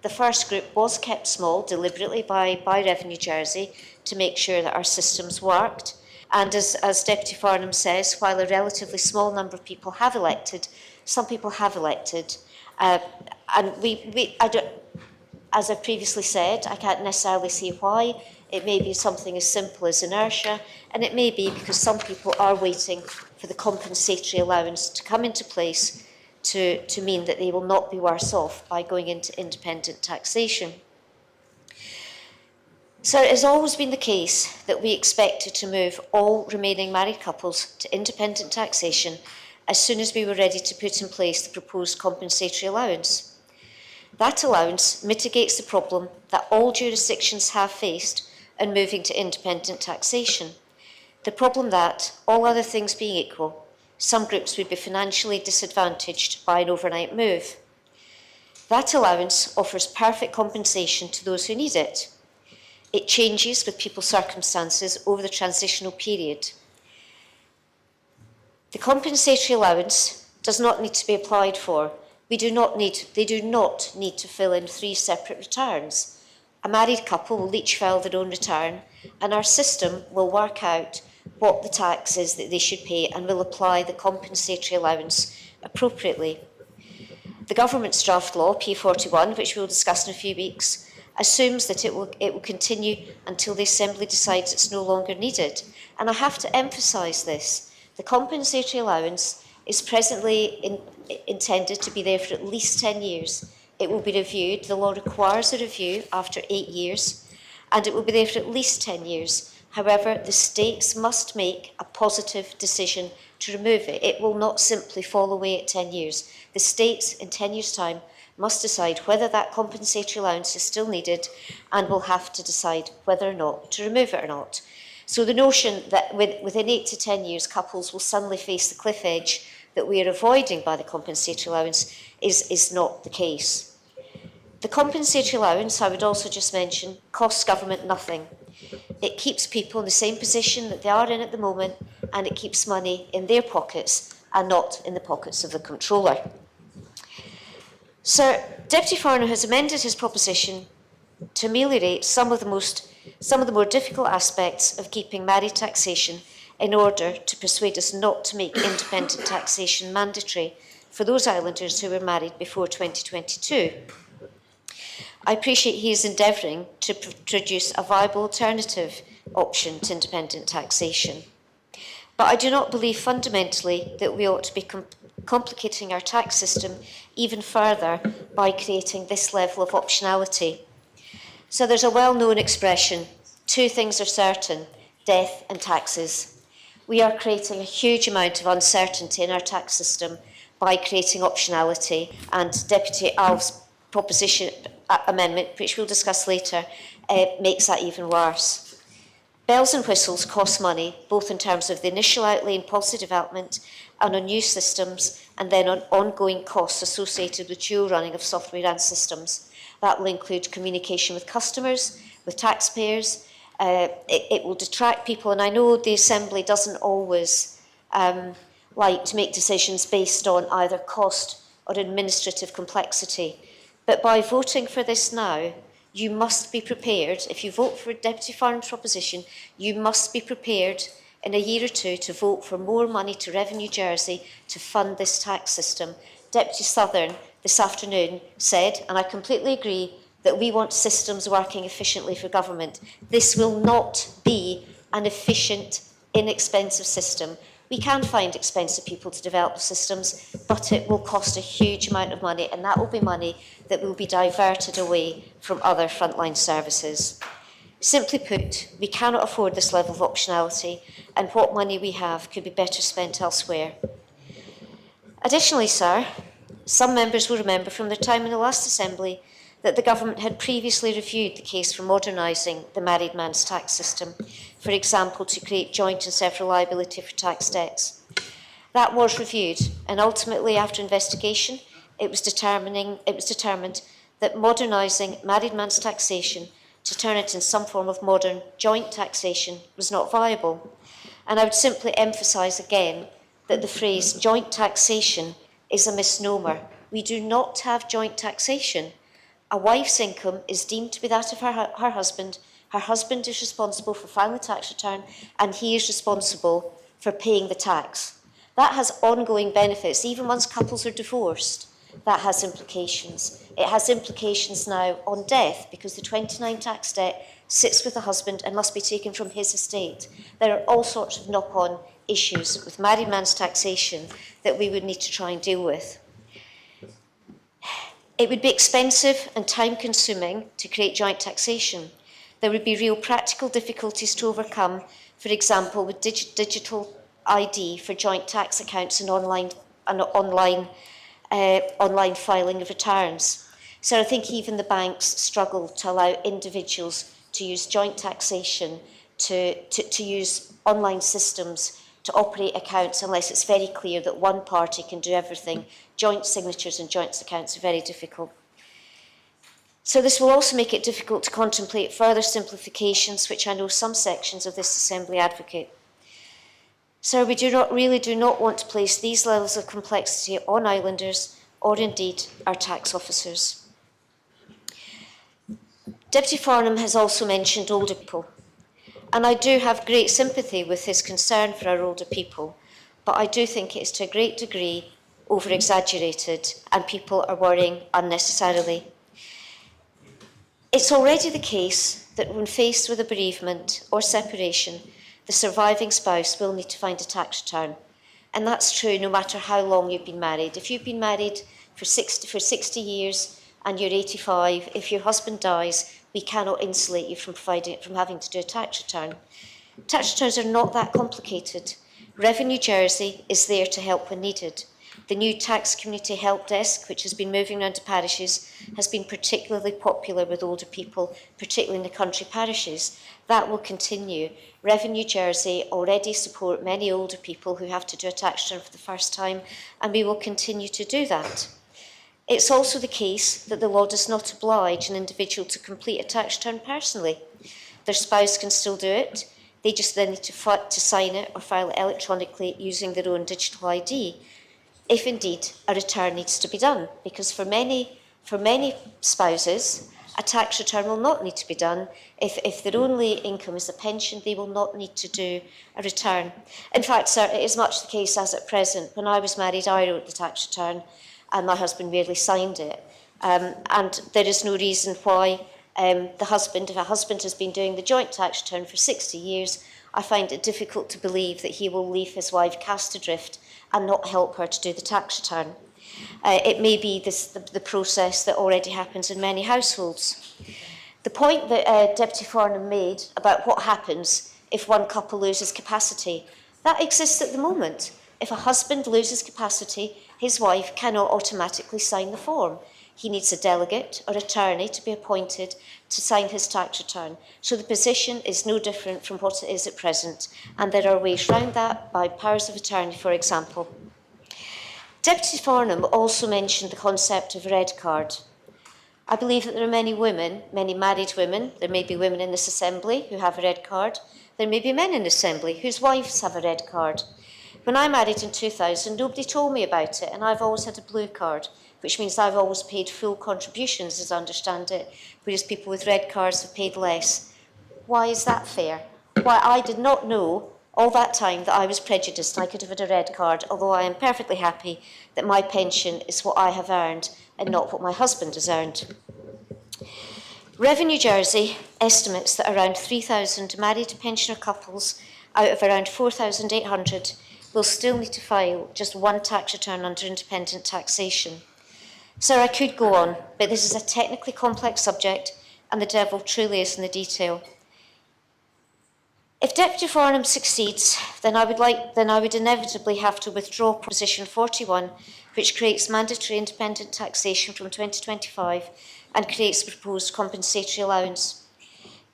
The first group was kept small deliberately by Revenue Jersey to make sure that our systems worked. And as Deputy Farnham says, while a relatively small number of people have elected, some people have elected. And I don't, as I previously said, I can't necessarily see why. It may be something as simple as inertia, and it may be because some people are waiting for the compensatory allowance to come into place to mean that they will not be worse off by going into independent taxation. So it has always been the case that we expected to move all remaining married couples to independent taxation as soon as we were ready to put in place the proposed compensatory allowance. That allowance mitigates the problem that all jurisdictions have faced in moving to independent taxation. The problem that, all other things being equal, some groups would be financially disadvantaged by an overnight move. That allowance offers perfect compensation to those who need it. It changes with people's circumstances over the transitional period. The compensatory allowance does not need to be applied for. They do not need to fill in 3 separate returns. A married couple will each file their own return, and our system will work out what the tax is that they should pay and will apply the compensatory allowance appropriately. The government's draft law, P41, which we will discuss in a few weeks, assumes that it will continue until the Assembly decides it's no longer needed. And I have to emphasise this. The compensatory allowance is presently intended to be there for at least 10 years. It will be reviewed. The law requires a review after 8 years, and it will be there for at least 10 years. However, the states must make a positive decision to remove it. It will not simply fall away at 10 years. The states, in 10 years' time, must decide whether that compensatory allowance is still needed and will have to decide whether or not to remove it or not. So the notion that within 8 to 10 years, couples will suddenly face the cliff edge that we are avoiding by the compensatory allowance is not the case. The compensatory allowance, I would also just mention, costs government nothing. It keeps people in the same position that they are in at the moment, and it keeps money in their pockets and not in the pockets of the controller. So Deputy Farnham has amended his proposition to ameliorate some of the more difficult aspects of keeping married taxation in order to persuade us not to make independent taxation mandatory for those islanders who were married before 2022. I appreciate he is endeavouring to produce a viable alternative option to independent taxation. But I do not believe fundamentally that we ought to be complicating our tax system even further by creating this level of optionality. So there's a well-known expression, 2 things are certain, death and taxes. We are creating a huge amount of uncertainty in our tax system by creating optionality, and Deputy Alves' proposition amendment, which we'll discuss later, makes that even worse. Bells and whistles cost money, both in terms of the initial outlay in policy development and on new systems, and then on ongoing costs associated with dual running of software and systems. That will include communication with customers, with taxpayers. It will detract people, and I know the Assembly doesn't always like to make decisions based on either cost or administrative complexity. But by voting for this now, you must be prepared, if you vote for Deputy Farnham's proposition, you must be prepared in a year or 2 to vote for more money to Revenue Jersey to fund this tax system. Deputy Southern this afternoon said, and I completely agree, that we want systems working efficiently for government. This will not be an efficient, inexpensive system. We can find expensive people to develop systems, but it will cost a huge amount of money, and that will be money that will be diverted away from other frontline services. Simply put, we cannot afford this level of optionality, and what money we have could be better spent elsewhere. Additionally, sir, some members will remember from their time in the last Assembly that the government had previously reviewed the case for modernising the married man's tax system, for example, to create joint and several liability for tax debts. That was reviewed, and ultimately, after investigation, it was determined that modernising married man's taxation to turn it in some form of modern joint taxation was not viable. And I would simply emphasise again that the phrase joint taxation is a misnomer. We do not have joint taxation. A wife's income is deemed to be that of her husband. Her husband is responsible for filing the tax return, and he is responsible for paying the tax. That has ongoing benefits. Even once couples are divorced, that has implications. It has implications now on death, because the 29 tax debt sits with the husband and must be taken from his estate. There are all sorts of knock-on issues with married man's taxation that we would need to try and deal with. It would be expensive and time-consuming to create joint taxation. There would be real practical difficulties to overcome, for example, with digital ID for joint tax accounts and online filing of returns. So I think even the banks struggle to allow individuals to use joint taxation, to use online systems to operate accounts unless it's very clear that one party can do everything. Joint signatures and joint accounts are very difficult. So this will also make it difficult to contemplate further simplifications, which I know some sections of this Assembly advocate. So we do not want to place these levels of complexity on islanders or indeed our tax officers. Deputy Farnham has also mentioned older people, and I do have great sympathy with his concern for our older people, but I do think it is to a great degree over-exaggerated and people are worrying unnecessarily. It's already the case that when faced with a bereavement or separation, the surviving spouse will need to find a tax return. And that's true no matter how long you've been married. If you've been married for 60 years and you're 85, if your husband dies, we cannot insulate you from having to do a tax return. Tax returns are not that complicated. Revenue Jersey is there to help when needed. The new Tax Community Help Desk, which has been moving around to parishes, has been particularly popular with older people, particularly in the country parishes. That will continue. Revenue Jersey already support many older people who have to do a tax return for the first time, and we will continue to do that. It's also the case that the law does not oblige an individual to complete a tax return personally. Their spouse can still do it. They just then need to sign it or file it electronically using their own digital ID, if indeed a return needs to be done. Because for many spouses, a tax return will not need to be done. If their only income is a pension, they will not need to do a return. In fact, sir, it is much the case as at present. When I was married, I wrote the tax return, and my husband merely signed it. And there is no reason why if a husband has been doing the joint tax return for 60 years, I find it difficult to believe that he will leave his wife cast adrift and not help her to do the tax return. It may be the process that already happens in many households. The point that Deputy Farnham made about what happens if one couple loses capacity, that exists at the moment. If a husband loses capacity, his wife cannot automatically sign the form. He needs a delegate or attorney to be appointed to sign his tax return. So the position is no different from what it is at present, and there are ways round that by powers of attorney, for example. Deputy Farnham also mentioned the concept of a red card. I believe that there are many women, many married women, there may be women in this Assembly who have a red card, there may be men in the Assembly whose wives have a red card. When I married in 2000, nobody told me about it, and I've always had a blue card, which means I've always paid full contributions, as I understand it, whereas people with red cards have paid less. Why is that fair? Why, I did not know all that time that I was prejudiced and I could have had a red card, although I am perfectly happy that my pension is what I have earned and not what my husband has earned. Revenue Jersey estimates that around 3,000 married pensioner couples out of around 4,800 will still need to file just one tax return under independent taxation. Sir, I could go on, but this is a technically complex subject and the devil truly is in the detail. If Deputy Farnham succeeds, then I would inevitably have to withdraw Proposition 41, which creates mandatory independent taxation from 2025 and creates a proposed compensatory allowance.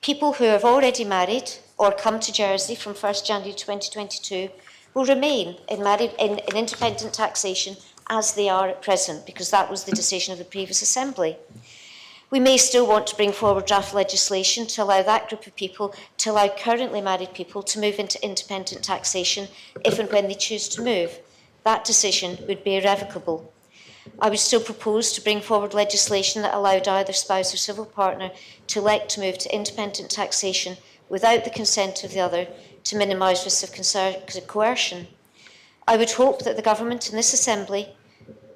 People who have already married or come to Jersey from 1st January 2022 will remain in independent taxation as they are at present, because that was the decision of the previous Assembly. We may still want to bring forward draft legislation to allow that group of people, to allow currently married people to move into independent taxation if and when they choose to move. That decision would be irrevocable. I would still propose to bring forward legislation that allowed either spouse or civil partner to elect to move to independent taxation without the consent of the other to minimise risks of coercion. I would hope that the Government and this Assembly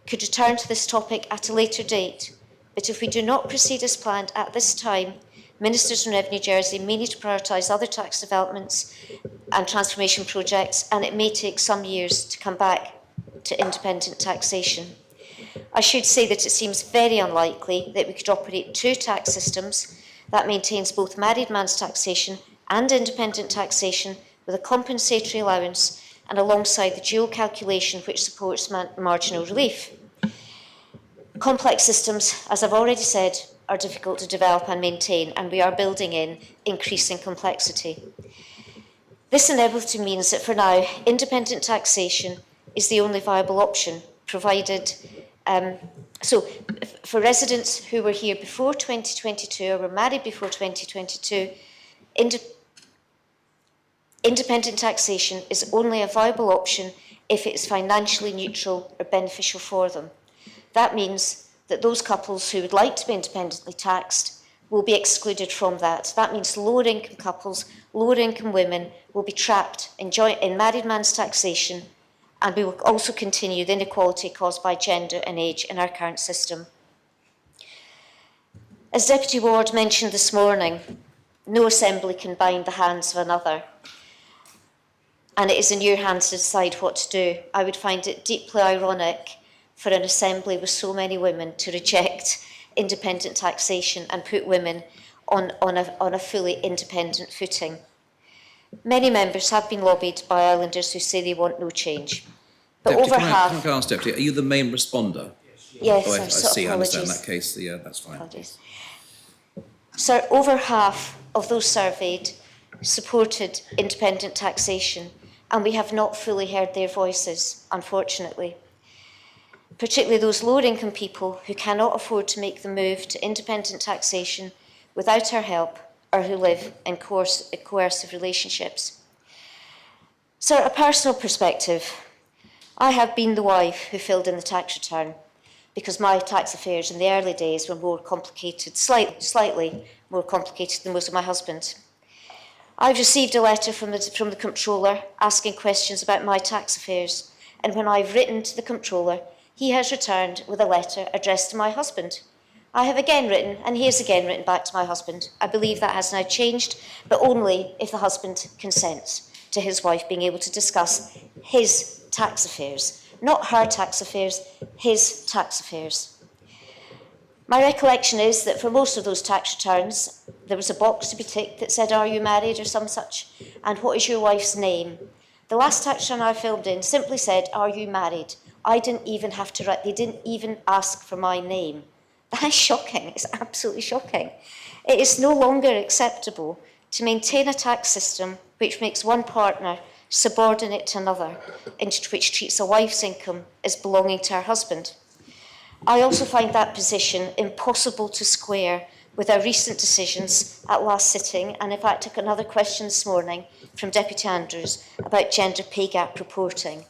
could return to this topic at a later date, but if we do not proceed as planned at this time, Ministers in Revenue Jersey may need to prioritise other tax developments and transformation projects, and it may take some years to come back to independent taxation. I should say that it seems very unlikely that we could operate two tax systems that maintains both married man's taxation and independent taxation with a compensatory allowance and alongside the dual calculation which supports marginal relief. Complex systems, as I've already said, are difficult to develop and maintain, and we are building in increasing complexity. This inevitably means that for now, independent taxation is the only viable option, provided so for residents who were here before 2022 or were married before 2022, independent taxation is only a viable option if it is financially neutral or beneficial for them. That means that those couples who would like to be independently taxed will be excluded from that. That means lower income couples, lower income women will be trapped in married man's taxation, and we will also continue the inequality caused by gender and age in our current system. As Deputy Ward mentioned this morning, no Assembly can bind the hands of another, and it is in your hands to decide what to do. I would find it deeply ironic for an Assembly with so many women to reject independent taxation and put women on a fully independent footing. Many members have been lobbied by islanders who say they want no change. But Deputy, over half... Can I ask, Deputy, are you the main responder? Yes, I I'm see, I understand apologies. that case. Yeah, that's fine. Apologies. So over half of those surveyed supported independent taxation, and we have not fully heard their voices, unfortunately. Particularly those lower income people who cannot afford to make the move to independent taxation without our help, or who live in coercive relationships. So, a personal perspective, I have been the wife who filled in the tax return because my tax affairs in the early days were more complicated, slightly more complicated than those of my husband. I've received a letter from the Comptroller asking questions about my tax affairs, and when I've written to the Comptroller, he has returned with a letter addressed to my husband. I have again written, and he has again written back to my husband. I believe that has now changed, but only if the husband consents to his wife being able to discuss his tax affairs. Not her tax affairs, his tax affairs. My recollection is that for most of those tax returns, there was a box to be ticked that said, "Are you married?" or some such, and "What is your wife's name?" The last tax return I filled in simply said, "Are you married?" I didn't even have to write, they didn't even ask for my name. That is shocking, it's absolutely shocking. It is no longer acceptable to maintain a tax system which makes one partner subordinate to another, and which treats a wife's income as belonging to her husband. I also find that position impossible to square with our recent decisions at last sitting, and in fact took another question this morning from Deputy Andrews about gender pay gap reporting.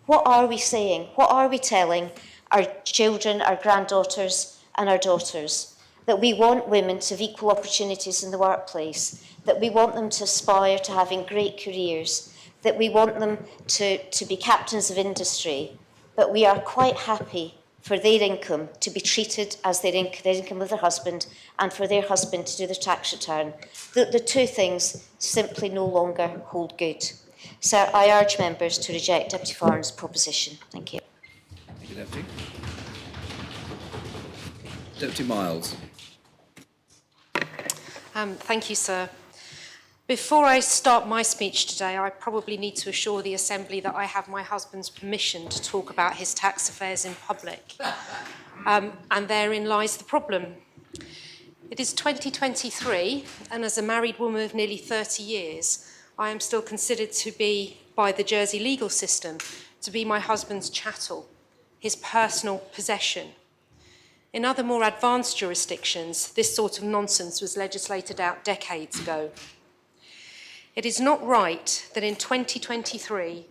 What are we saying? What are we telling our children, our granddaughters and our daughters? That we want women to have equal opportunities in the workplace, that we want them to aspire to having great careers, that we want them to be captains of industry, but we are quite happy for their income to be treated as their income of their husband, and for their husband to do their tax return. The two things simply no longer hold good. So I urge members to reject Deputy Farn's proposition. Thank you. Thank you, Deputy. Deputy Miles. Thank you, sir. Before I start my speech today, I probably need to assure the Assembly that I have my husband's permission to talk about his tax affairs in public. And therein lies the problem. It is 2023, and as a married woman of nearly 30 years, I am still considered to be by the Jersey legal system to be my husband's chattel, his personal possession. In other more advanced jurisdictions, this sort of nonsense was legislated out decades ago. It is not right that in 2023,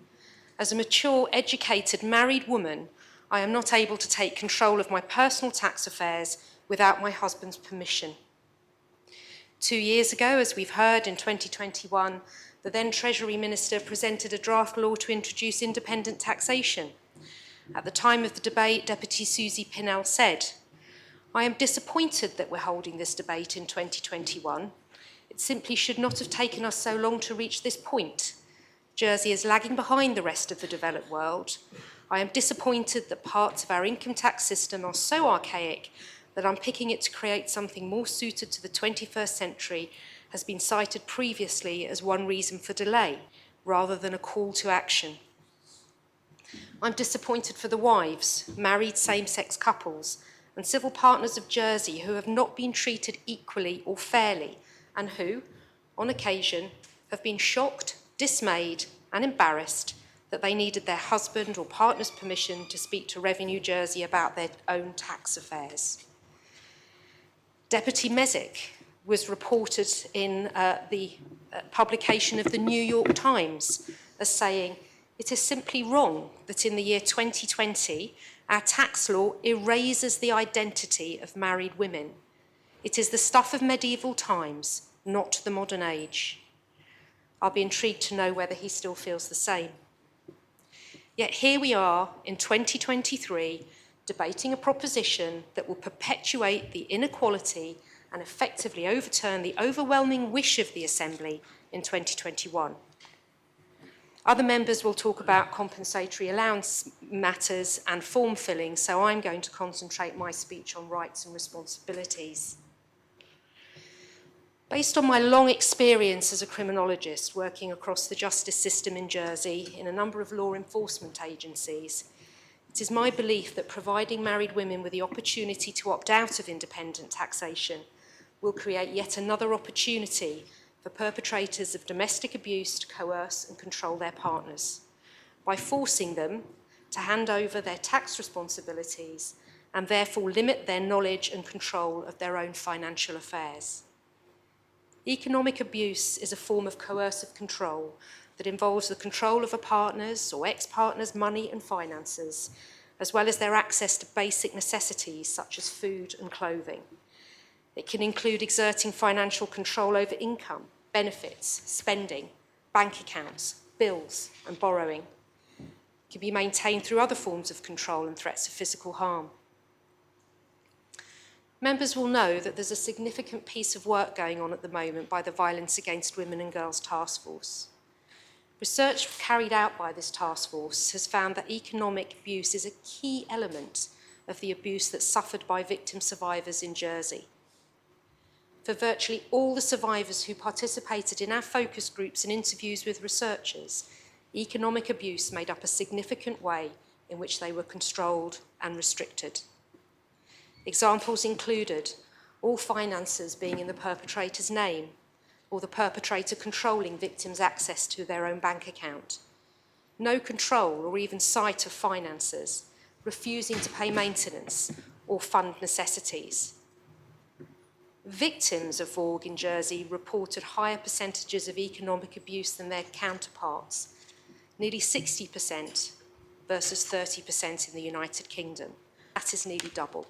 as a mature, educated, married woman, I am not able to take control of my personal tax affairs without my husband's permission. 2 years ago, as we've heard, in 2021, the then Treasury Minister presented a draft law to introduce independent taxation. At the time of the debate, Deputy Susie Pinnell said, "I am disappointed that we're holding this debate in 2021. It simply should not have taken us so long to reach this point. Jersey is lagging behind the rest of the developed world. I am disappointed that parts of our income tax system are so archaic that unpicking it to create something more suited to the 21st century has been cited previously as one reason for delay, rather than a call to action. I'm disappointed for the wives, married same-sex couples, and civil partners of Jersey who have not been treated equally or fairly, and who, on occasion, have been shocked, dismayed, and embarrassed that they needed their husband or partner's permission to speak to Revenue Jersey about their own tax affairs. Deputy Mezek was reported in the publication of the New York Times as saying, "It is simply wrong that in the year 2020, our tax law erases the identity of married women. It is the stuff of medieval times, not the modern age." I'll be intrigued to know whether he still feels the same. Yet here we are in 2023, debating a proposition that will perpetuate the inequality and effectively overturn the overwhelming wish of the Assembly in 2021. Other members will talk about compensatory allowance matters and form filling, so I'm going to concentrate my speech on rights and responsibilities. Based on my long experience as a criminologist working across the justice system in Jersey in a number of law enforcement agencies, it is my belief that providing married women with the opportunity to opt out of independent taxation will create yet another opportunity for perpetrators of domestic abuse to coerce and control their partners by forcing them to hand over their tax responsibilities and therefore limit their knowledge and control of their own financial affairs. Economic abuse is a form of coercive control that involves the control of a partner's or ex-partner's money and finances, as well as their access to basic necessities such as food and clothing. It can include exerting financial control over income, benefits, spending, bank accounts, bills, and borrowing. It can be maintained through other forms of control and threats of physical harm. Members will know that there's a significant piece of work going on at the moment by the Violence Against Women and Girls Task Force. Research carried out by this task force has found that economic abuse is a key element of the abuse that's suffered by victim survivors in Jersey. For virtually all the survivors who participated in our focus groups and interviews with researchers, economic abuse made up a significant way in which they were controlled and restricted. Examples included all finances being in the perpetrator's name, or the perpetrator controlling victims' access to their own bank account, no control or even sight of finances, refusing to pay maintenance or fund necessities. Victims of VAUG in Jersey reported higher percentages of economic abuse than their counterparts, nearly 60% versus 30% in the United Kingdom. That is nearly double.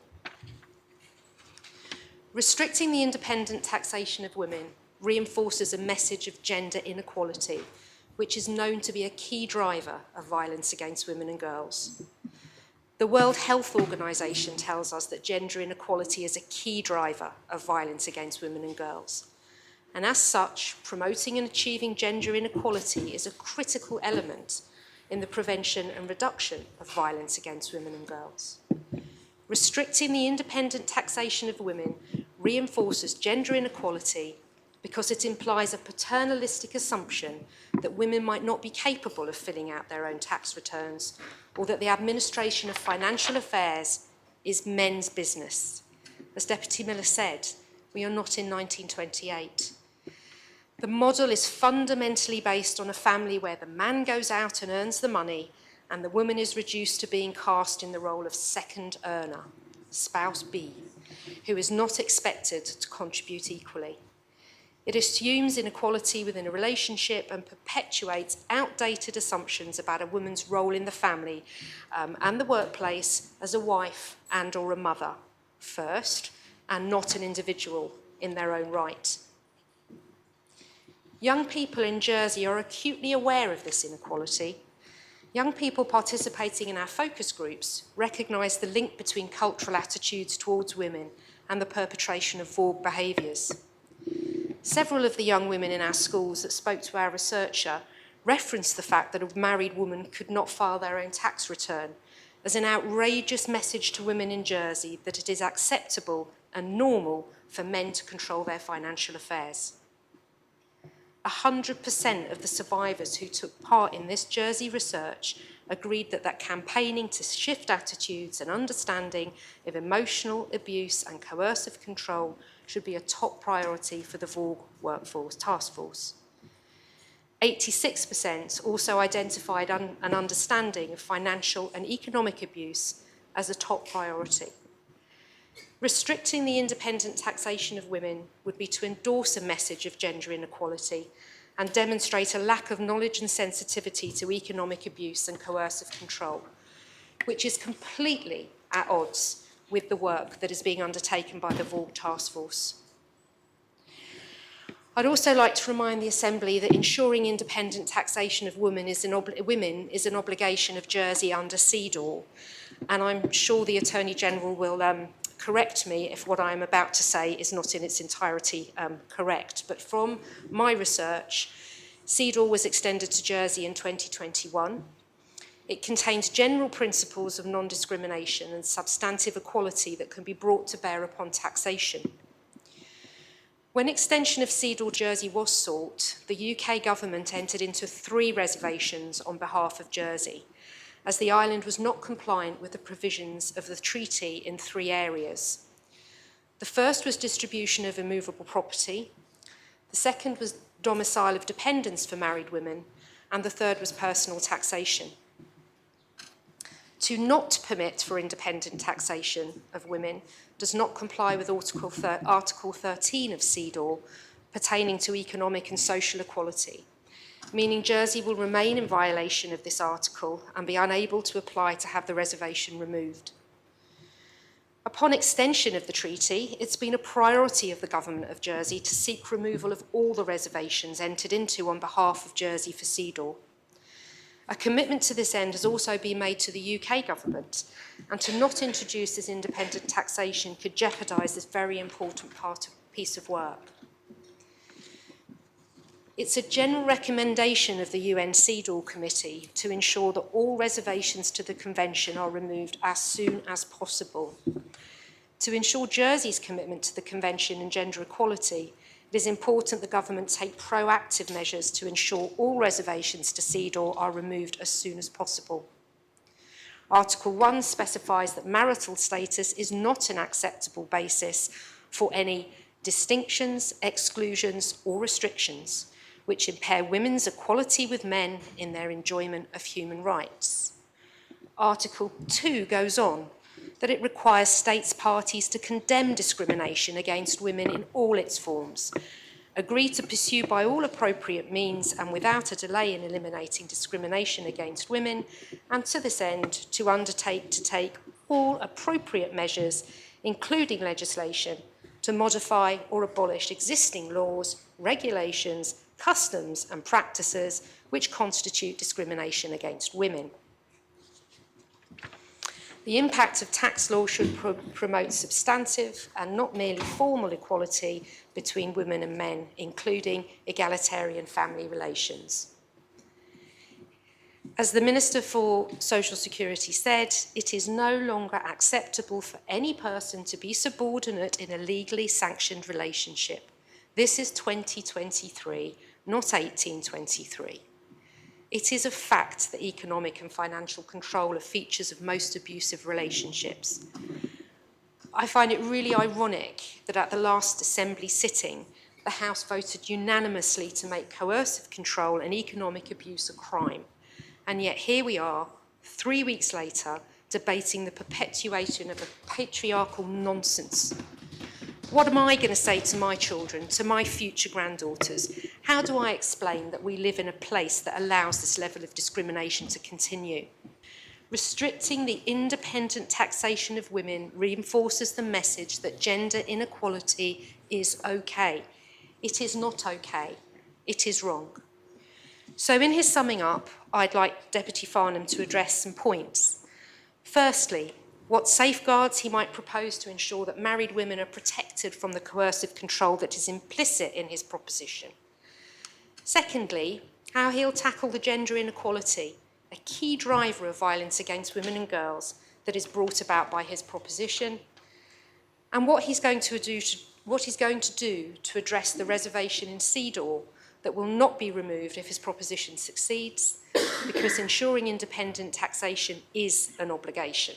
Restricting the independent taxation of women reinforces a message of gender inequality, which is known to be a key driver of violence against women and girls. The World Health Organization tells us that gender inequality is a key driver of violence against women and girls. And as such, promoting and achieving gender inequality is a critical element in the prevention and reduction of violence against women and girls. Restricting the independent taxation of women reinforces gender inequality because it implies a paternalistic assumption that women might not be capable of filling out their own tax returns, or that the administration of financial affairs is men's business. As Deputy Miller said, we are not in 1928. The model is fundamentally based on a family where the man goes out and earns the money and the woman is reduced to being cast in the role of second earner, spouse B, who is not expected to contribute equally. It assumes inequality within a relationship and perpetuates outdated assumptions about a woman's role in the family and the workplace as a wife and or a mother first, and not an individual in their own right. Young people in Jersey are acutely aware of this inequality. Young people participating in our focus groups recognise the link between cultural attitudes towards women and the perpetration of vogue behaviours. Several of the young women in our schools that spoke to our researcher referenced the fact that a married woman could not file their own tax return as an outrageous message to women in Jersey that it is acceptable and normal for men to control their financial affairs. 100% of the survivors who took part in this Jersey research agreed that campaigning to shift attitudes and understanding of emotional abuse and coercive control should be a top priority for the Vogue workforce task force. 86% also identified an understanding of financial and economic abuse as a top priority. Restricting the independent taxation of women would be to endorse a message of gender inequality and demonstrate a lack of knowledge and sensitivity to economic abuse and coercive control, which is completely at odds with the work that is being undertaken by the Vogue Task Force. I'd also like to remind the Assembly that ensuring independent taxation of women is an obligation of Jersey under CEDAW, and I'm sure the Attorney General will correct me if what I'm about to say is not in its entirety correct. But from my research, CEDAW was extended to Jersey in 2021. It contains general principles of non-discrimination and substantive equality that can be brought to bear upon taxation. When extension of CEDAW Jersey was sought, the UK government entered into 3 reservations on behalf of Jersey, as the island was not compliant with the provisions of the treaty in 3 areas. The first was distribution of immovable property, the second was domicile of dependence for married women, and the third was personal taxation. To not permit for independent taxation of women does not comply with Article 13 of CEDAW pertaining to economic and social equality, meaning Jersey will remain in violation of this article and be unable to apply to have the reservation removed. Upon extension of the treaty, it's been a priority of the Government of Jersey to seek removal of all the reservations entered into on behalf of Jersey for CEDAW. A commitment to this end has also been made to the UK Government, and to not introduce this independent taxation could jeopardise this very important piece of work. It's a general recommendation of the UN CEDAW Committee to ensure that all reservations to the Convention are removed as soon as possible. To ensure Jersey's commitment to the Convention and gender equality, it is important the government take proactive measures to ensure all reservations to CEDAW are removed as soon as possible. Article 1 specifies that marital status is not an acceptable basis for any distinctions, exclusions, or restrictions which impair women's equality with men in their enjoyment of human rights. Article 2 goes on that it requires states parties to condemn discrimination against women in all its forms, agree to pursue by all appropriate means and without a delay in eliminating discrimination against women, and to this end to undertake to take all appropriate measures, including legislation, to modify or abolish existing laws, regulations, customs and practices which constitute discrimination against women. The impact of tax law should promote substantive and not merely formal equality between women and men, including egalitarian family relations. As the Minister for Social Security said, it is no longer acceptable for any person to be subordinate in a legally sanctioned relationship. This is 2023, not 1823. It is a fact that economic and financial control are features of most abusive relationships. I find it really ironic that at the last Assembly sitting, the House voted unanimously to make coercive control and economic abuse a crime. And yet here we are, 3 weeks later, debating the perpetuation of a patriarchal nonsense. What am I going to say to my children, to my future granddaughters? How do I explain that we live in a place that allows this level of discrimination to continue? Restricting the independent taxation of women reinforces the message that gender inequality is okay. It is not okay. It is wrong. So in his summing up, I'd like Deputy Farnham to address some points. Firstly, what safeguards he might propose to ensure that married women are protected from the coercive control that is implicit in his proposition. Secondly, how he'll tackle the gender inequality, a key driver of violence against women and girls that is brought about by his proposition, and what he's going to do to address the reservation in CEDAW that will not be removed if his proposition succeeds, because ensuring independent taxation is an obligation,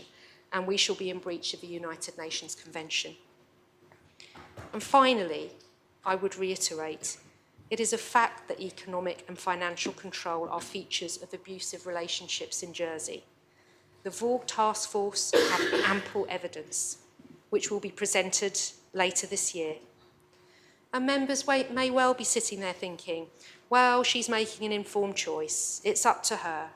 and we shall be in breach of the United Nations Convention. And finally, I would reiterate, it is a fact that economic and financial control are features of abusive relationships in Jersey. The Vaughan Task Force have ample evidence, which will be presented later this year. And members may well be sitting there thinking, well, she's making an informed choice. It's up to her.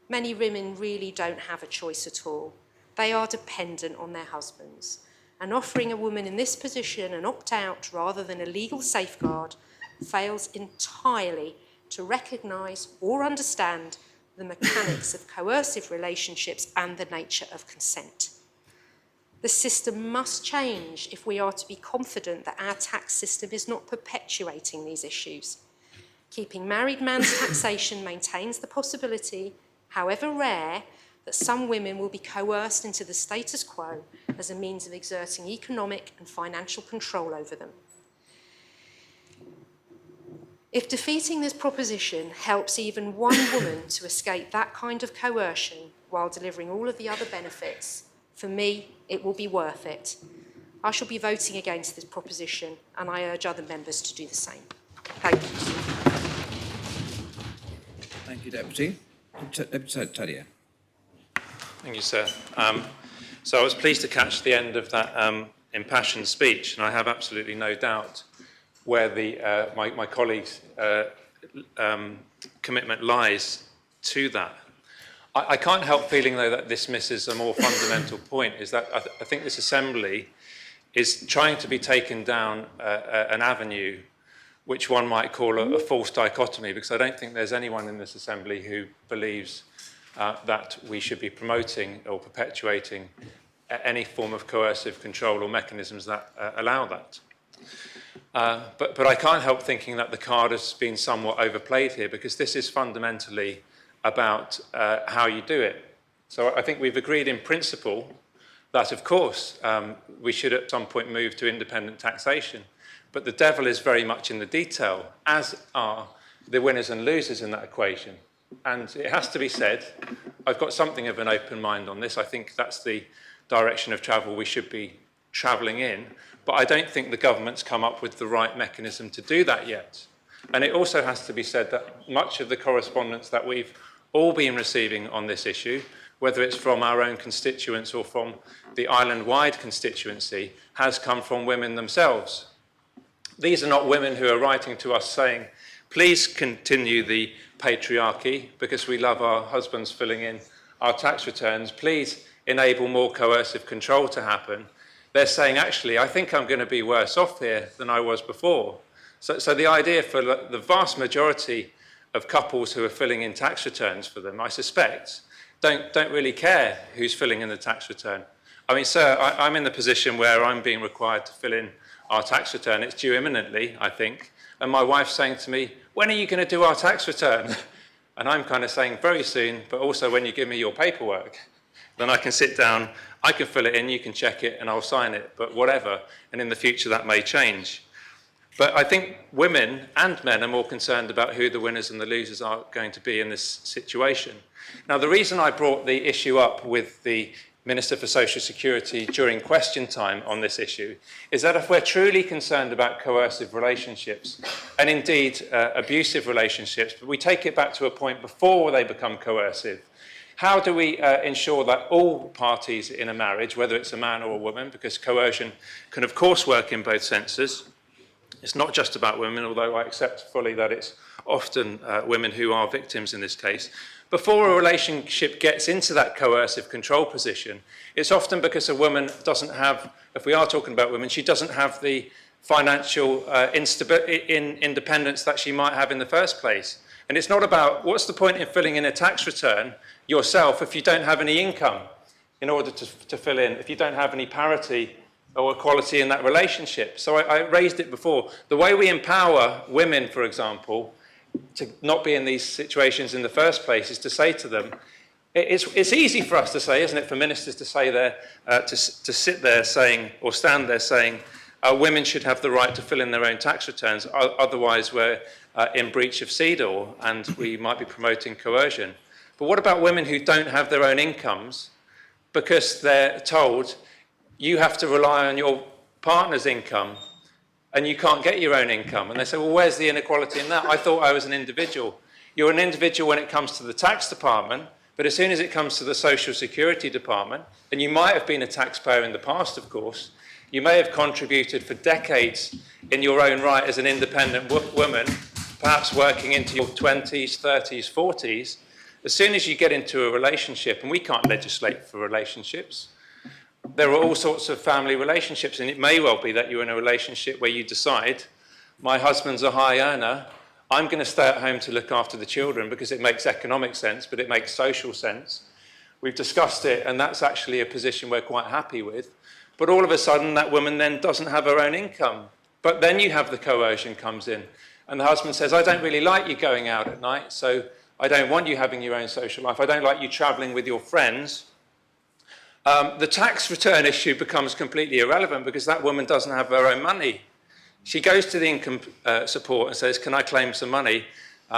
Many women really don't have a choice at all. They are dependent on their husbands. And offering a woman in this position an opt-out rather than a legal safeguard fails entirely to recognise or understand the mechanics of coercive relationships and the nature of consent. The system must change if we are to be confident that our tax system is not perpetuating these issues. Keeping married man's taxation maintains the possibility, however rare, that some women will be coerced into the status quo as a means of exerting economic and financial control over them. If defeating this proposition helps even one woman to escape that kind of coercion while delivering all of the other benefits, for me, it will be worth it. I shall be voting against this proposition, and I urge other members to do the same. Thank you. Thank you, Deputy. Deputy Tadier. Thank you, sir. So I was pleased to catch the end of that impassioned speech, and I have absolutely no doubt where my colleague's commitment lies to that. I can't help feeling, though, that this misses a more fundamental point, is that I think this Assembly is trying to be taken down an avenue which one might call a false dichotomy, because I don't think there's anyone in this Assembly who believes that we should be promoting or perpetuating any form of coercive control or mechanisms that allow that. But I can't help thinking that the card has been somewhat overplayed here, because this is fundamentally about how you do it. So I think we've agreed in principle that, of course, we should at some point move to independent taxation. But the devil is very much in the detail, as are the winners and losers in that equation. And it has to be said, I've got something of an open mind on this. I think that's the direction of travel we should be travelling in. But I don't think the government's come up with the right mechanism to do that yet. And it also has to be said that much of the correspondence that we've all been receiving on this issue, whether it's from our own constituents or from the island-wide constituency, has come from women themselves. These are not women who are writing to us saying, please continue the patriarchy because we love our husbands filling in our tax returns. Please enable more coercive control to happen. They're saying, actually, I think I'm going to be worse off here than I was before. So the idea for the vast majority of couples who are filling in tax returns for them, I suspect, don't really care who's filling in the tax return. I mean, sir, I'm in the position where I'm being required to fill in our tax return. It's due imminently, I think. And my wife's saying to me, when are you going to do our tax return? And I'm kind of saying, very soon, but also when you give me your paperwork. Then I can sit down, I can fill it in, you can check it, and I'll sign it, but whatever. And in the future, that may change. But I think women and men are more concerned about who the winners and the losers are going to be in this situation. Now, the reason I brought the issue up with the Minister for Social Security during question time on this issue, is that if we're truly concerned about coercive relationships, and indeed abusive relationships, but we take it back to a point before they become coercive, how do we ensure that all parties in a marriage, whether it's a man or a woman, because coercion can of course work in both senses, it's not just about women, although I accept fully that it's often women who are victims in this case. Before a relationship gets into that coercive control position, it's often because a woman doesn't have, if we are talking about women, she doesn't have the financial independence that she might have in the first place. And it's not about, what's the point in filling in a tax return yourself if you don't have any income in order to fill in, if you don't have any parity or equality in that relationship. So I raised it before. The way we empower women, for example, to not be in these situations in the first place is to say to them, it's easy for us to say, isn't it, for ministers to say there, to sit there saying, or stand there saying, women should have the right to fill in their own tax returns, otherwise we're in breach of CEDAW and we might be promoting coercion. But what about women who don't have their own incomes because they're told you have to rely on your partner's income and you can't get your own income? And they say, well, where's the inequality in that? I thought I was an individual. You're an individual when it comes to the tax department, but as soon as it comes to the Social Security department, and you might have been a taxpayer in the past, of course, you may have contributed for decades in your own right as an independent woman, perhaps working into your 20s, 30s, 40s. As soon as you get into a relationship, and we can't legislate for relationships, there are all sorts of family relationships, and it may well be that you're in a relationship where you decide, my husband's a high earner, I'm going to stay at home to look after the children because it makes economic sense, but it makes social sense. We've discussed it, and that's actually a position we're quite happy with. But all of a sudden, that woman then doesn't have her own income. But then you have the coercion comes in, and the husband says, I don't really like you going out at night, so I don't want you having your own social life. I don't like you travelling with your friends. The tax return issue becomes completely irrelevant because that woman doesn't have her own money. She goes to the income support and says, can I claim some money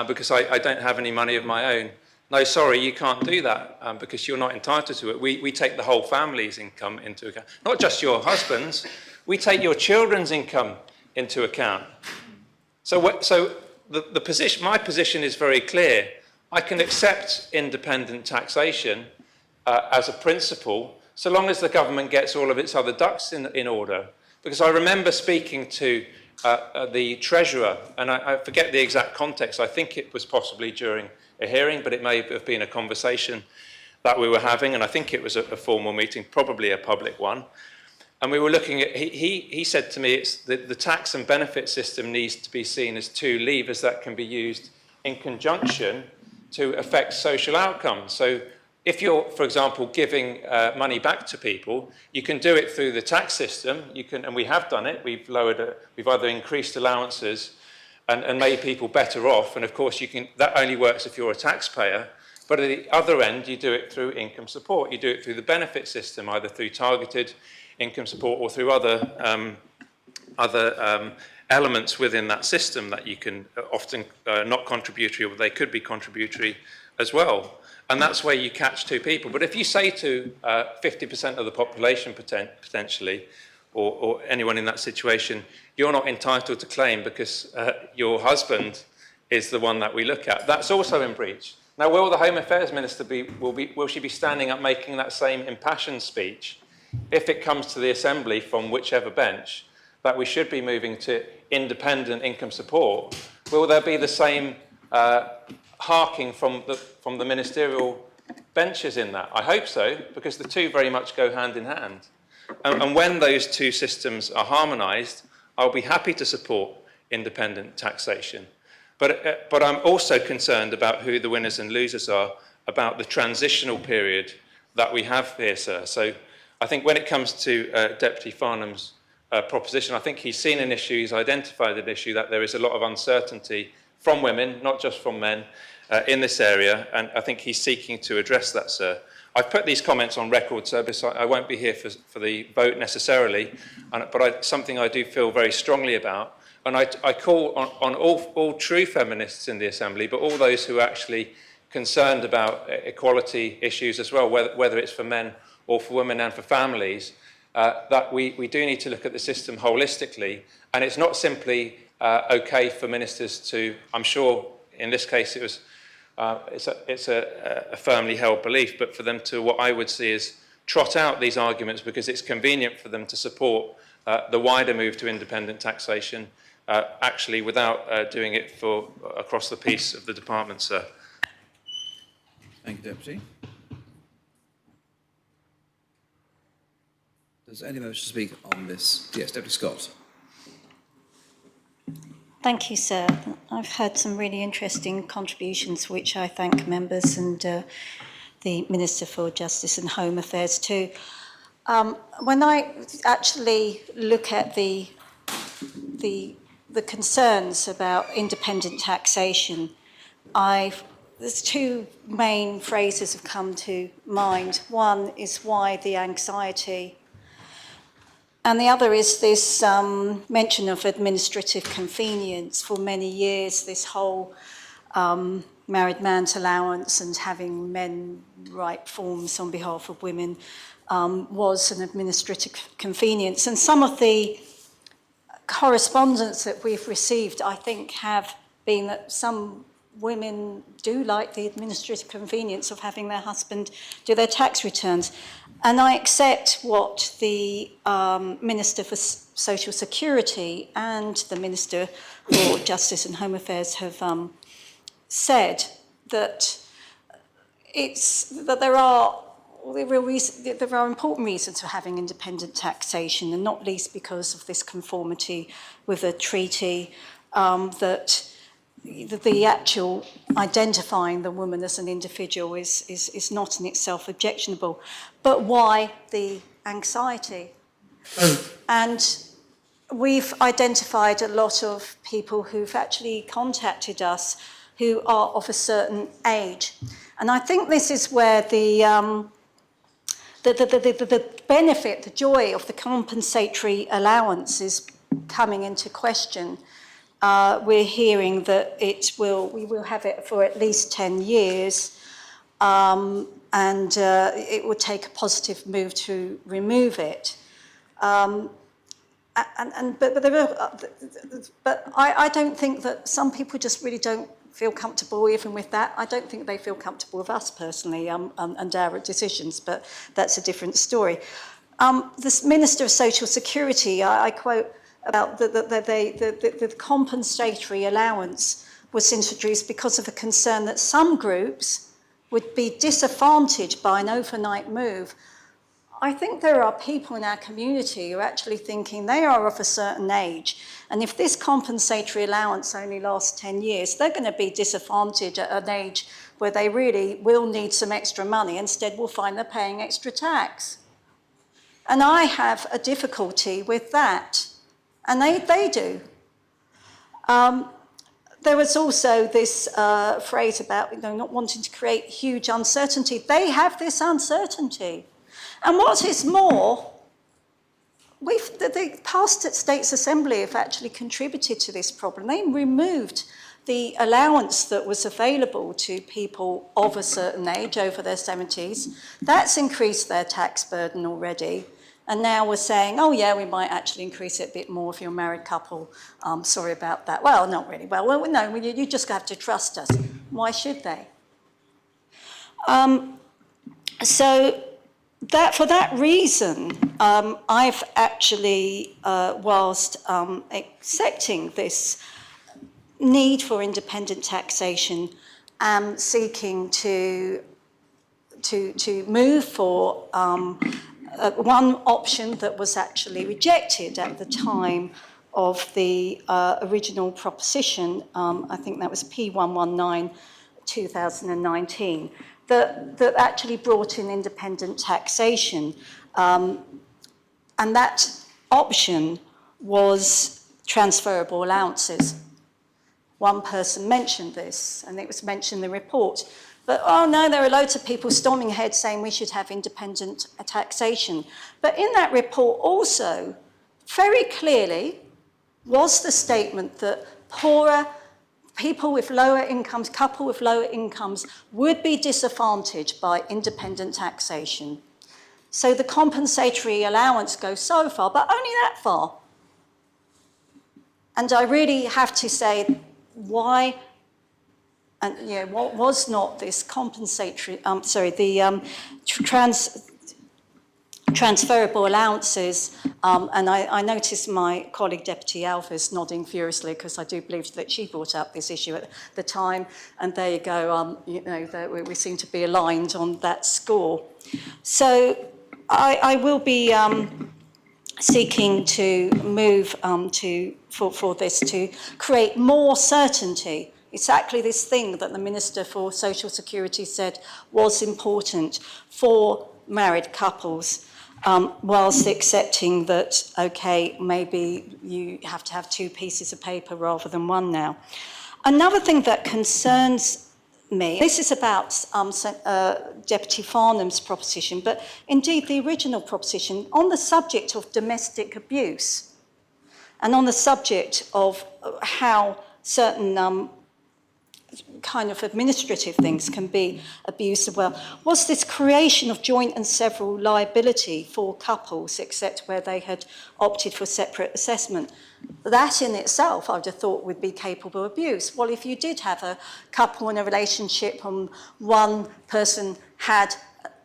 because I don't have any money of my own? No, sorry, you can't do that because you're not entitled to it. We take the whole family's income into account. Not just your husband's, we take your children's income into account. So the position, my position is very clear. I can accept independent taxation as a principle, so long as the government gets all of its other ducks in order. Because I remember speaking to the Treasurer, and I forget the exact context, I think it was possibly during a hearing, but it may have been a conversation that we were having, and I think it was a formal meeting, probably a public one. And we were looking at, he said to me, it's the tax and benefit system needs to be seen as two levers that can be used in conjunction to affect social outcomes. So if you're, for example, giving money back to people, you can do it through the tax system. You can, and we have done it. We've we've either increased allowances and made people better off. And of course, that only works if you're a taxpayer. But at the other end, you do it through income support. You do it through the benefit system, either through targeted income support or through other elements within that system that you can often not contributory, or they could be contributory as well. And that's where you catch two people. But if you say to 50% of the population potentially, or anyone in that situation, you're not entitled to claim because your husband is the one that we look at, that's also in breach. Now, will the Home Affairs Minister will she be standing up making that same impassioned speech if it comes to the Assembly from whichever bench that we should be moving to independent income support? Will there be the same harking from the ministerial benches in that? I hope so, because the two very much go hand in hand. And when those two systems are harmonised, I'll be happy to support independent taxation. But I'm also concerned about who the winners and losers are, about the transitional period that we have here, sir. So I think when it comes to Deputy Farnham's proposition, I think he's seen an issue, he's identified an issue, that there is a lot of uncertainty from women, not just from men, in this area, and I think he's seeking to address that, sir. I've put these comments on record, sir, because I won't be here for the vote necessarily, but something I do feel very strongly about. And I call on all true feminists in the Assembly, but all those who are actually concerned about equality issues as well, whether it's for men or for women and for families, that we do need to look at the system holistically. And it's not simply okay for ministers to, I'm sure in this case it was, it's a firmly held belief, but for them to, what I would see is trot out these arguments because it's convenient for them to support the wider move to independent taxation, actually without doing it for across the piece of the department, sir. Thank you, Deputy. Does anyone wish to speak on this? Yes, Deputy Scott. Thank you, sir. I've heard some really interesting contributions, which I thank members and the Minister for Justice and Home Affairs too. When I actually look at the concerns about independent taxation, there's two main phrases have come to mind. One is why the anxiety, and the other is this mention of administrative convenience. For many years, this whole married man's allowance and having men write forms on behalf of women was an administrative convenience. And some of the correspondence that we've received, I think, have been that some women do like the administrative convenience of having their husband do their tax returns. And I accept what the Minister for Social Security and the Minister for Justice and Home Affairs have said, that there are important reasons for having independent taxation, and not least because of this conformity with a treaty, that the actual identifying the woman as an individual is not in itself objectionable. But why the anxiety? And we've identified a lot of people who've actually contacted us who are of a certain age. And I think this is where the benefit, the joy of the compensatory allowance is coming into question. We're hearing that we will have it for at least 10 years, and it would take a positive move to remove it. But I don't think that some people just really don't feel comfortable even with that. I don't think they feel comfortable with us personally and our decisions, but that's a different story. This Minister of Social Security, I quote about the compensatory allowance was introduced because of a concern that some groups would be disadvantaged by an overnight move. I think there are people in our community who are actually thinking they are of a certain age, and if this compensatory allowance only lasts 10 years, they're going to be disadvantaged at an age where they really will need some extra money. Instead, we'll find they're paying extra tax. And I have a difficulty with that, and they do. There was also this phrase about not wanting to create huge uncertainty. They have this uncertainty. And what is more, the past States Assembly have actually contributed to this problem. They removed the allowance that was available to people of a certain age, over their 70s. That's increased their tax burden already. And now we're saying, oh yeah, we might actually increase it a bit more if you're a married couple. Sorry about that. Well, not really. Well, no, you just have to trust us. Why should they? For that reason, I've actually, whilst accepting this need for independent taxation, am seeking to move for one option that was actually rejected at the time of the original proposition. I think that was P119 2019. That actually brought in independent taxation. And that option was transferable allowances. One person mentioned this, and it was mentioned in the report. But, oh no, there are loads of people storming ahead saying we should have independent taxation. But in that report also, very clearly, was the statement that poorer people with lower incomes, couple with lower incomes, would be disadvantaged by independent taxation. So the compensatory allowance goes so far, but only that far. And I really have to say, why, and you know, what was not this compensatory, transferable allowances, and I noticed my colleague Deputy Alvis nodding furiously because I do believe that she brought up this issue at the time, and there you go, you know, we seem to be aligned on that score. So I will be seeking to move for this to create more certainty. Exactly this thing that the Minister for Social Security said was important for married couples, whilst accepting that, okay, maybe you have to have 2 pieces of paper rather than 1 now. Another thing that concerns me, this is about Deputy Farnham's proposition, but indeed the original proposition on the subject of domestic abuse and on the subject of how certain kind of administrative things can be abused as well, was this creation of joint and several liability for couples, except where they had opted for separate assessment. That in itself, I would have thought, would be capable of abuse. Well, if you did have a couple in a relationship and one person had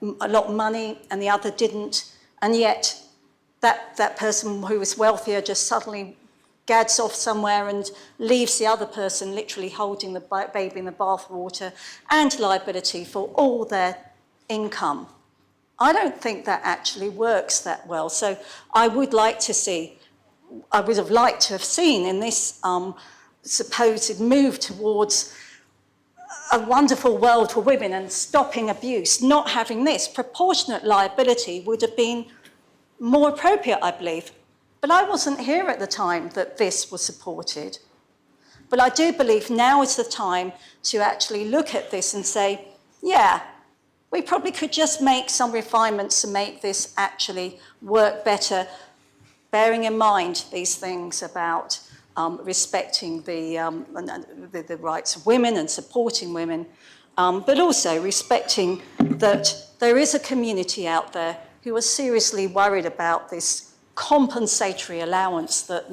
a lot of money and the other didn't, and yet that person who was wealthier just suddenly gads off somewhere and leaves the other person literally holding the baby in the bathwater and liability for all their income. I don't think that actually works that well. So I would have liked to have seen in this supposed move towards a wonderful world for women and stopping abuse, not having this. Proportionate liability would have been more appropriate, I believe. But I wasn't here at the time that this was supported. But I do believe now is the time to actually look at this and say, yeah, we probably could just make some refinements to make this actually work better, bearing in mind these things about respecting the rights of women and supporting women, but also respecting that there is a community out there who are seriously worried about this compensatory allowance that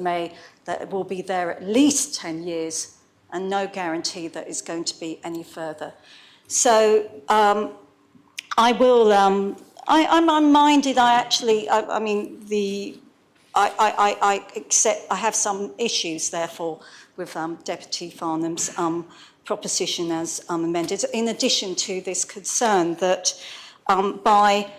will be there at least 10 years and no guarantee that it's going to be any further. So I will, I'm minded, I accept, I have some issues therefore with Deputy Farnham's proposition as amended, in addition to this concern that by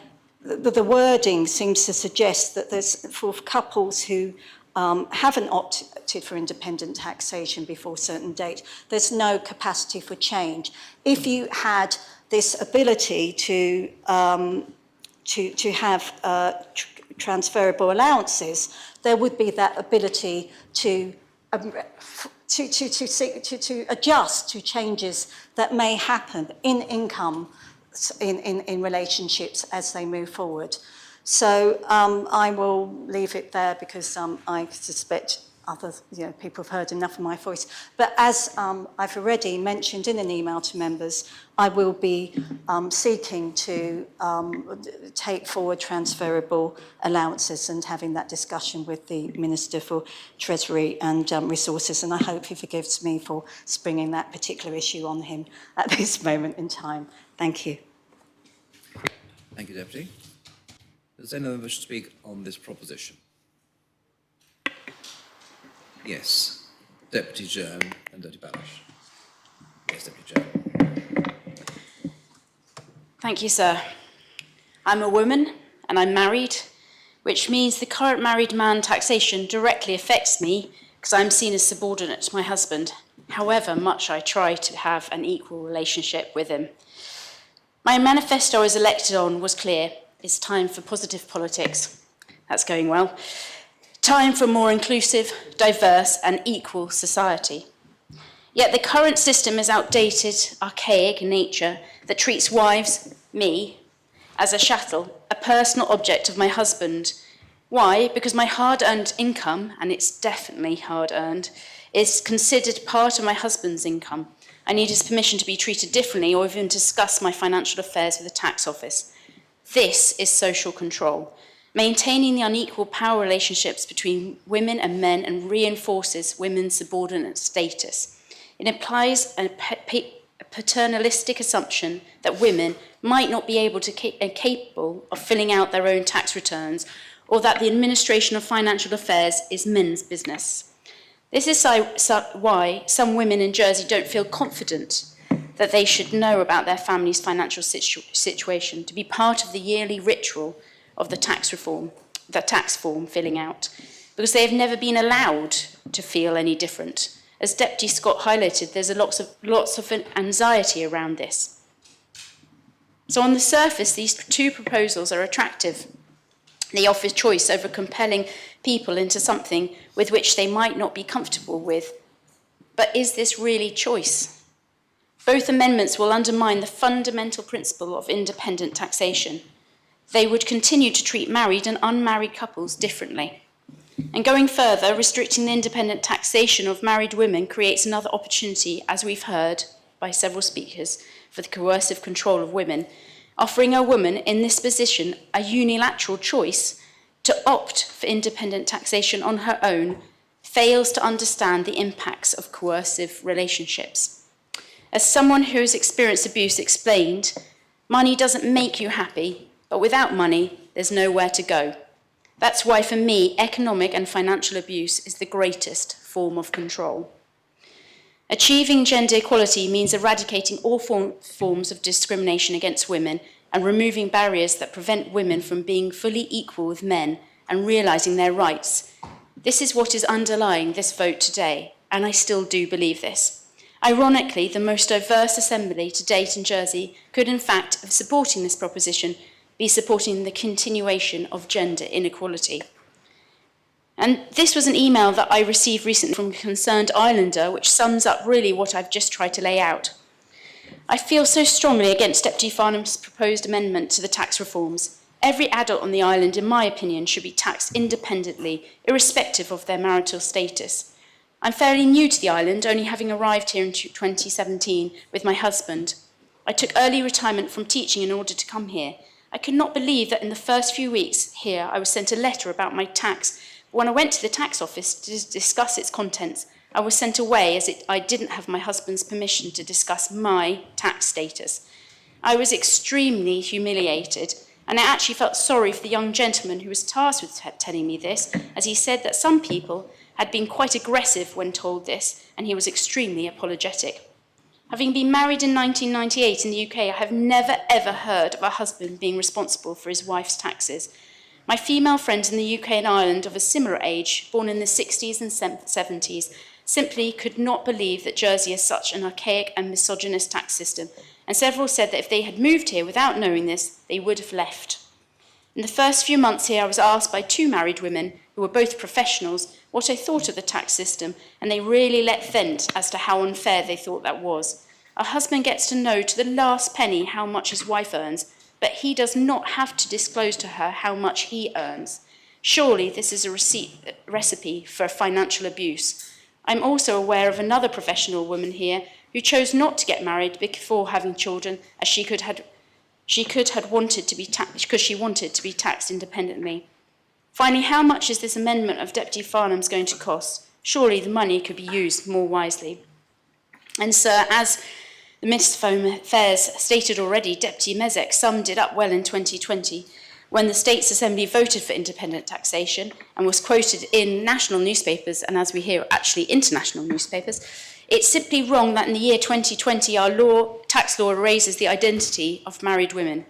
the wording seems to suggest that there's, for couples who haven't opted for independent taxation before a certain date, there's no capacity for change. If you had this ability to have transferable allowances, there would be that ability to adjust to changes that may happen in income in relationships as they move forward. So I will leave it there because I suspect other people have heard enough of my voice. But as I've already mentioned in an email to members, I will be seeking to take forward transferable allowances and having that discussion with the Minister for Treasury and Resources. And I hope he forgives me for springing that particular issue on him at this moment in time. Thank you. Thank you, Deputy. Does anyone wish to speak on this proposition? Yes. Deputy Joan and Deputy Balash. Yes, Deputy Joan. Thank you, sir. I'm a woman and I'm married, which means the current married man taxation directly affects me because I'm seen as subordinate to my husband, however much I try to have an equal relationship with him. My manifesto I was elected on was clear. It's time for positive politics. That's going well. Time for a more inclusive, diverse and equal society. Yet the current system is outdated, archaic in nature, that treats wives, me, as a chattel, a personal object of my husband. Why? Because my hard-earned income, and it's definitely hard-earned, is considered part of my husband's income. I need his permission to be treated differently or even discuss my financial affairs with the tax office. This is social control, maintaining the unequal power relationships between women and men and reinforces women's subordinate status. It implies a paternalistic assumption that women might not be able to capable of filling out their own tax returns, or that the administration of financial affairs is men's business. This is why some women in Jersey don't feel confident that they should know about their family's financial situation to be part of the yearly ritual of the tax form filling out, because they have never been allowed to feel any different. As Deputy Scott highlighted, there's lots of anxiety around this. So on the surface, these two proposals are attractive. They offer choice over compelling people into something with which they might not be comfortable with. But is this really choice? Both amendments will undermine the fundamental principle of independent taxation. They would continue to treat married and unmarried couples differently. And going further, restricting the independent taxation of married women creates another opportunity, as we've heard by several speakers, for the coercive control of women, offering a woman in this position a unilateral choice to opt for independent taxation on her own fails to understand the impacts of coercive relationships. As someone who has experienced abuse explained, money doesn't make you happy, but without money, there's nowhere to go. That's why, for me, economic and financial abuse is the greatest form of control. Achieving gender equality means eradicating all forms of discrimination against women and removing barriers that prevent women from being fully equal with men and realising their rights. This is what is underlying this vote today, and I still do believe this. Ironically, the most diverse assembly to date in Jersey could, in fact, of supporting this proposition, be supporting the continuation of gender inequality. And this was an email that I received recently from a concerned islander, which sums up really what I've just tried to lay out. I feel so strongly against Deputy Farnham's proposed amendment to the tax reforms. Every adult on the island, in my opinion, should be taxed independently, irrespective of their marital status. I'm fairly new to the island, only having arrived here in 2017 with my husband. I took early retirement from teaching in order to come here. I could not believe that in the first few weeks here, I was sent a letter about my tax. But when I went to the tax office to discuss its contents, I was sent away as I didn't have my husband's permission to discuss my tax status. I was extremely humiliated, and I actually felt sorry for the young gentleman who was tasked with telling me this, as he said that some people had been quite aggressive when told this, and he was extremely apologetic. Having been married in 1998 in the UK, I have never ever heard of a husband being responsible for his wife's taxes. My female friends in the UK and Ireland of a similar age, born in the 60s and 70s, simply could not believe that Jersey has such an archaic and misogynist tax system, and several said that if they had moved here without knowing this, they would have left. In the first few months here, I was asked by two married women, who were both professionals, what I thought of the tax system, and they really let vent as to how unfair they thought that was. A husband gets to know to the last penny how much his wife earns, but he does not have to disclose to her how much he earns. Surely this is a recipe for financial abuse. I'm also aware of another professional woman here who chose not to get married before having children, as she wanted to be taxed independently. Finally, how much is this amendment of Deputy Farnham's going to cost? Surely the money could be used more wisely. And sir, as the Minister for Home Affairs stated already, Deputy Mezek summed it up well in 2020 when the States Assembly voted for independent taxation and was quoted in national newspapers, and as we hear, actually international newspapers. It's simply wrong that in the year 2020 our tax law raises the identity of married women.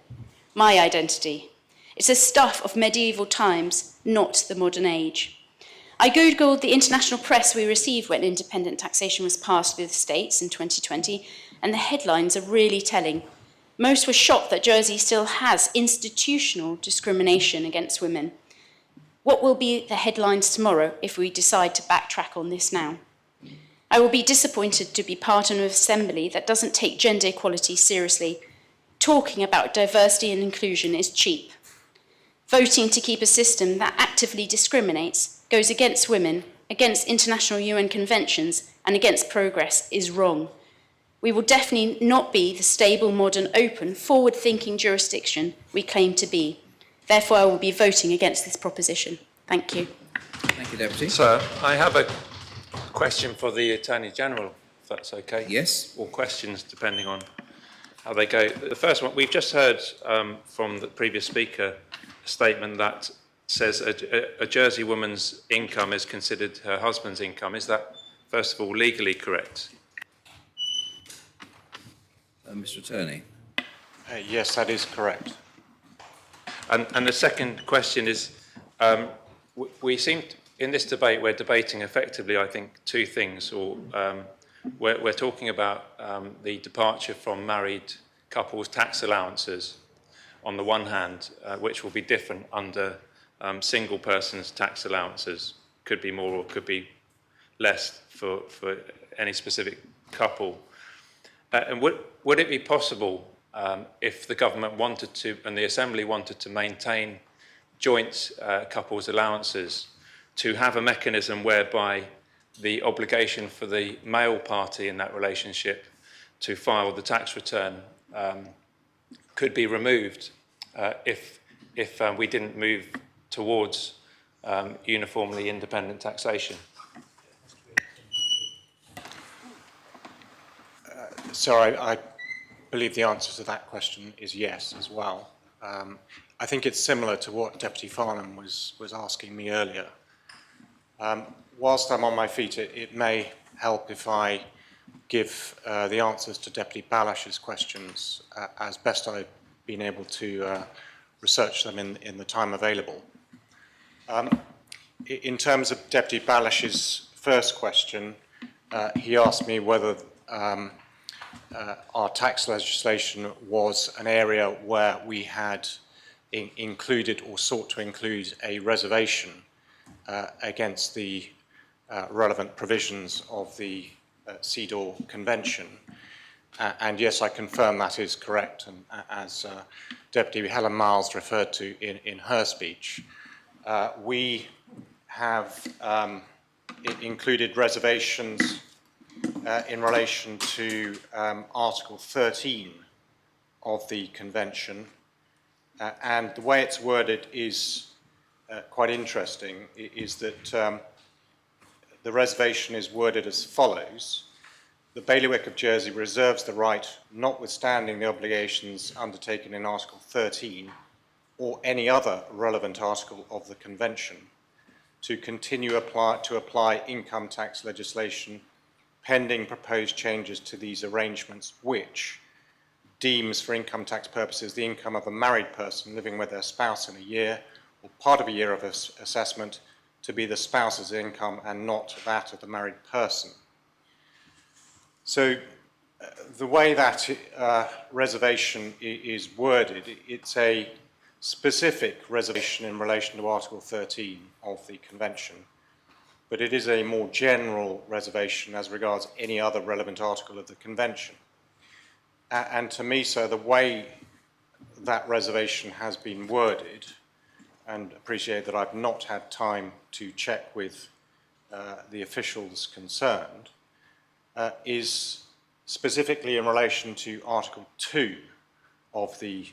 My identity. It's the stuff of medieval times, not the modern age. I googled the international press we received when independent taxation was passed with the states in 2020, and the headlines are really telling. Most were shocked that Jersey still has institutional discrimination against women. What will be the headlines tomorrow if we decide to backtrack on this now? I will be disappointed to be part of an assembly that doesn't take gender equality seriously. Talking about diversity and inclusion is cheap. Voting to keep a system that actively discriminates, goes against women, against international UN conventions, and against progress is wrong. We will definitely not be the stable, modern, open, forward-thinking jurisdiction we claim to be. Therefore, I will be voting against this proposition. Thank you. Thank you, Deputy. Sir, I have a question for the Attorney General, if that's okay. Yes. Or questions, depending on how they go. The first one, we've just heard from the previous speaker a statement that says a Jersey woman's income is considered her husband's income. Is that, first of all, legally correct? Mr. Attorney. Yes, that is correct. And the second question is, we seem, in this debate, we're debating effectively, I think, two things. Or we're talking about the departure from married couples' tax allowances, on the one hand, which will be different under single persons' tax allowances. Could be more or could be less for any specific couple. And would it be possible, if the government wanted to, and the Assembly wanted to maintain joint couples' allowances, to have a mechanism whereby the obligation for the male party in that relationship to file the tax return could be removed if we didn't move towards uniformly independent taxation? So I believe the answer to that question is yes as well. I think it's similar to what Deputy Farnham was asking me earlier. Whilst I'm on my feet, it may help if I give the answers to Deputy Balash's questions as best I've been able to research them in the time available. In terms of Deputy Balash's first question, he asked me whether our tax legislation was an area where we had included or sought to include a reservation against the relevant provisions of the CEDAW Convention. And yes, I confirm that is correct. And as Deputy Helen Miles referred to in her speech, we have included reservations in relation to Article 13 of the Convention. And the way it's worded is quite interesting, is that the reservation is worded as follows: the Bailiwick of Jersey reserves the right, notwithstanding the obligations undertaken in Article 13 or any other relevant article of the Convention, to continue to apply income tax legislation pending proposed changes to these arrangements, which deems for income tax purposes the income of a married person living with their spouse in a year or part of a year of assessment to be the spouse's income and not that of the married person. So the way that reservation is worded, it's a specific reservation in relation to Article 13 of the Convention, but it is a more general reservation as regards any other relevant article of the Convention. And to me, sir, the way that reservation has been worded, and appreciate that I've not had time to check with the officials concerned, is specifically in relation to Article 2 of the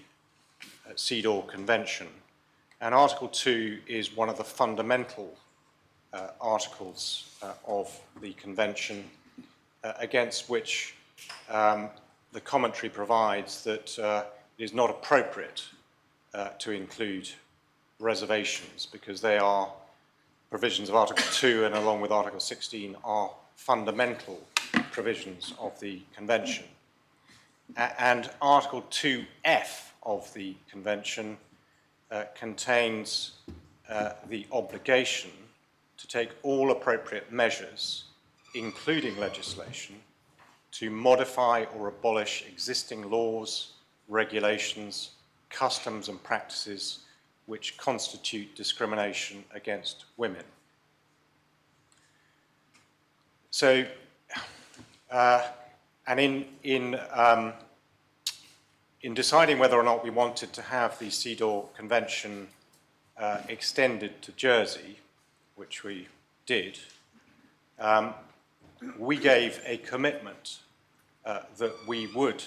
CEDAW Convention. And Article 2 is one of the fundamental articles of the Convention against which the commentary provides that it is not appropriate to include reservations because they are provisions of Article 2 and along with Article 16 are fundamental provisions of the Convention. And Article 2F of the Convention contains the obligation to take all appropriate measures, including legislation, to modify or abolish existing laws, regulations, customs and practices which constitute discrimination against women. So, and in deciding whether or not we wanted to have the CEDAW Convention extended to Jersey, which we did, we gave a commitment that we would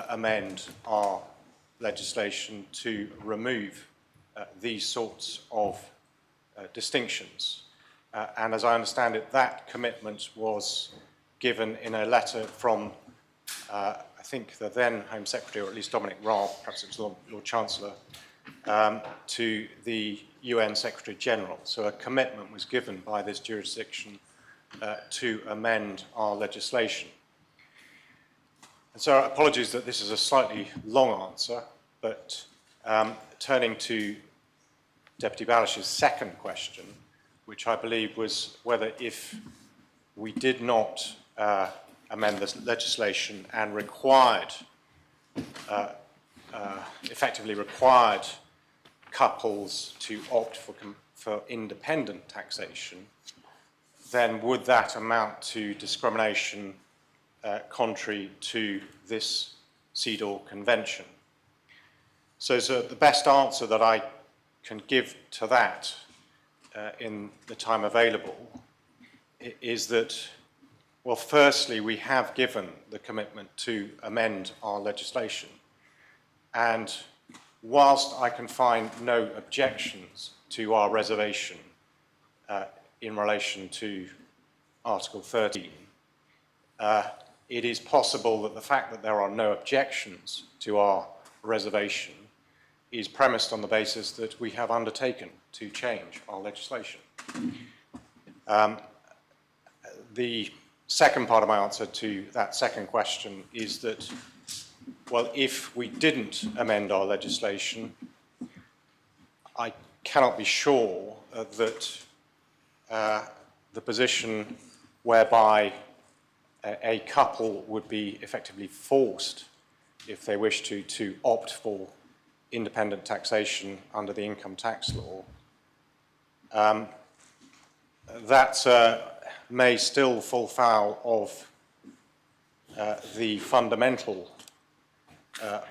amend our legislation to remove these sorts of distinctions. And as I understand it, that commitment was given in a letter from, I think, the then Home Secretary, or at least Dominic Raab, perhaps it was Lord Chancellor, to the UN Secretary General. So a commitment was given by this jurisdiction to amend our legislation. And so apologies that this is a slightly long answer, but turning to Deputy Balash's second question, which I believe was whether if we did not amend this legislation and effectively required couples to opt for independent taxation, then would that amount to discrimination contrary to this CEDAW Convention? So the best answer that I can give to that in the time available is that, well, firstly, we have given the commitment to amend our legislation. And whilst I can find no objections to our reservation in relation to Article 13, it is possible that the fact that there are no objections to our reservation is premised on the basis that we have undertaken to change our legislation. The second part of my answer to that second question is that, well, if we didn't amend our legislation, I cannot be sure that the position whereby a couple would be effectively forced, if they wish to opt for independent taxation under the income tax law, that may still fall foul of the fundamental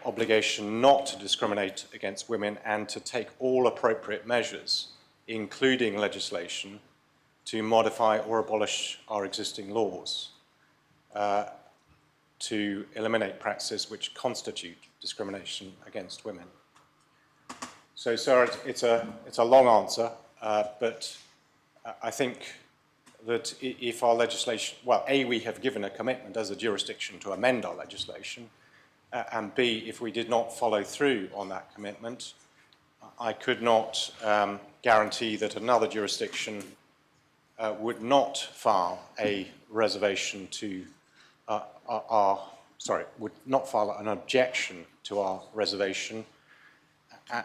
obligation not to discriminate against women and to take all appropriate measures, including legislation, to modify or abolish our existing laws, to eliminate practices which constitute discrimination against women. So, sir, it's a long answer, but I think that if our legislation, well, A, we have given a commitment as a jurisdiction to amend our legislation, and B, if we did not follow through on that commitment, I could not guarantee that another jurisdiction would not file a reservation to would not file an objection to our reservation,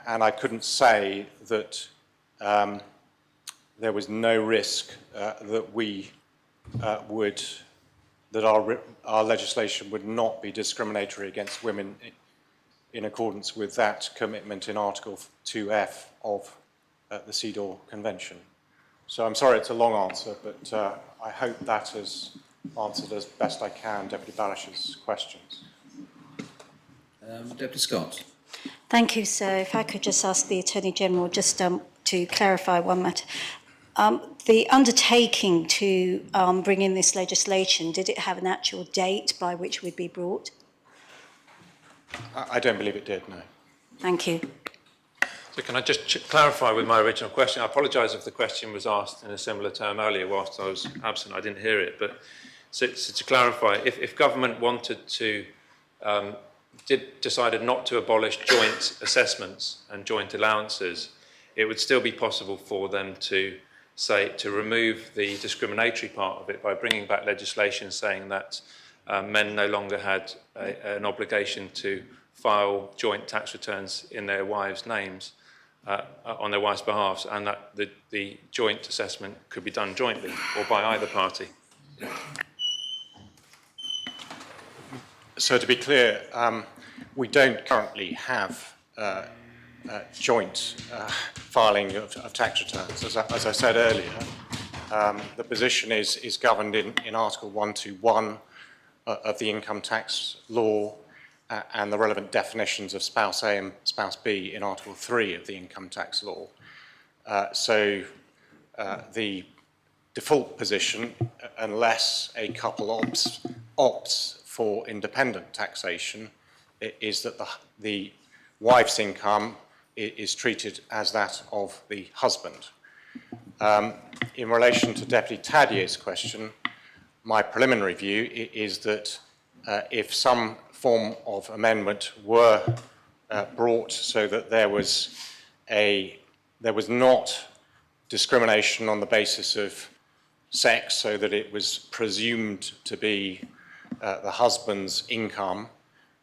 and I couldn't say that there was no risk that we that our legislation would not be discriminatory against women in accordance with that commitment in Article 2F of the CEDAW Convention. So I'm sorry it's a long answer, but I hope that has answered as best I can Deputy Balash's questions. Deputy Scott. Thank you, sir. If I could just ask the Attorney-General just to clarify one matter. The undertaking to bring in this legislation, did it have an actual date by which would be brought? I don't believe it did, no. Thank you. So can I just clarify with my original question? I apologise if the question was asked in a similar term earlier whilst I was absent. I didn't hear it. But so to clarify, if government wanted to, decided not to abolish joint assessments and joint allowances, it would still be possible for them to remove the discriminatory part of it by bringing back legislation saying that men no longer had an obligation to file joint tax returns in their wives' names on their wives' behalf, and that the joint assessment could be done jointly or by either party. So to be clear, we don't currently have joint filing of tax returns. As I said earlier, the position is governed in Article 121 of the income tax law and the relevant definitions of spouse A and spouse B in Article 3 of the income tax law. So the default position, unless a couple opts for independent taxation is that the wife's income is treated as that of the husband. In relation to Deputy Tadier's question, my preliminary view is that if some form of amendment were brought so that there was not discrimination on the basis of sex, so that it was presumed to be the husband's income,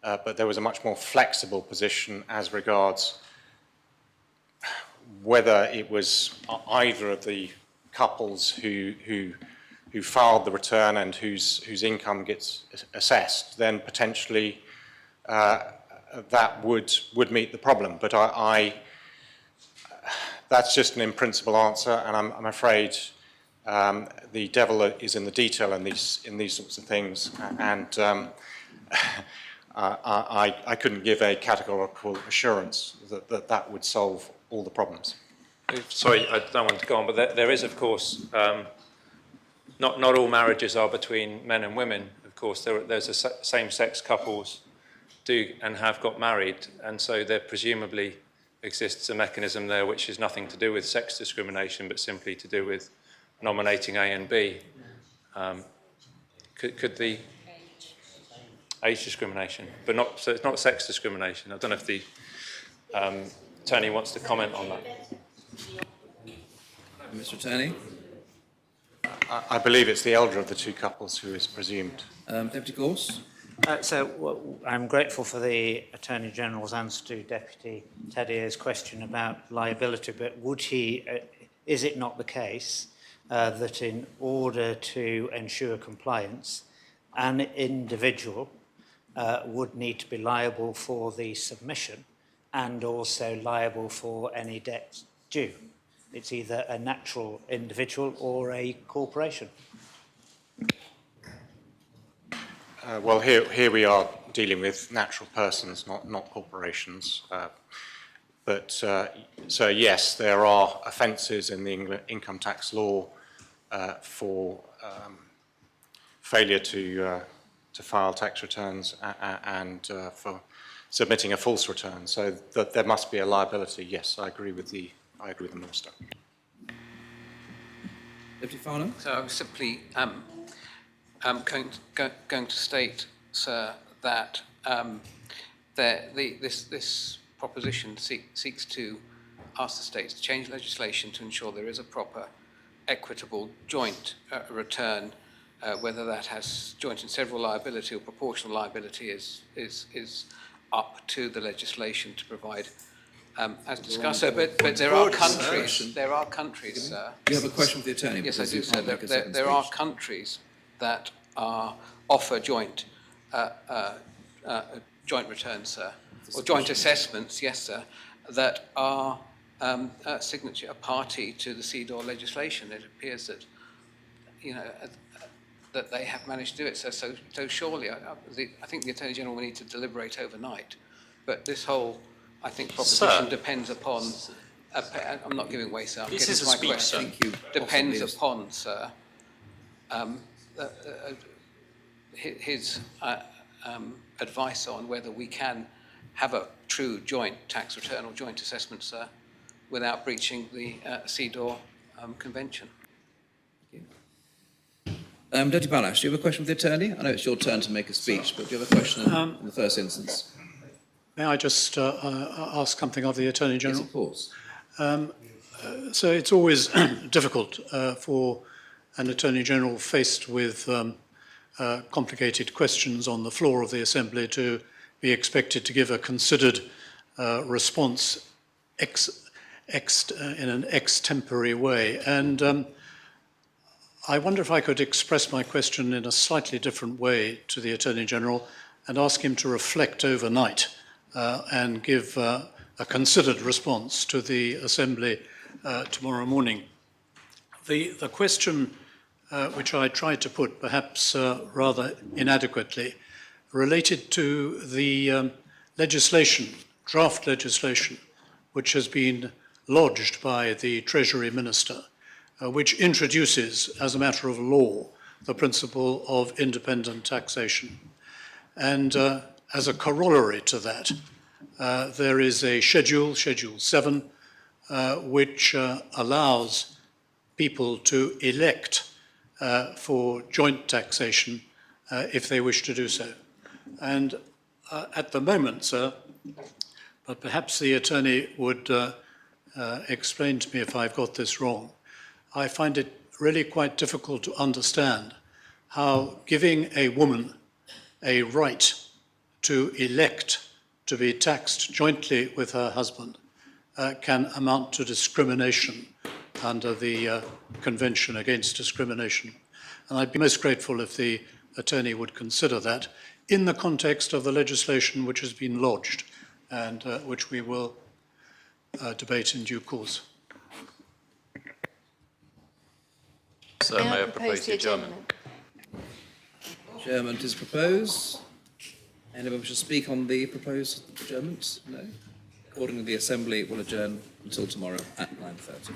but there was a much more flexible position as regards whether it was either of the couples who filed the return and whose income gets assessed, then potentially that would meet the problem. But that's just an in-principle answer, and I'm afraid the devil is in the detail in these sorts of things, and I couldn't give a categorical assurance that that would solve all the problems. Sorry, I don't want to go on, but there is, of course, not all marriages are between men and women. Of course, there's same-sex couples do and have got married, and so there presumably exists a mechanism there which is nothing to do with sex discrimination, but simply to do with nominating A and B. Could the age discrimination, but not, so it's not sex discrimination. I don't know if the attorney wants to comment on that. Mr. Attorney? I believe it's the elder of the two couples who is presumed. Deputy Gorse? I'm grateful for the Attorney General's answer to Deputy Tadier's question about liability, but is it not the case that in order to ensure compliance, an individual would need to be liable for the submission and also liable for any debts due? It's either a natural individual or a corporation. Well, here we are dealing with natural persons, not corporations. So yes, there are offences in the income tax law for failure to file tax returns and for submitting a false return. So that there must be a liability. Yes, I agree with the Minister. Deputy Farnham? So I was simply going to state, sir, that this proposition seeks to ask the states to change legislation to ensure there is a proper, equitable joint return, whether that has joint and several liability or proportional liability is up to the legislation to provide. As discussed, sir, but there are countries, sir. Do you have a question for the attorney? Yes, I do, sir. There are countries that offer joint returns, sir, or joint assessments, yes, sir, that are a party to the CEDAW legislation. It appears that, that they have managed to do it, sir. So surely, I think the Attorney General will need to deliberate overnight. But this whole, I think, proposition depends upon. I'm not giving way, sir. This is a speech, sir. Depends upon, sir, his advice on whether we can have a true joint tax return or joint assessment, sir, without breaching the CEDAW convention. Deputy Balash, do you have a question for the attorney? I know it's your turn to make a speech, but do you have a question in the first instance? May I just ask something of the Attorney General? Yes, of course. So it's always difficult for an Attorney General faced with complicated questions on the floor of the Assembly to be expected to give a considered response in an extempore way. And I wonder if I could express my question in a slightly different way to the Attorney General and ask him to reflect overnight and give a considered response to the Assembly tomorrow morning. The question which I tried to put, perhaps rather inadequately, related to the draft legislation, which has been lodged by the Treasury Minister, which introduces, as a matter of law, the principle of independent taxation. And as a corollary to that, there is a schedule, Schedule 7, which allows people to elect for joint taxation if they wish to do so. And at the moment, sir, but perhaps the attorney would explain to me if I've got this wrong, I find it really quite difficult to understand how giving a woman a right to elect to be taxed jointly with her husband can amount to discrimination under the Convention Against Discrimination. And I'd be most grateful if the attorney would consider that in the context of the legislation which has been lodged and which we will debate in due course. Sir, may I propose the adjournment? Adjournment is proposed. Anyone wish to speak on the proposed adjournments? No? Accordingly, the Assembly will adjourn until tomorrow at 9:30.